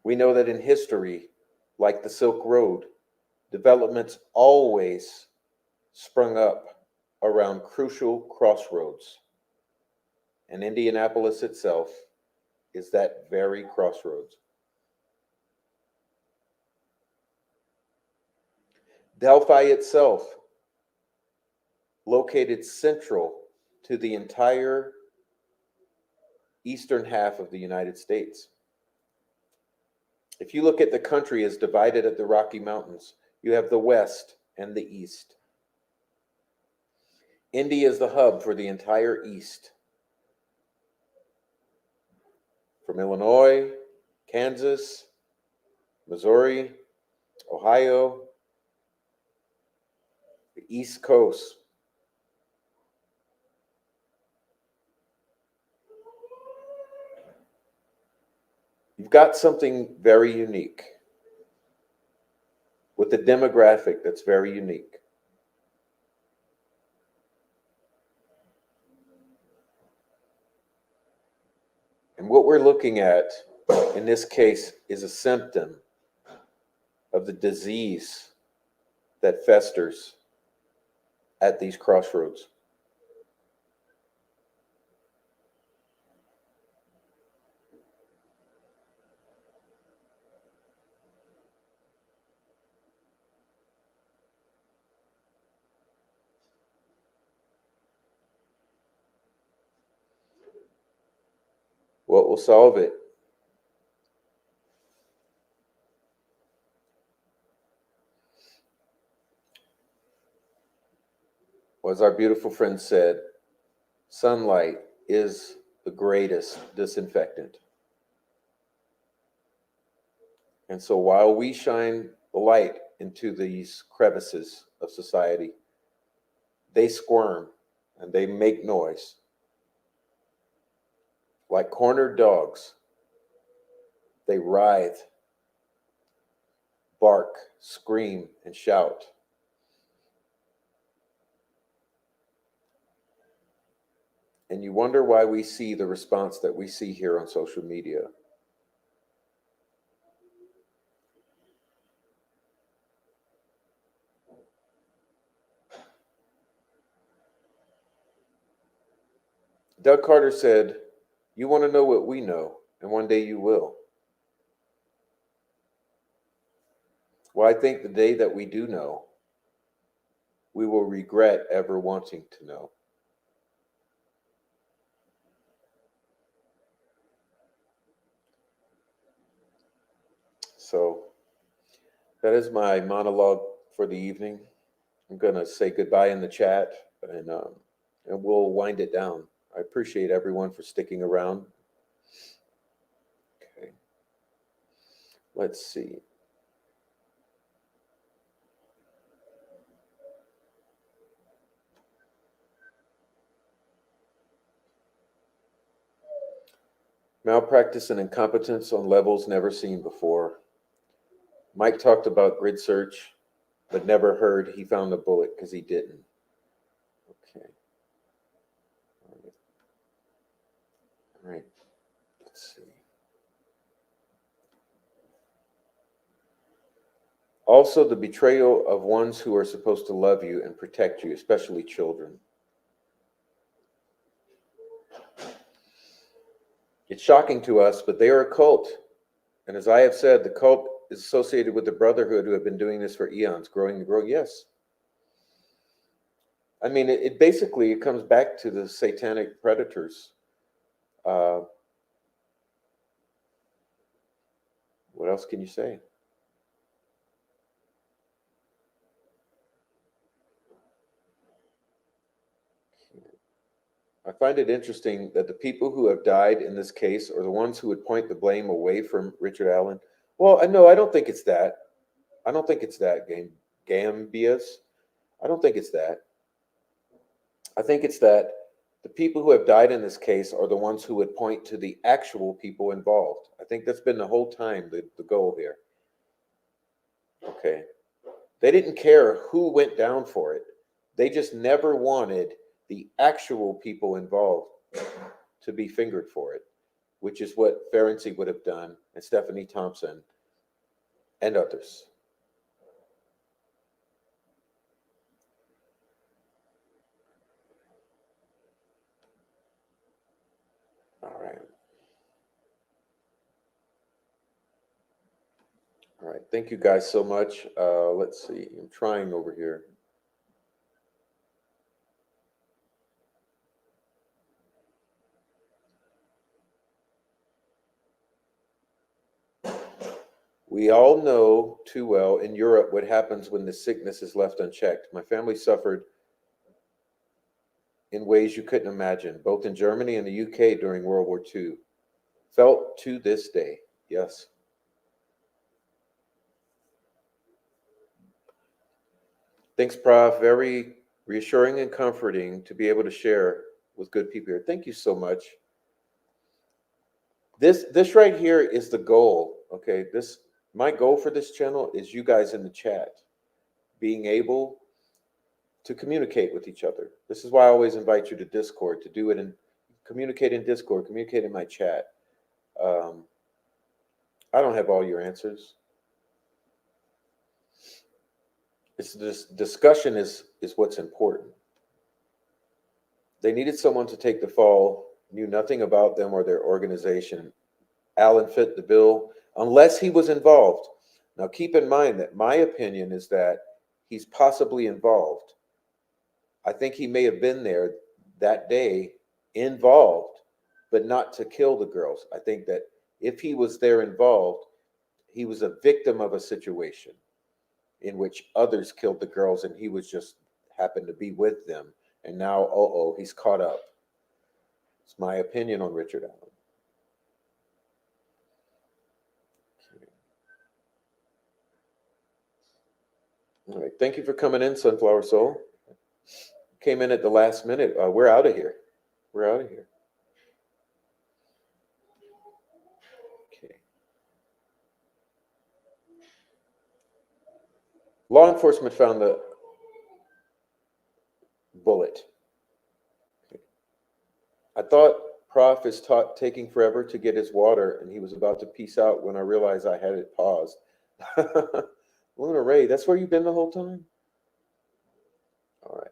We know that in history, like the Silk Road, developments always sprung up around crucial crossroads. And Indianapolis itself is that very crossroads. Delphi itself, located central to the entire eastern half of the United States. If you look at the country as divided at the Rocky Mountains, you have the West and the East. Indy is the hub for the entire East. From Illinois, Kansas, Missouri, Ohio, the East Coast. You've got something very unique with a demographic that's very unique. And what we're looking at in this case is a symptom of the disease that festers at these crossroads. What will solve it? Well, as our beautiful friend said, sunlight is the greatest disinfectant. And so while we shine the light into these crevices of society, they squirm and they make noise. Like cornered dogs, they writhe, bark, scream, and shout. And you wonder why we see the response that we see here on social media. Doug Carter said, "You want to know what we know, and one day you will." Well, I think the day that we do know, we will regret ever wanting to know. So that is my monologue for the evening. I'm going to say goodbye in the chat, and we'll wind it down. I appreciate everyone for sticking around. Okay. Let's see. Malpractice and incompetence on levels never seen before. Mike talked about grid search, but never heard he found the bullet because he didn't. Okay. All right. Let's see. Also, the betrayal of ones who are supposed to love you and protect you, especially children. It's shocking to us, but they are a cult. And as I have said, the cult is associated with the Brotherhood, who have been doing this for eons, growing and growing. Yes. I mean, it basically it comes back to the satanic predators. What else can you say? I find it interesting that the people who have died in this case are the ones who would point the blame away from Richard Allen. Well, I know I don't think it's that. I don't think it's that, Gambias. I don't think it's that. I think it's that the people who have died in this case are the ones who would point to the actual people involved. I think that's been the whole time the goal here. Okay. They didn't care who went down for it. They just never wanted the actual people involved to be fingered for it, which is what Ferenczi would have done, and Stephanie Thompson and others. All right. All right. Thank you guys so much. Let's see. I'm trying over here. We all know too well in Europe what happens when the sickness is left unchecked. My family suffered in ways you couldn't imagine, both in Germany and the UK during World War II. Felt to this day. Yes. Thanks, Prof. Very reassuring and comforting to be able to share with good people here. Thank you so much. This right here is the goal. Okay. My goal for this channel is you guys in the chat being able to communicate with each other. This is why I always invite you to Discord to do it and communicate in Discord, communicate in my chat. I don't have all your answers. It's this discussion is what's important. They needed someone to take the fall, knew nothing about them or their organization. Allen fit the bill unless he was involved. Now keep in mind that my opinion is that he's possibly involved. I think he may have been there that day involved, but not to kill the girls. I think that if he was there involved, he was a victim of a situation in which others killed the girls and he was just happened to be with them. And now, he's caught up. It's my opinion on Richard Allen. Okay. All right. Thank you for coming in, Sunflower Soul. Came in at the last minute. We're out of here. We're out of here. Okay. Law enforcement found the bullet. Okay. I thought Prof is taking forever to get his water, and he was about to peace out when I realized I had it paused. Luna Ray, that's where you've been the whole time? All right.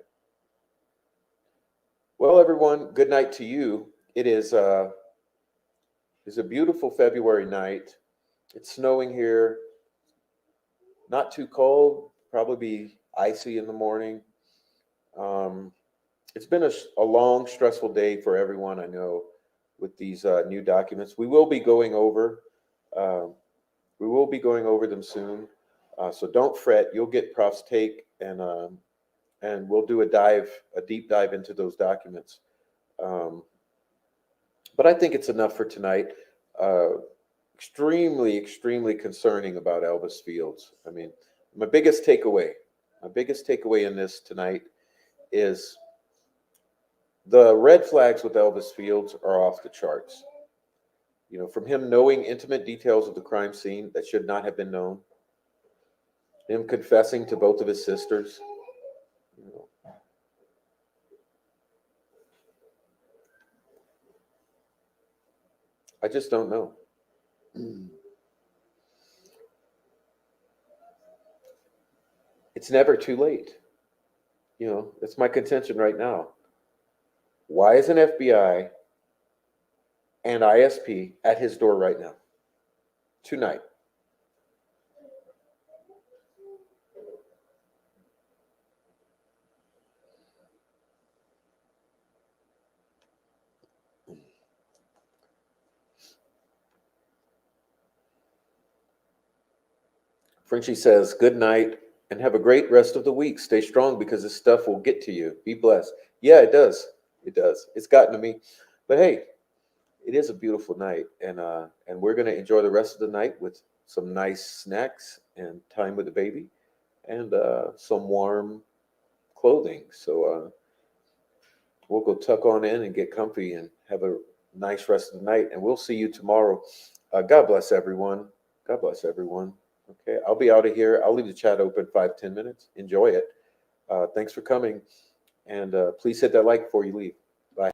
Well, everyone, good night to you. It's a beautiful February night. It's snowing here. Not too cold, probably be icy in the morning. It's been a long, stressful day for everyone, I know, with these new documents. We will be going over them soon. So don't fret. You'll get Prof's take, and we'll do a deep dive into those documents. But I think it's enough for tonight. Extremely, extremely concerning about Elvis Fields. I mean, my biggest takeaway in this tonight is the red flags with Elvis Fields are off the charts. You know, from him knowing intimate details of the crime scene that should not have been known, him confessing to both of his sisters. You know, I just don't know. It's never too late. You know, that's my contention right now. Why isn't FBI and ISP at his door right now? Tonight. Frenchie says, good night and have a great rest of the week. Stay strong because this stuff will get to you. Be blessed. Yeah, it does. It does. It's gotten to me. But hey, it is a beautiful night, and we're gonna enjoy the rest of the night with some nice snacks and time with the baby, and some warm clothing. So we'll go tuck on in and get comfy and have a nice rest of the night. And we'll see you tomorrow. God bless everyone. God bless everyone. Okay, I'll be out of here. I'll leave the chat open 5-10 minutes. Enjoy it. Thanks for coming, and please hit that like before you leave. Bye.